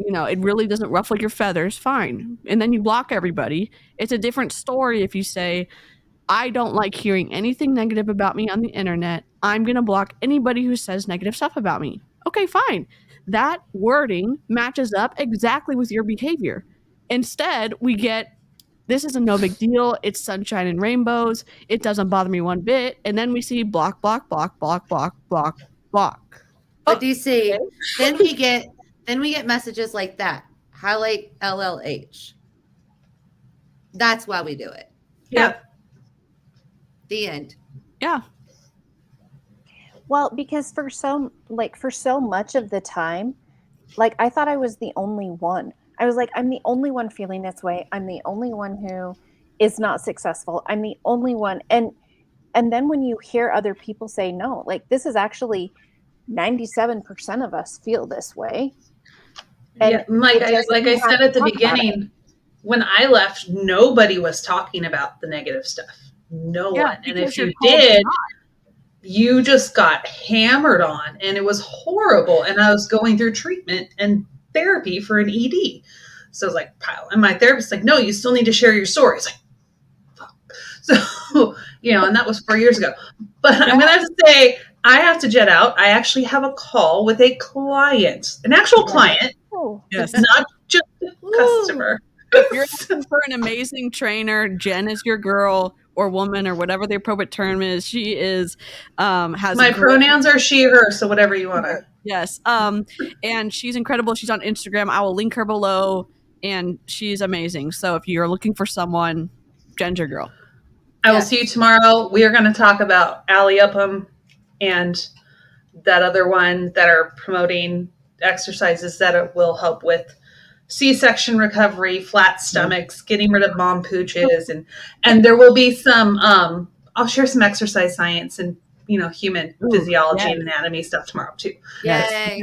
you know, it really doesn't ruffle your feathers, fine. And then you block everybody. It's a different story if you say, I don't like hearing anything negative about me on the internet. I'm going to block anybody who says negative stuff about me. Okay, fine. That wording matches up exactly with your behavior. Instead, we get, this is a no big deal. It's sunshine and rainbows. It doesn't bother me one bit. And then we see block, block, block, block, block, block, block. But do you see, then we get messages like that. Highlight LLH. That's why we do it. Yeah. The end. Yeah. Well, because for so much of the time, like I thought I was the only one. I was like, I'm the only one feeling this way. I'm the only one who is not successful. I'm the only one. And then when you hear other people say, no, like this is actually 97% of us feel this way. And yeah, like I said at the beginning, when I left, nobody was talking about the negative stuff. No one. And if you did, you just got hammered on, and it was horrible. And I was going through treatment and therapy for an ED. So I was like, pile. And my therapist's like, no, you still need to share your story. It's like, fuck. So, you know, and that was 4 years ago. But I'm going to have to say, I have to jet out. I actually have a call with a client, an actual client. Oh, yes. Not just a customer. If you're looking for an amazing trainer, Jen is your girl or woman or whatever the appropriate term is. She is, has my pronouns are she, her. So whatever you want to. Yes. And she's incredible. She's on Instagram. I will link her below, and she's amazing. So if you're looking for someone, Jen's your girl. I will see you tomorrow. We are going to talk about 𝐓𝐇𝐎𝐒𝐿 and that other one that are promoting exercises that will help with C-section recovery, flat stomachs, getting rid of mom pooches, and there will be some. I'll share some exercise science and human physiology and anatomy stuff tomorrow too. Yay!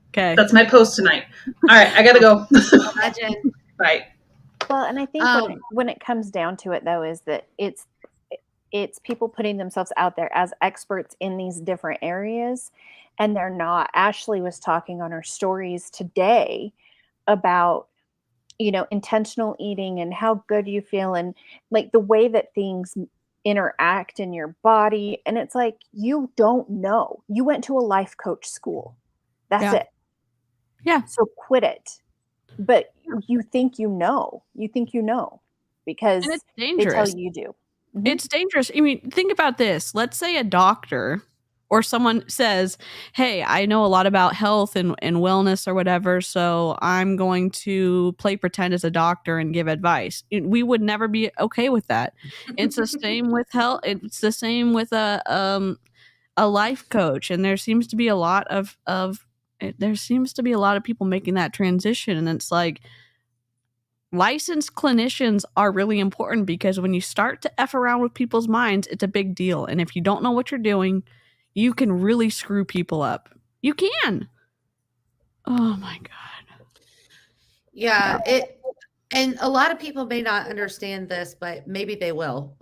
Okay, that's my post tonight. All right, I gotta go. Bye. Well, and I think when it comes down to it, though, is that it's people putting themselves out there as experts in these different areas, and they're not. Ashley was talking on her stories today about, intentional eating and how good you feel and like the way that things interact in your body. And it's like, you don't know. You went to a life coach school. That's it. Yeah. So quit it. but you think because And it's they tell dangerous. you do. It's dangerous. I mean, think about this. Let's say a doctor or someone says, hey, I know a lot about health and wellness or whatever, so I'm going to play pretend as a doctor and give advice. We would never be okay with that. It's the same with health. It's the same with a life coach. And there seems to be a lot of people making that transition. And it's like, licensed clinicians are really important because when you start to F around with people's minds, it's a big deal. And if you don't know what you're doing, you can really screw people up. You can. Oh my God. Yeah, and a lot of people may not understand this, but maybe they will.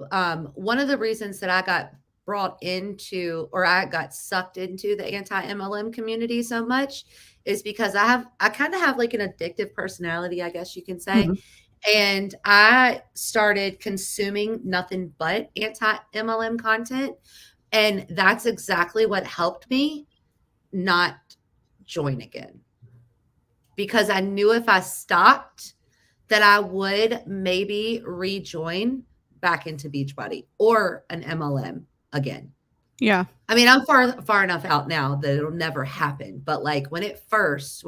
One of the reasons that I got brought into, or I got sucked into the anti-MLM community so much is because I kind of have like an addictive personality, I guess you can say. Mm-hmm. And I started consuming nothing but anti-MLM content. And that's exactly what helped me not join again. Because I knew if I stopped, that I would maybe rejoin back into Beachbody or an MLM again. Yeah. I mean, I'm far enough out now that it'll never happen. But like when I first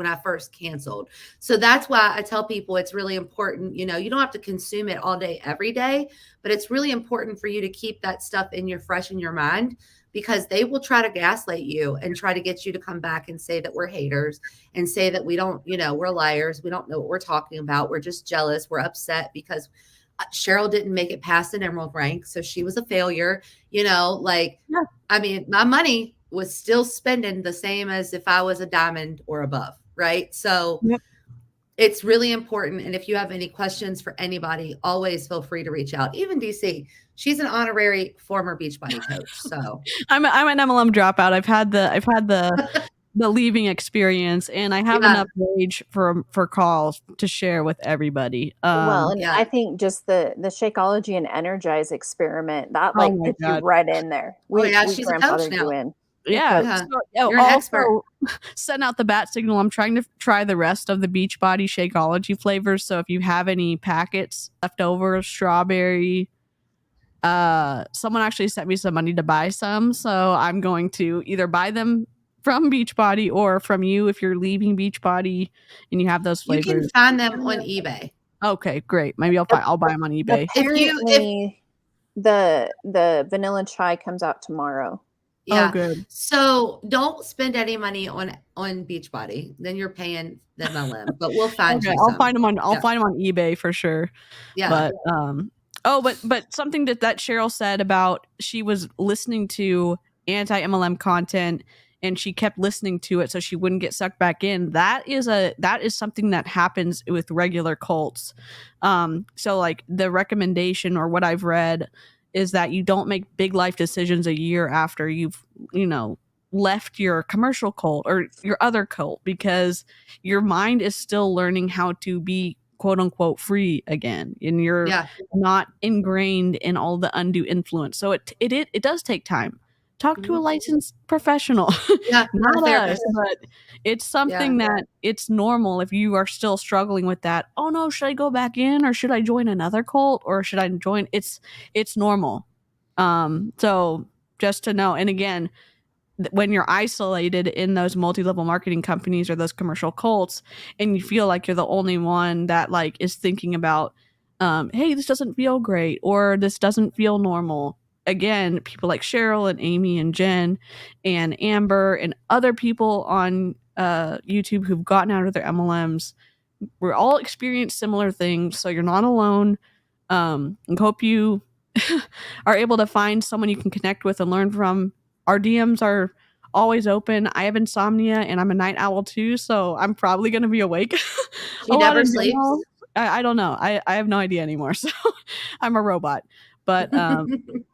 canceled. So that's why I tell people it's really important. You know, you don't have to consume it all day, every day, but it's really important for you to keep that stuff fresh in your mind, because they will try to gaslight you and try to get you to come back and say that we're haters and say that we don't, we're liars. We don't know what we're talking about. We're just jealous. We're upset because Cheryl didn't make it past an emerald rank. So she was a failure, I mean, my money was still spending the same as if I was a diamond or above. Right. So It's really important. And if you have any questions for anybody, always feel free to reach out. Even DC, she's an honorary former Beachbody coach. So I'm an MLM dropout. I've had the leaving experience, and I have enough rage for calls to share with everybody. I think just the Shakeology and Energize experiment that puts you right in there. She's a coach now. Yeah. You're an expert. Send out the bat signal. I'm trying to try the rest of the Beachbody Shakeology flavors. So if you have any packets left over, strawberry, someone actually sent me some money to buy some. So I'm going to either buy them from Beachbody or from you if you're leaving Beachbody and you have those flavors. You can find them on eBay. Okay, great. Maybe I'll buy them on eBay. Apparently, the vanilla chai comes out tomorrow. Yeah. Oh, good. So don't spend any money on Beachbody. Then you're paying the MLM. But we'll find you. I'll find them on eBay for sure. Yeah. But but something that Cheryl said about she was listening to anti-MLM content and she kept listening to it so she wouldn't get sucked back in. That is something that happens with regular cults. So like the recommendation or what I've read is that you don't make big life decisions a year after you've, left your commercial cult or your other cult, because your mind is still learning how to be quote unquote free again. And you're not ingrained in all the undue influence. So it does take time. Talk to a licensed professional. Yeah, not us, but it's something that it's normal if you are still struggling with that. Oh no, should I go back in or should I join another cult or should I join? It's normal. So just to know, and again, when you're isolated in those multi-level marketing companies or those commercial cults and you feel like you're the only one that like is thinking about, hey, this doesn't feel great or this doesn't feel normal. Again, people like Cheryl and Amy and Jen and Amber and other people on YouTube who've gotten out of their MLMs, we're all experienced similar things. So you're not alone. And hope you are able to find someone you can connect with and learn from. Our DMs are always open. I have insomnia and I'm a night owl too, so I'm probably going to be awake. She never sleeps. I don't know. I have no idea anymore. So I'm a robot. But I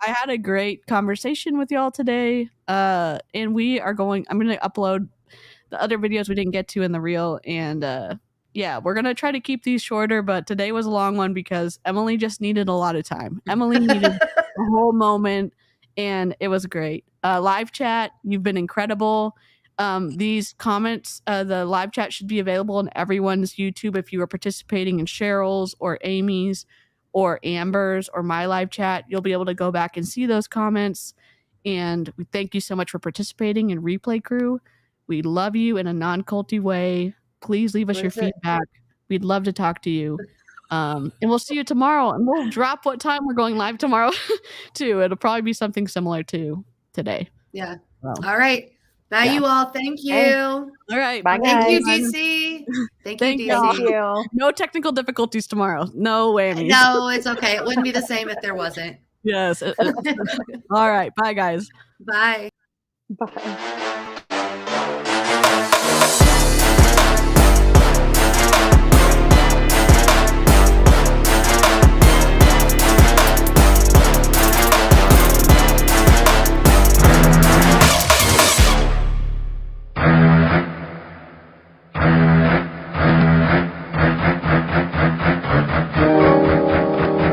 had a great conversation with y'all today. And I'm going to upload the other videos we didn't get to in the reel. And we're going to try to keep these shorter. But today was a long one because Emily just needed a lot of time. Emily needed a whole moment. And it was great. Live chat, you've been incredible. These comments, the live chat should be available on everyone's YouTube. If you are participating in Cheryl's or Amy's or Amber's or my live chat, you'll be able to go back and see those comments. And we thank you so much for participating in Replay Crew. We love you in a non-culty way. Please leave us your feedback. We'd love to talk to you. And we'll see you tomorrow. And we'll drop what time we're going live tomorrow too. It'll probably be something similar to today. Yeah. So, all right. Bye, you all. Thank you. Hey. all right. Bye, Thank you, guys. DC. Thank Thank you, y'all. DC. Thank you. No technical difficulties tomorrow. No whammies. No, it's okay. It wouldn't be the same if there wasn't. Yes. All right. Bye, guys. Bye. Bye.